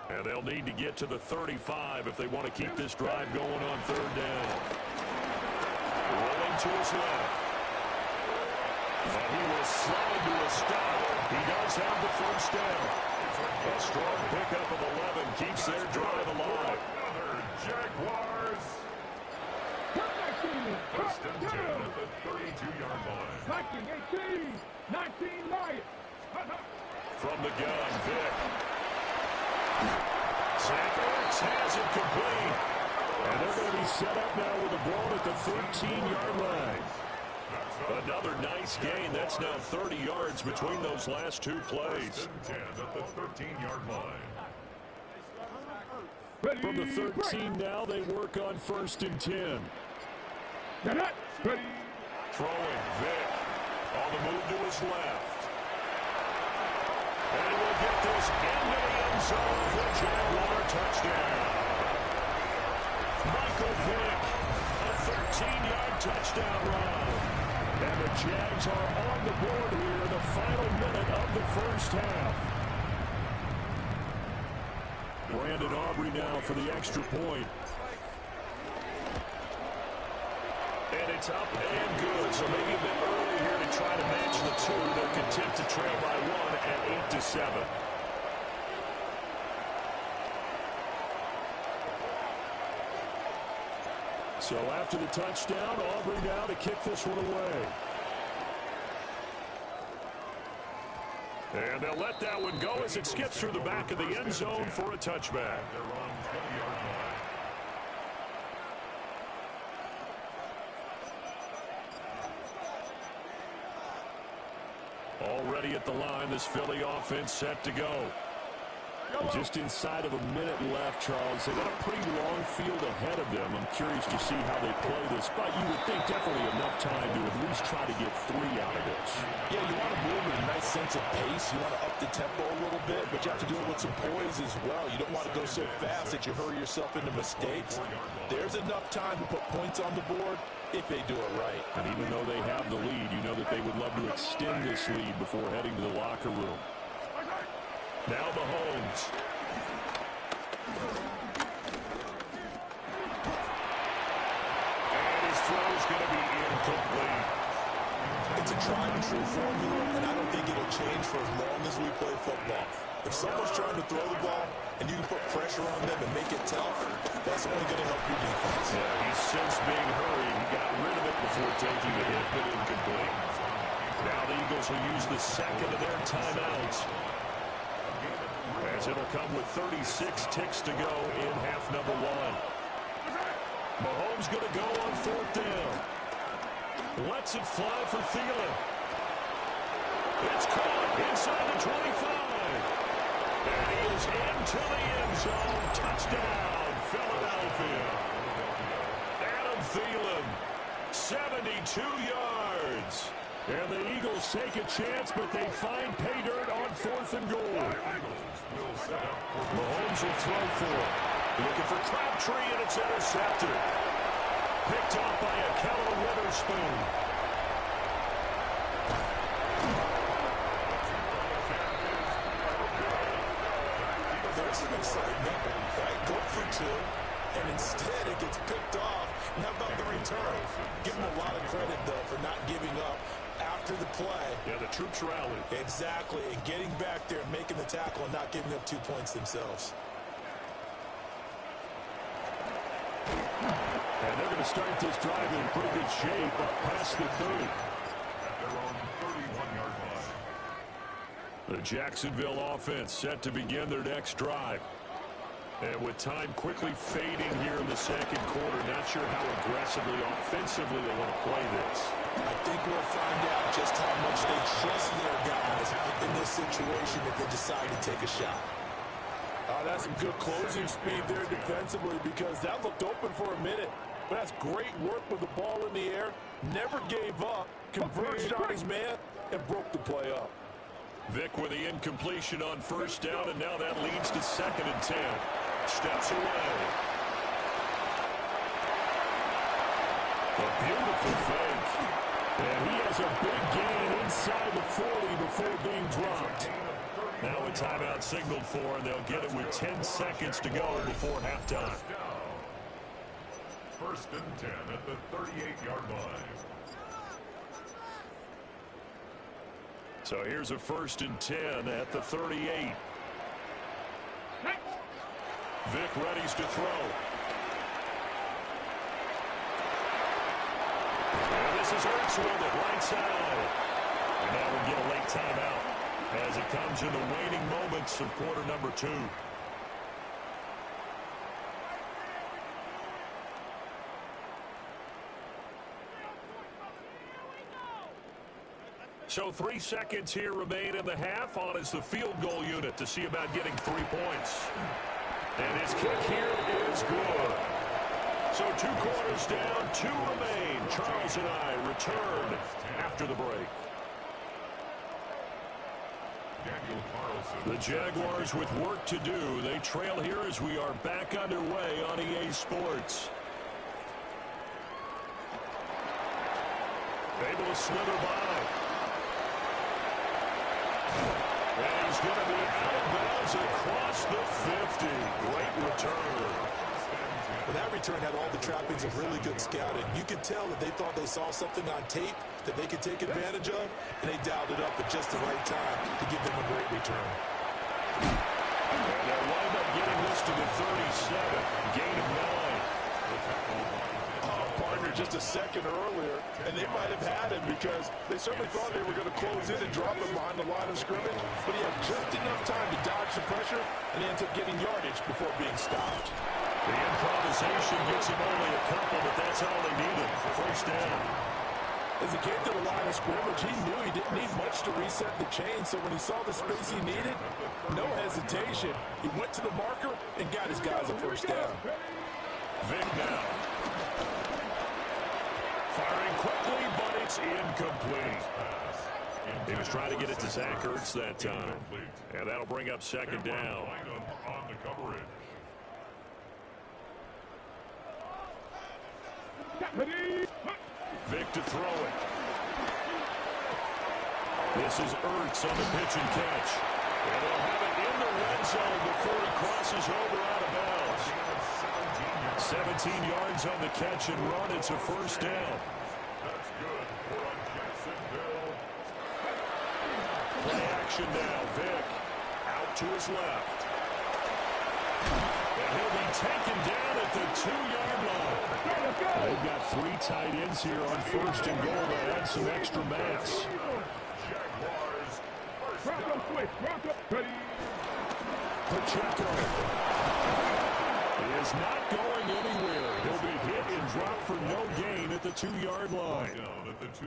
And they'll need to get to the 35 if they want to keep this drive going on 3rd down. Rolling to his left. And he will slide to a stop. He does have the first down. A strong pickup of 11 keeps their drive alive. Jaguars. 1st and 10 at the 32-yard line. 19-18. 19-9. From the gun, Vick. Zach Ertz has it complete. And they're going to be set up now with a ball at the 13-yard line. Another nice gain. That's now 30 yards between those last two plays. 10 at the 13-yard line. From the 13 now, they work on 1st and 10. Throwing Vick on the move to his left. And we'll get this into the end zone for a Jaguar touchdown. Michael Vick, a 13-yard touchdown run. And the Jags are on the board here in the final minute of the first half. Brandon Aubrey now for the extra point. And it's up and good. So maybe a bit early here to try to match the two. They're content to trail by 1 at 8-7. So after the touchdown, Aubrey now to kick this one away. And they'll let that one go as it skips through the back of the end zone for a touchback. Already at the line, this Philly offense set to go. Just inside of a minute left, Charles. They've got a pretty long field ahead of them. I'm curious to see how they play this, but you would think definitely enough time to at least try to get 3 out of this. Yeah, you want to move with a nice sense of pace. You want to up the tempo a little bit, but you have to do it with some poise as well. You don't want to go so fast that you hurry yourself into mistakes. There's enough time to put points on the board if they do it right. And even though they have the lead, you know that they would love to extend this lead before heading to the locker room. Now Mahomes. And his throw is going to be incomplete. It's a tried and true formula, and I don't think it'll change for as long as we play football. If someone's trying to throw the ball and you can put pressure pressure on them and make it tough, that's only going to help your defense. Yeah, he's since being hurried. He got rid of it before taking the hit, but incomplete. Now the Eagles will use the second of their timeouts, as it'll come with 36 ticks to go in half number one. Mahomes going to go on fourth down. Lets it fly for Thielen. It's caught inside the 25. And he is into the end zone. Touchdown, Philadelphia. Adam Thielen, 72 yards. And the Eagles take a chance, but they find pay dirt on fourth and goal. Mahomes will throw for it. Looking for Crabtree, and it's intercepted. Picked off by a Keller Witherspoon. There's an excitement, right? Go for two, and instead it gets picked off. And how about the return? Give him a lot of credit, though, for not giving up after the play. Yeah, the troops rallied. Exactly, and getting back there and making the tackle and not giving up 2 points themselves. And they're going to start this drive in pretty good shape up past the 30. At their own 31-yard line. The Jacksonville offense set to begin their next drive. And with time quickly fading here in the second quarter, not sure how aggressively, offensively they want to play this. I think we'll find out just how much they trust their guys in this situation if they decide to take a shot. That's some good closing speed there defensively, because that looked open for a minute. But that's great work with the ball in the air. Never gave up, converged on his man, and broke the play up. Vic with the incompletion on first down, and now that leads to 2nd and 10. Steps away. A beautiful fake. And he has a big gain inside the 40 before being dropped. Now a timeout signaled for, and they'll get it with 10 seconds to go before halftime. 1st and 10 at the 38-yard line. So here's a 1st and 10 at the 38. Vic readies to throw. And this is Hurts with it, right side. And now we get a late timeout as it comes in the waning moments of quarter number 2. So 3 seconds here remain in the half. On is the field goal unit to see about getting 3 points. And his kick here is good. So 2 quarters down, 2 remain. Charles and I return after the break. The Jaguars with work to do. They trail here as we are back underway on EA Sports. Able to slither by. And he's going to be out of bounds across the 50. Great return. Well, that return had all the trappings of really good scouting. You could tell that they thought they saw something on tape that they could take advantage of, and they dialed it up at just the right time to give them a great return. And they'll wind up getting this to the 37. Gain of 9. Partner just a second earlier, and they might have had him because they certainly thought they were going to close in and drop him behind the line of scrimmage, but he had just enough time to dodge the pressure, and he ends up getting yardage before being stopped. The improvisation gets him only a couple, but that's all they needed for first down. As he came to the line of scrimmage, he knew he didn't need much to reset the chain, so when he saw the space he needed, no hesitation. He went to the marker and got his guys a first down. Vic now. Firing quickly, but it's incomplete. He was trying to get it to Zach Ertz that time. And that'll bring up 2nd down. On the coverage. Vic to throw it. This is Ertz on the pitch and catch. And they'll have it in the red zone before he crosses over out of bounds. 17 yards on the catch and run. It's a first down. That's good for a Jacksonville. Play action now. Vic out to his left. taken down at the 2-yard line. They've got 3 tight ends here on 1st and goal to add some extra mass. Pacheco is not going anywhere. He'll be hit and dropped for no gain at the 2-yard line.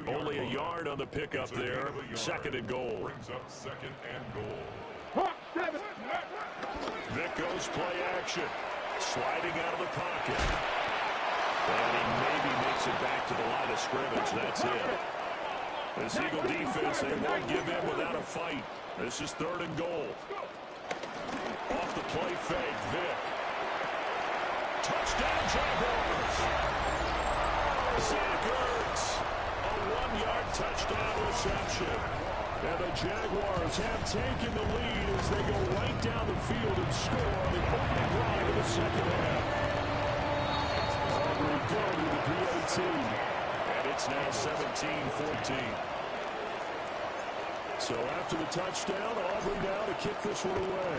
Only a yard on the pickup there. 2nd and goal. Brings up 2nd and goal. Vick goes play action. Sliding out of the pocket. And he maybe makes it back to the line of scrimmage. That's it. This Eagle defense, they won't give in without a fight. This is 3rd and goal. Off the play fake, Vick. Touchdown, Jaguars. Zach Ertz. A 1-yard touchdown reception. And the Jaguars have taken the lead as they go right down the field and score on the opening drive of the 2nd half. Aubrey going to the PAT. And it's now 17-14. So after the touchdown, Aubrey now to kick this one away.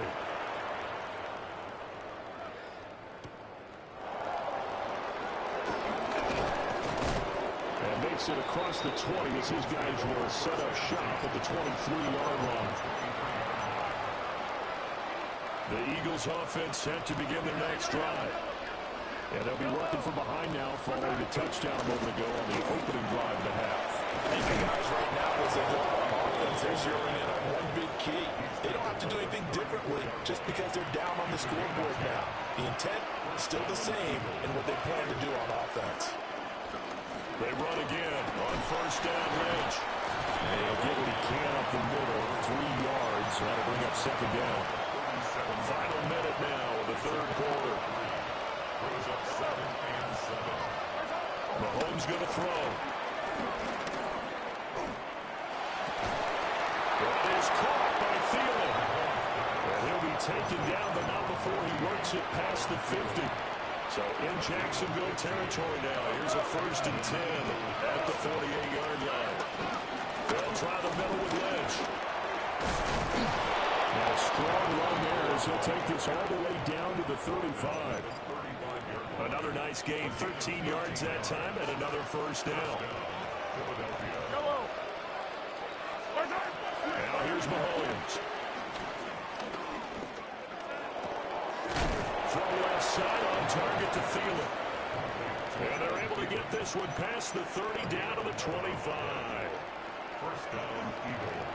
It across the 20 as his guys will set up shop at the 23-yard line. The Eagles offense set to begin their next drive. And they'll be working from behind now following the touchdown a moment ago on the opening drive of the half. I think the guys right now, as they go on offense, they're zeroing in on one big key. They don't have to do anything differently just because they're down on the scoreboard now. The intent is still the same in what they plan to do on offense. They run again on 1st down, Lynch. And he'll get what he can up the middle, 3 yards. That'll bring up 2nd down. Final minute now of the 3rd quarter. Goes up 7th and 7. Mahomes going to throw. That is caught by Thielen. And he'll be taken down, but not before he works it past the 50. So in Jacksonville territory now. Here's a 1st and 10 at the 48-yard line. They'll try the middle with Lynch. Now a strong run there as he'll take this all the way down to the 35. Another nice gain, 13 yards that time, and another 1st down. Now here's Mahomes. From left side on target to Thielen. And they're able to get this one past the 30 down to the 25. 1st down, Eagles.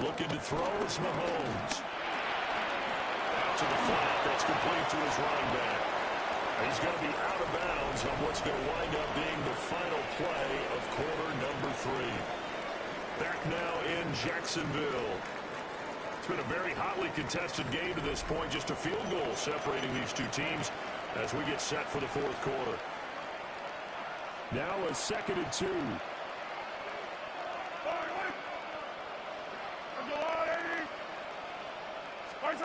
Looking to throw is Mahomes. Out to the flat. That's complete to his running back. He's going to be out of bounds on what's going to wind up being the final play of quarter number 3. Back now in Jacksonville. It's been a very hotly contested game to this point. Just a field goal separating these two teams as we get set for the 4th quarter. Now a 2nd and 2. Well,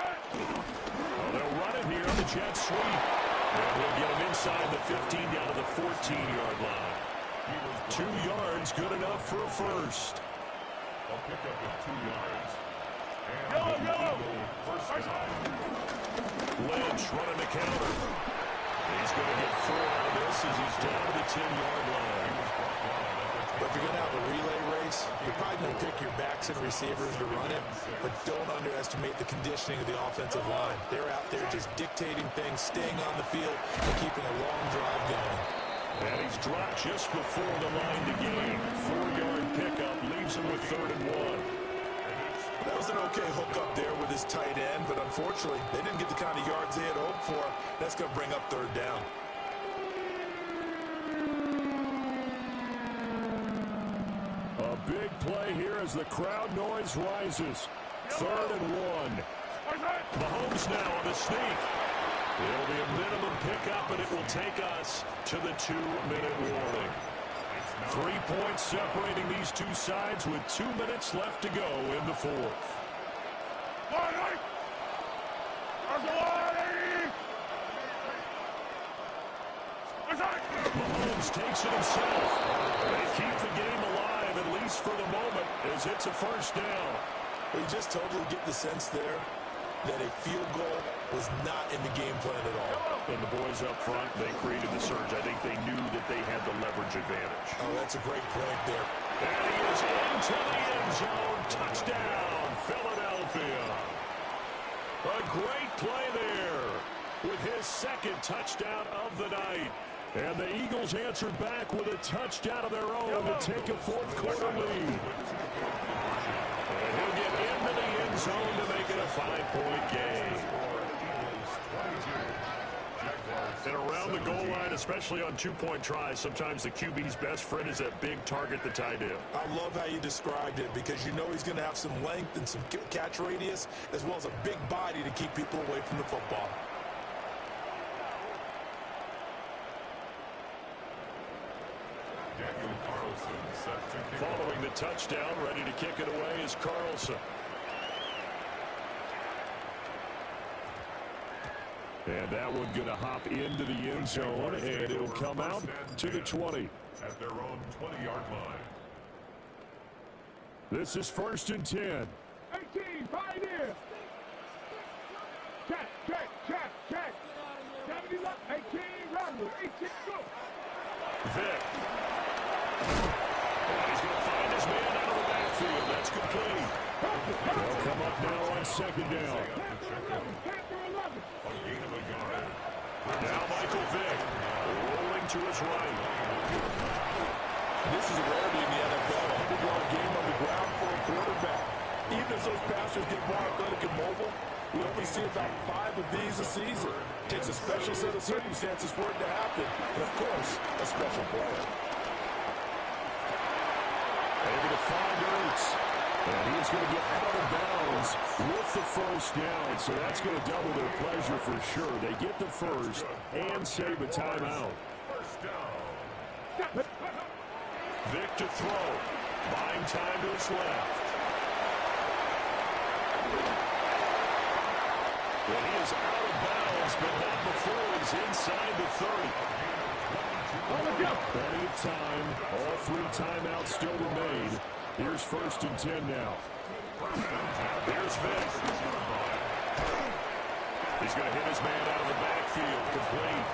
they'll run it here on the jet sweep. And we'll get him inside the 15 down to the 14-yard line. 2 yards, good enough for a 1st. I'll pick up with 2 yards. Lynch running the counter. He's going to get 4 out of this as he's down to the 10-yard line. If you're going to have a relay race, you're probably going to pick your backs and receivers to run it, but don't underestimate the conditioning of the offensive line. They're out there just dictating things, staying on the field, and keeping a long drive going. And he's dropped just before the line to gain. 4-yard pickup leaves him with 3rd and 1. That was an okay hook up there with his tight end, but unfortunately, they didn't get the kind of yards they had hoped for. That's going to bring up 3rd down. A big play here as the crowd noise rises. 3rd and 1. Mahomes now on the sneak. It'll be a minimum pickup, and it will take us to the 2-minute warning. 3 points separating these two sides with 2 minutes left to go in the 4th. Mahomes takes it himself. They keep the game alive, at least for the moment, as it's a 1st down. We just totally get the sense there that a field goal was not in the game plan at all. And the boys up front, they created the surge. I think they knew that they had the leverage advantage. Oh, that's a great point there. And he is into the end zone. Touchdown, Philadelphia. A great play there with his second touchdown of the night. And the Eagles answered back with a touchdown of their own to take a fourth quarter lead. And he'll get into the end zone to make it a 5-point game. And around the goal line, especially on two-point tries, sometimes the QB's best friend is that big target, the tight end. I love how you described it because you know he's going to have some length and some catch radius as well as a big body to keep people away from the football. Following the touchdown, ready to kick it away is Carlson. And that one going to hop into the end zone, and it'll come out to the 20. At their own 20-yard line. This is 1st and 10. 18, Pioneer. Check. 70 left, 18, Rattler, 18, go. Vic. And he's going to find his man out of the backfield. That's complete. They'll come up now on 2nd down. Now Michael Vick rolling to his right. This is a rarity in the NFL, a 100-yard game on the ground for a quarterback. Even as those passers get more athletic and mobile, we only see about 5 of these a season. It takes a special set of circumstances for it to happen, and of course, a special player. Able to find Ertz. And he's going to get out of bounds with the first down. So that's going to double their pleasure for sure. They get the first and save a timeout. Vic to throw. Buying time to his left. And he is out of bounds, but not before he's inside the 30. Plenty of time. All 3 timeouts still remain. Here's 1st and 10 now. Here's Vic. He's going to hit his man out of the backfield. Complete.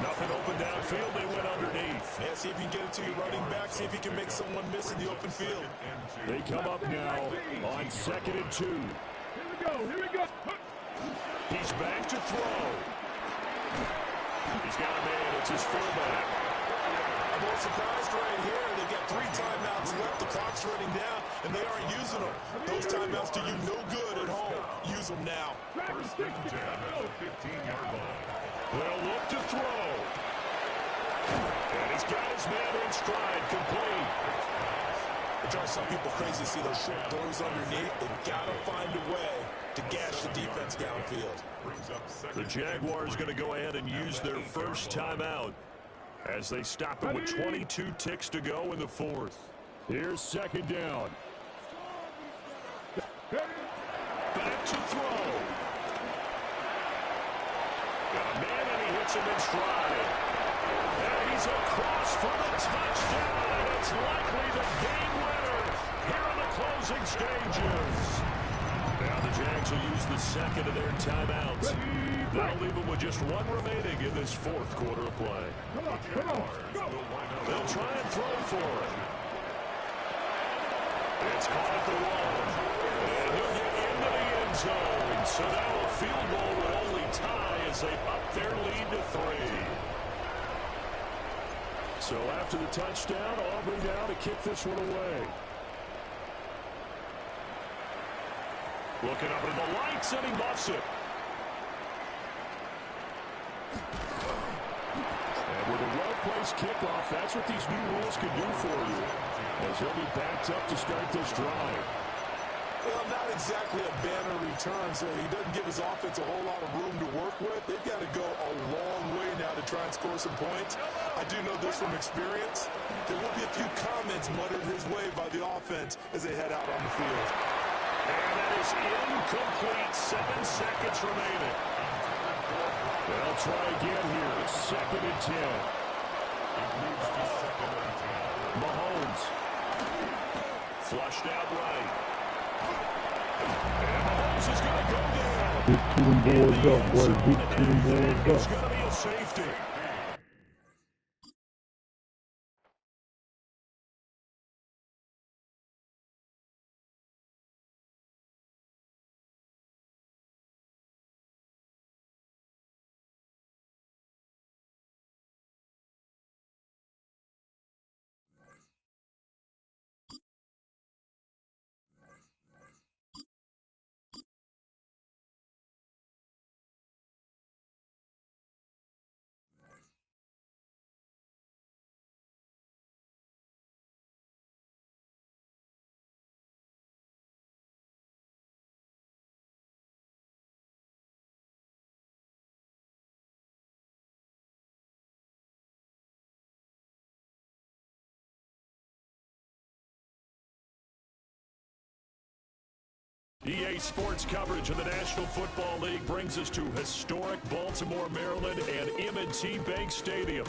Nothing open downfield. They went underneath. Yeah, see if you can get it to your running back. See if you can make someone miss in the open field. They come up now on 2nd and 2. Here we go. He's back to throw. He's got a man. It's his fullback. I'm more surprised right here. They've got 3 timeouts left. The clock's running down, and they aren't using them. Those timeouts do you no good at home. Use them now. 1st and 10 at the 15-yard line. They'll look to throw. And he's got his man in stride. Complete. It drives some people crazy to see those short throws underneath. They've got to find a way to gash the defense downfield. The Jaguars going to go ahead and use their first timeout as they stop it with 22 ticks to go in the 4th. Here's 2nd down. Back to throw. Got a man and he hits him in stride. And he's across for the touchdown. It's likely the game winner here in the closing stages. Now the Jags will use the 2nd of their timeouts. That'll leave them with just 1 remaining in this 4th quarter of play. They'll try and throw for it. It's caught at the wall. And he'll get into the end zone. So now a field goal will only tie as they up their lead to 3. So after the touchdown, Aubrey now to kick this one away. Looking up at the lights, and he muffs it. And with a well-placed kickoff, that's what these new rules can do for you, as he'll be backed up to start this drive. Well, not exactly a banner return, so he doesn't give his offense a whole lot of room to work with. They've got to go a long way now to try and score some points. I do know this from experience. There will be a few comments muttered his way by the offense as they head out on the field. And that is incomplete. 7 seconds remaining. They'll try again here. 2nd and 10. Mahomes. Flushed out right. And Mahomes is going to go down. boys up, boy. Beat two boys up. It's going to be a safety. EA Sports coverage of the National Football League brings us to historic Baltimore, Maryland, and M&T Bank Stadium.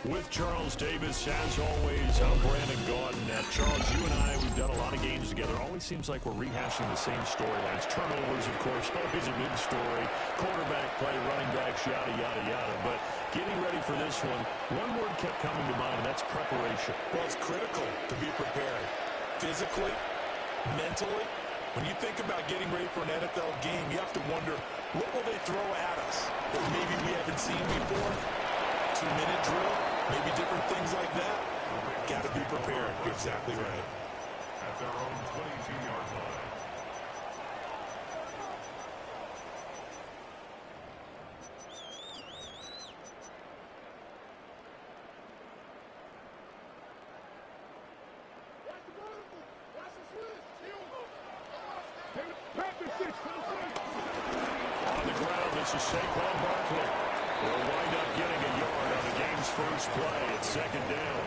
With Charles Davis, as always, I'm Brandon Gaudin. Charles, you and I, we've done a lot of games together. Always seems like we're rehashing the same storylines. Turnovers, of course, always a big story. Quarterback play, running backs, yada, yada, yada. But getting ready for this one word kept coming to mind, and that's preparation. Well, it's critical to be prepared. Physically, mentally. When you think about getting ready for an NFL game, you have to wonder, what will they throw at us that maybe we haven't seen before? 2-minute drill, maybe different things like that. Got to be prepared. You're exactly right. At their own 22-yard line. On the ground, this is Saquon Barkley. Will wind up getting a yard on the game's first play. It's second down.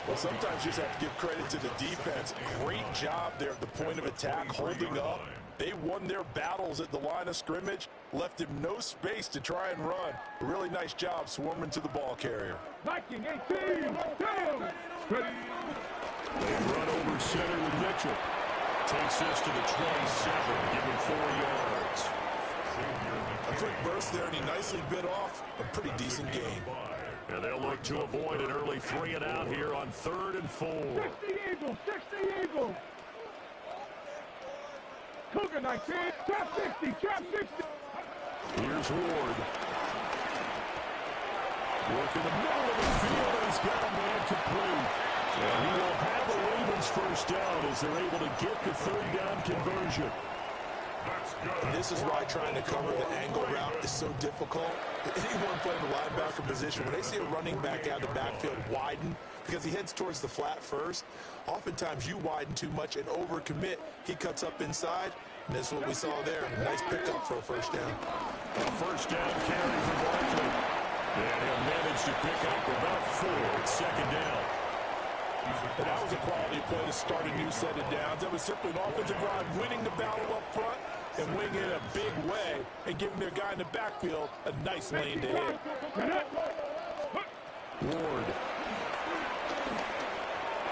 Well, sometimes you just have to give credit to the defense. Great job there at the point of attack, holding up. They won their battles at the line of scrimmage, left him no space to try and run. A really nice job swarming to the ball carrier. Viking 18, down. They run over center with Mitchell. Takes this to the 27, giving 4 yards. A quick burst there, and he nicely bit off a pretty decent game. And they'll look to avoid an early 3-and-out here on 3rd and 4. 60 Eagles. Cougar 19, trap 60. Here's Ward. Working the middle of the field, and he's got a man complete. And he will have the Ravens first down as they're able to get the 3rd down conversion. And this is why trying to cover the angle route is so difficult. Anyone playing the linebacker position, when they see a running back out of the backfield widen, because he heads towards the flat first, oftentimes you widen too much and overcommit. He cuts up inside, and that's what we saw there. A nice pickup for a first down. A first down carry for Barkley. And he'll manage to pick up about 4 at second down. And that was a quality play to start a new set of downs. That was simply an offensive line winning the battle up front and winning in a big way and giving their guy in the backfield a nice lane to hit. Ward.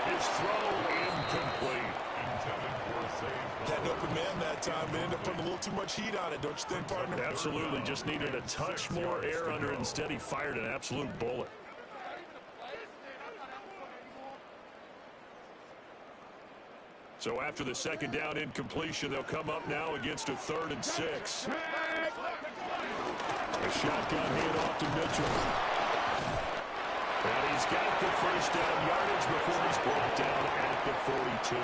His throw incomplete. Had an open man that time, but ended up putting a little too much heat on it, don't you think, partner? Absolutely. Just needed a touch more air under it. Instead, he fired an absolute bullet. So after the second down incompletion, they'll come up now against a 3rd and 6. A shotgun handoff to Mitchell. And he's got the first down yardage before he's brought down at the 42.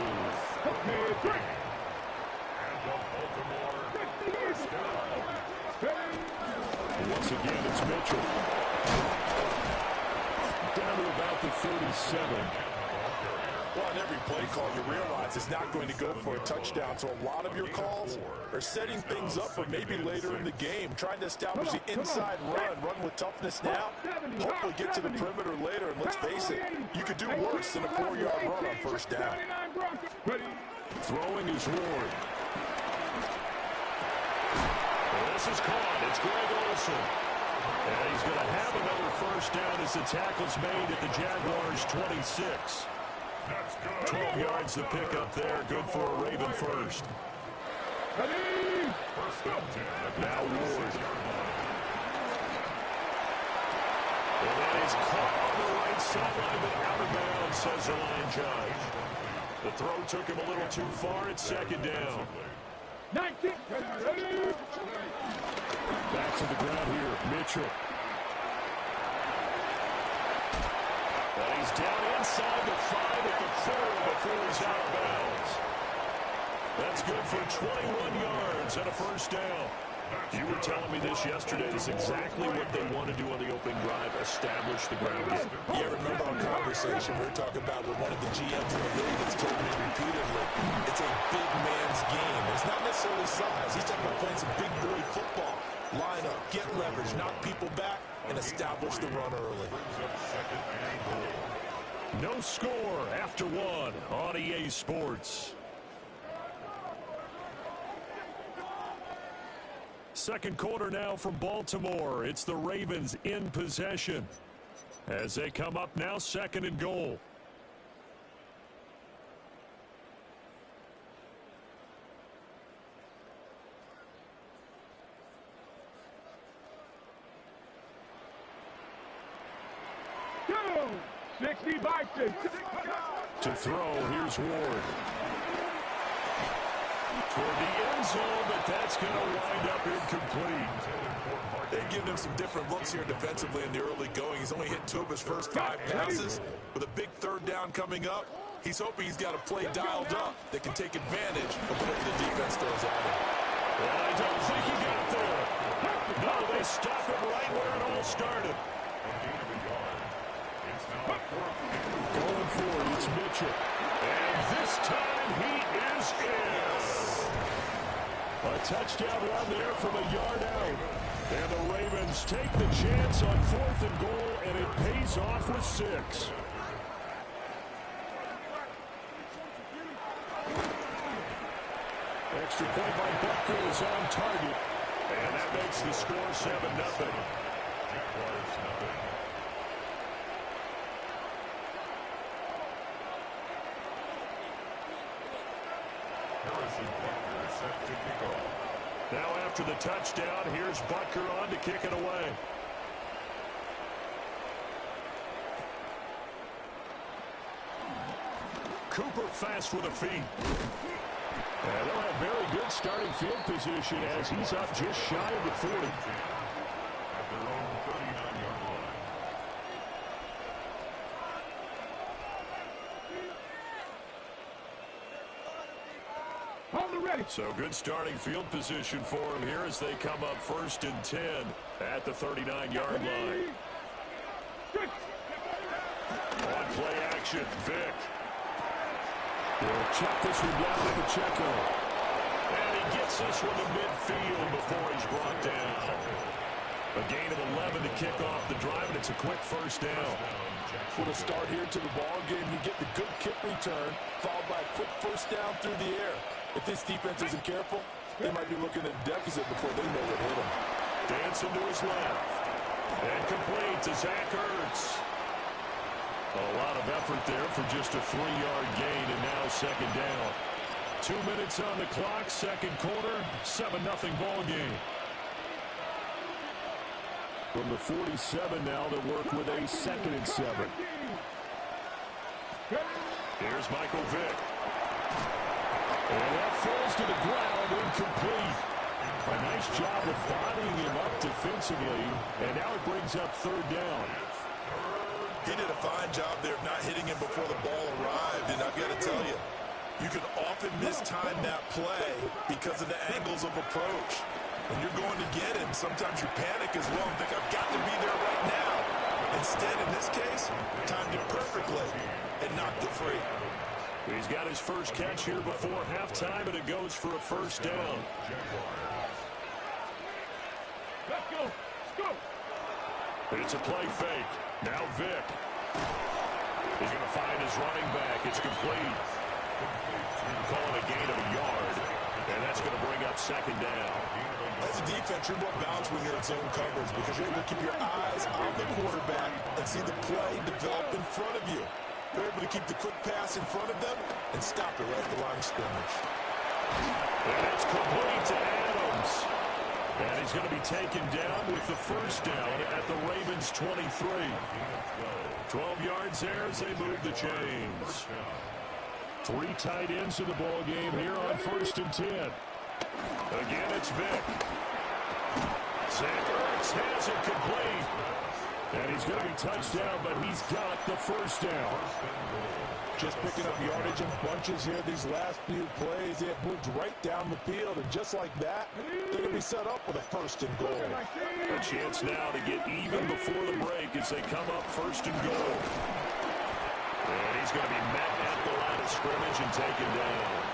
Once again, it's Mitchell. Down to about the 37. Well, on every play call, you realize it's not going to go for a touchdown. So a lot of your calls are setting things up for maybe later in the game, trying to establish the inside run with toughness now, hopefully get to the perimeter later. And let's face it, you could do worse than a 4-yard run on first down. Throwing is Ward. This is caught. It's Greg Olsen. And he's going to have another first down as the tackle's made at the Jaguars' 26. 12 yards to pick up there. Good for a Raven first. Now Ward. And that is caught on the right sideline, but out of bounds, says the line judge. The throw took him a little too far. It's second down. 19. Back to the ground here, Mitchell. And he's down inside the 5 at the 4 before he's out of bounds. That's good for 21 yards and a first down. You were telling me this yesterday. This is exactly what they want to do on the opening drive, establish the ground game. Yeah, remember our conversation we were talking about with one of the GMs in the league that's told me repeatedly, it's a big man's game. It's not necessarily size. He's talking about playing some big boy football. Line up, get leverage, knock people back, and establish the run early. No score after one on EA Sports. Second quarter now from Baltimore. It's the Ravens in possession as they come up now, second and goal. Go! 60 by 6. To throw, here's Ward. Toward the end zone, but that's going to wind up incomplete. They've given him some different looks here defensively in the early going. He's only hit 2 of his first 5 passes. With a big third down coming up, he's hoping he's got a play dialed up that can take advantage of whatever the defense throws at him. Well, I don't think he got there. No, they stop him right where it all started. Going for it, it's Mitchell. And this time he is in. A touchdown run there from a yard out. And the Ravens take the chance on 4th and goal, and it pays off with 6. Extra point by Bucker is on target. And that makes the score 7-0. Now after the touchdown, here's Butker on to kick it away. Cooper fast with a feet. And they'll have very good starting field position as he's up just shy of the 40. At their own 39-yard line. On the ready. So good starting field position for him here as they come up 1st and 10 at the 39-yard line. On play action, Vic. He'll check this one down to Pacheco. And he gets this one to midfield before he's brought down. A gain of 11 to kick off the drive, and it's a quick first down. With a start here to the ball game, you get the good kick return, followed by a quick first down through the air. If this defense isn't careful, they might be looking at a deficit before they know what hit them. Dancing to his left. And complete to Zach Ertz. A lot of effort there for just a 3-yard gain, and now second down. 2 minutes on the clock, second quarter, 7-0 ball game. From the 47 now, they work with a 2nd and 7. Here's Michael Vick. And that falls to the ground, incomplete. A nice job of bodying him up defensively, and now it brings up 3rd down. He did a fine job there of not hitting him before the ball arrived, and I've got to tell you, you can often mistime that play because of the angles of approach. When you're going to get him, sometimes you panic as well and think, I've got to be there right now. Instead, in this case, timed it perfectly and knocked it free. He's got his first catch here before halftime, and it goes for a first down. Let's go. Let's go. It's a play fake. Now Vick. He's going to find his running back. It's complete. Calling a gain of a yard. And that's going to bring up second down. As a defense, you're more balanced when you're in zone coverage because you're able to keep your eyes on the quarterback and see the play develop in front of you. You're able to keep the quick pass in front of them and stop it right at the line of scrimmage. And it's complete to Adams. And he's going to be taken down with the first down at the Ravens' 23. 12 yards there as they move the chains. 3 tight ends in the ball game here on 1st and 10. Again, it's Vick. Zach Ertz has it complete. And he's going to be touched down, but he's got the first down. Just picking up yardage in bunches here these last few plays. They have moved right down the field, and just like that, they're going to be set up with a 1st and goal. A chance now to get even before the break as they come up 1st and goal. And he's going to be met at the line of scrimmage and taken down.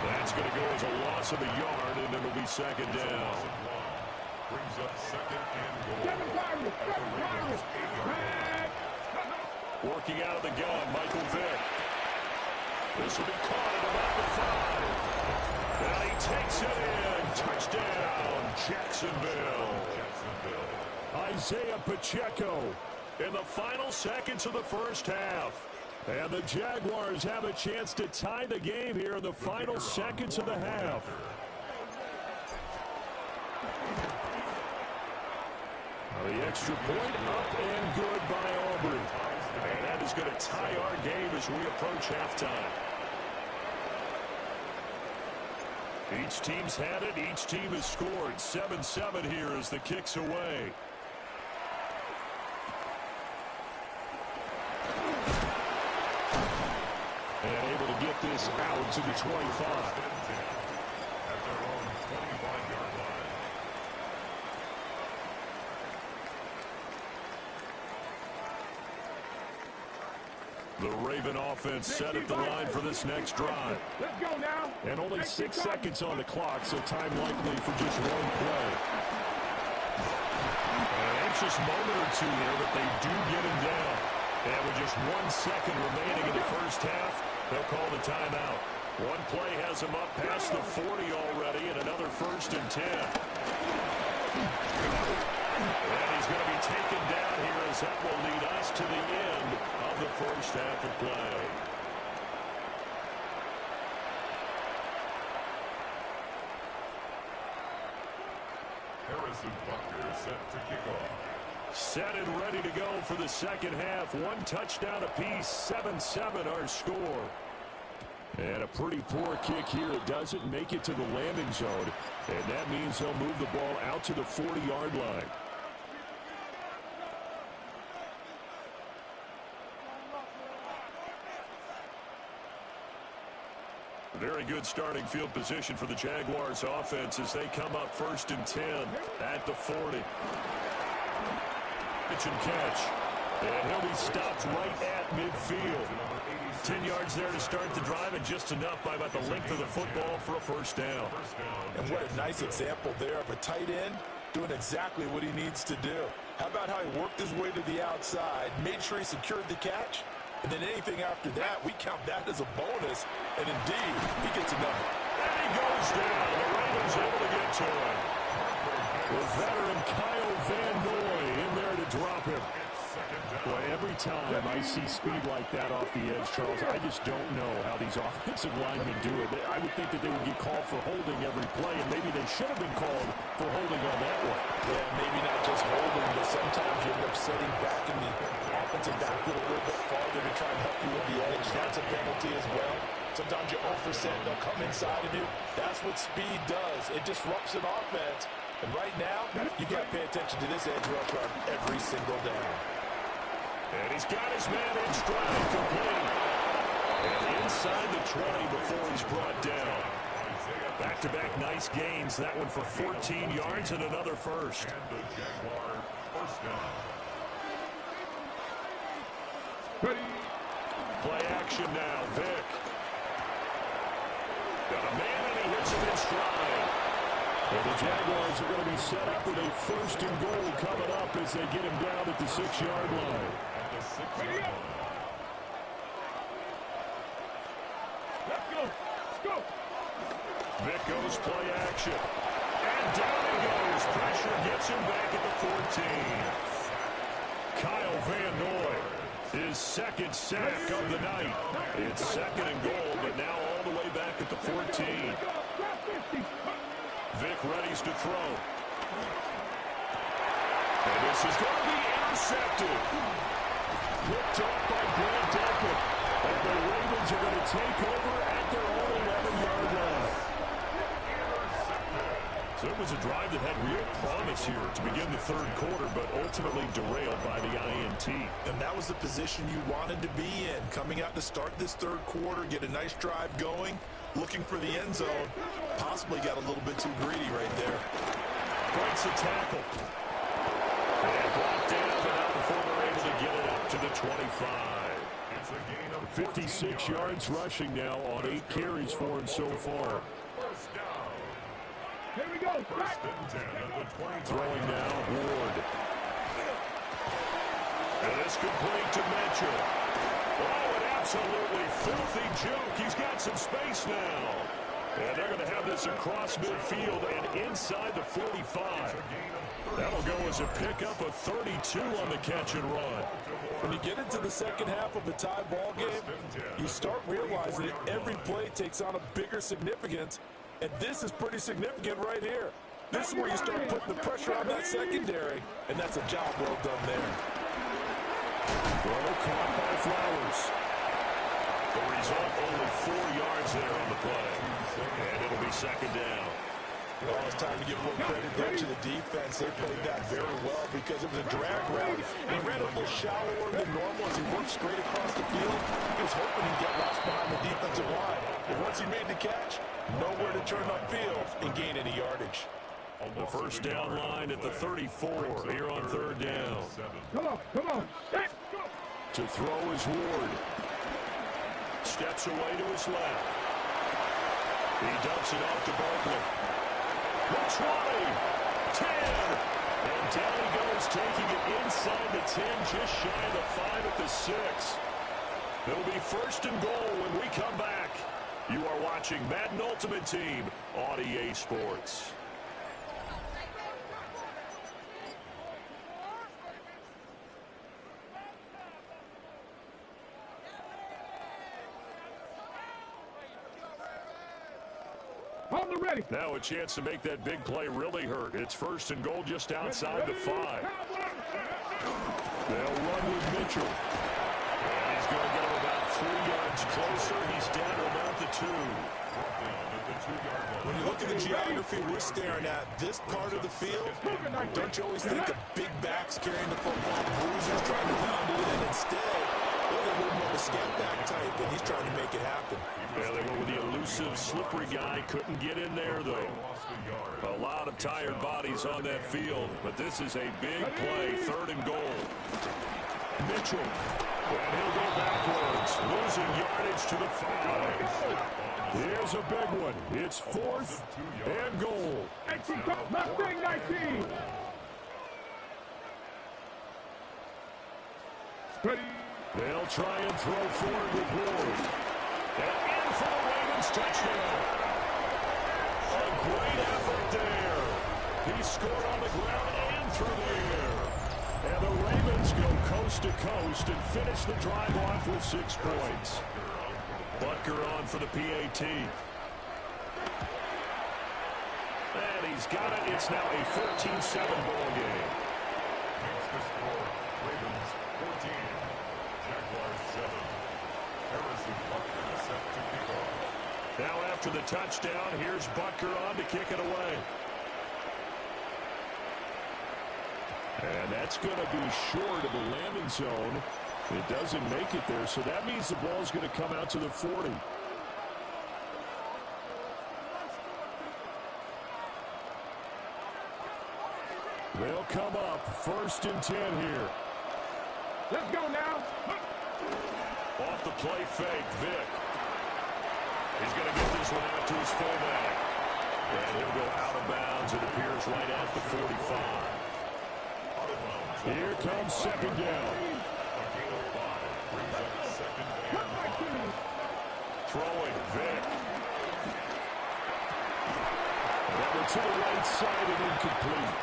That's going to go as a loss of a yard, and it'll be 2nd down. Brings up 2nd and goal. Working out of the gun, Michael Vick. This will be caught at about the 5. And he takes it in. Touchdown, Jacksonville. Isaiah Pacheco in the final seconds of the first half. And the Jaguars have a chance to tie the game here in the final seconds of the half. The extra point up and good by Auburn. And that is going to tie our game as we approach halftime. Each team's had it. Each team has scored. 7-7 here as the kick's away. And able to get this out to the 25. The Raven offense set at the line for this next drive. Let's go now. And only 6 seconds on the clock, so time likely for just one play. An anxious moment or two there, but they do get him down. And with just 1 second remaining in the first half, they'll call the timeout. One play has him up past the 40 already, and another 1st and 10. And he's going to be taken down here as that will lead us to the end of the first half of play. Harrison Butker set to kick off. Set and ready to go for the second half. 1 touchdown apiece, 7-7 our score. And a pretty poor kick here. It doesn't make it to the landing zone. And that means they'll move the ball out to the 40-yard line. Very good starting field position for the Jaguars offense as they come up 1st and 10 at the 40. Pitch and catch. And he'll be stopped right at midfield. 10 yards there to start the drive, and just enough by about the length of the football for a first down. And what a nice example there of a tight end doing exactly what he needs to do. How about how he worked his way to the outside, made sure he secured the catch, and then anything after that, we count that as a bonus. And indeed, he gets another. And he goes down. The Ravens able to get to him. With veteran Kyle Van Noy in there to drop him. Boy, every time I see speed like that off the edge, Charles, I just don't know how these offensive linemen do it. I would think that they would get called for holding every play, and maybe they should have been called for holding on that one. Yeah, maybe not just holding, but sometimes you end up setting back in the offensive backfield a little bit farther to try and help you with the edge. That's a penalty as well. Sometimes you're 0%, they'll come inside of you. That's what speed does. It disrupts an offense. And right now, you got to pay attention to this edge rusher on every single down. And he's got his man in stride, complete. And inside the 20 before he's brought down. Back-to-back nice gains. That one for 14 yards and another first. And the Jaguar first down. Play action now, Vick. Got a man and he hits him in stride. And the Jaguars are going to be set up with a 1st and goal coming up as they get him down at the 6-yard line. Let's go. Let's go. Vick goes play action. And down he goes. Pressure gets him back at the 14. Kyle Van Noy, his 2nd sack of the night. It's 2nd and goal, but now all the way back at the 14. readies to throw. And this is going to be intercepted. Picked up by Grant Delpit. And the Ravens are going to take over at their own 11-yard line. So it was a drive that had real promise here to begin the third quarter, but ultimately derailed by the INT. And that was the position you wanted to be in. Coming out to start this third quarter, get a nice drive going, looking for the end zone. Possibly got a little bit too greedy right there. Breaks a tackle. And brought down, but not before they're able to get it up to the 25. It's a gain of 56 yards rushing now on 8 carries for him so far. Here we go. Throwing now, Ward. And it's complete to Mitchell. Oh, an absolutely filthy juke. He's got some space now. And they're going to have this across midfield and inside the 45. That'll go as a pickup of 32 on the catch and run. When you get into the second half of a tie ball game, you start realizing that every play takes on a bigger significance. And this is pretty significant right here. This is where you start putting the pressure on that secondary, and that's a job well done there. Throw caught by Flowers. The result, only 4 yards there on the play. And it'll be second down. Well, it's time to give a little credit there to the defense. They played that very well because it was a drag route. And he ran a little shallower than normal as he worked straight across the field. He was hoping he'd get lost behind the defensive line. But once he made the catch, nowhere to turn upfield and gain any yardage. The first down line at the 34 here on third down. Come on. To throw is Ward. Steps away to his left. He dumps it off to Barkley. The 20, 10, and down he goes, taking it inside the 10, just shy of the 5 at the 6. It'll be first and goal when we come back. You are watching Madden Ultimate Team on EA Sports. Now a chance to make that big play really hurt. It's first and goal just outside the 5. They'll run with Mitchell. And he's going to get him about 3 yards closer. He's down to about the 2. When you look at the geography we're staring at, this part of the field, don't you always think of big backs carrying the football, bruisers trying to pound it in? Instead, they're a little more of a scat back type, and he's trying to make it happen. Yeah, they went with the elusive, slippery guy. Couldn't get in there, though. A lot of tired bodies on that field, but this is a big play, third and goal. Mitchell, and he'll go backwards, losing yardage to the 5. Here's a big one. It's fourth and goal. 19. They'll try and throw forward with Ward. And in for the Ravens touchdown. A great effort there. He scored on the ground and through the air. And the Ravens go coast to coast and finish the drive off with 6 points. Butker on for the PAT. And he's got it. It's now a 14-7 ball game. Makes the score. Ravens 14. Jaguars 7. Harrison Butker set to kick off. Now after the touchdown, here's Butker on to kick it away. And that's going to be short of the landing zone. It doesn't make it there, so that means the ball's going to come out to the 40. They'll come up first and 10 here. Let's go now. Off the play fake, Vick. He's going to get this one out to his fullback. And he'll go out of bounds. It appears right at the 45. Here comes second down. Throwing, Vick. That one to the right side and incomplete.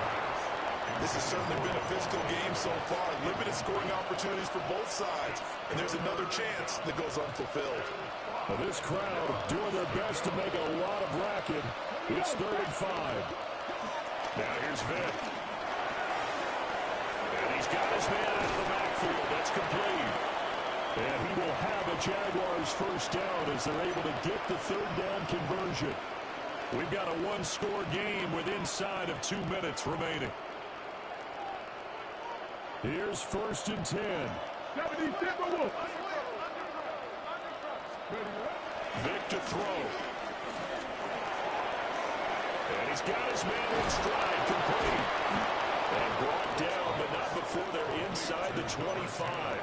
This has certainly been a physical game so far. Limited scoring opportunities for both sides. And there's another chance that goes unfulfilled. Well, this crowd doing their best to make a lot of racket. It's 3rd and 5. Now here's Vick. And he's got his man out of the backfield. That's complete. And he will have a Jaguars first down as they're able to get the 3rd down conversion. We've got a one-score game with inside of 2 minutes remaining. Here's 1st and 10. Vick to throw. And he's got his man in stride, complete. And brought down, but not before they're inside the 25.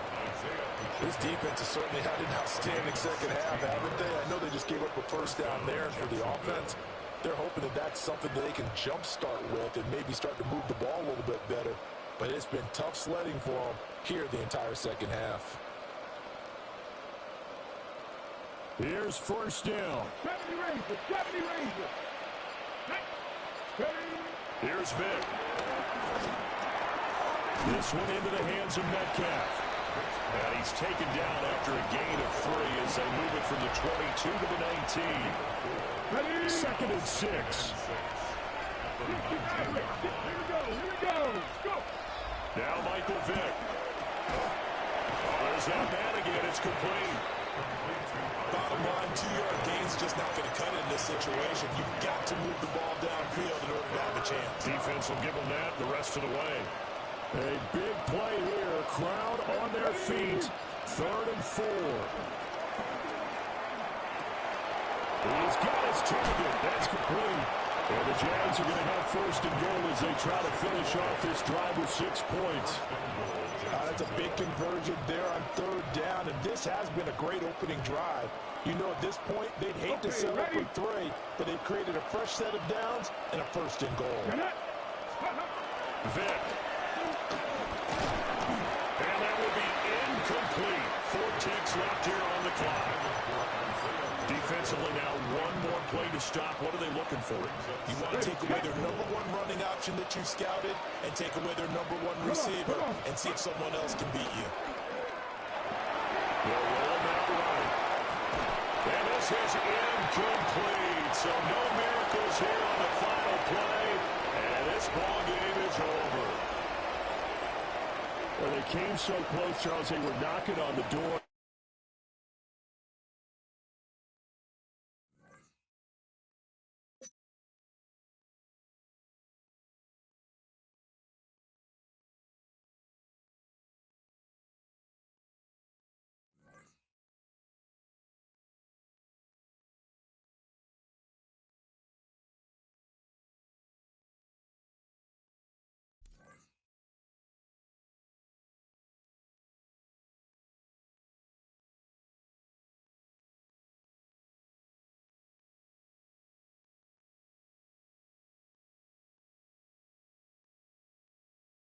This defense has certainly had an outstanding second half, haven't they? I know they just gave up a first down there, and for the offense, they're hoping that that's something that they can jumpstart with and maybe start to move the ball a little bit better. But it's been tough sledding for them here the entire second half. Here's 1st down. Here's Vick. This one into the hands of Metcalf. And he's taken down after a gain of 3 as they move it from the 22 to the 19. 2nd and 6. Now Michael Vick. There's that man again. It's complete. Bottom line, 2-yard gain's just not going to cut it in this situation. You've got to move the ball downfield in order to have a chance. Defense will give them that the rest of the way. A big play here. Crowd on their feet. 3rd and 4. He's got his target. That's complete. And the Jags are going to have 1st and goal as they try to finish off this drive with 6 points. That's a big conversion there on 3rd down, and this has been a great opening drive. You know, at this point, they'd hate to settle for 3, but they've created a fresh set of downs and a 1st and goal. Vick. And that will be incomplete. 4 ticks left here on the clock. Defensively now, one more play to stop. What are they looking for? You want to take away their #1 running option that you scouted and take away their #1 receiver and see if someone else can beat you. They'll roll that right. And this is incomplete. So no miracles here on the final play. And this ball game is over. Well, they came so close, Charles. They were knocking on the door.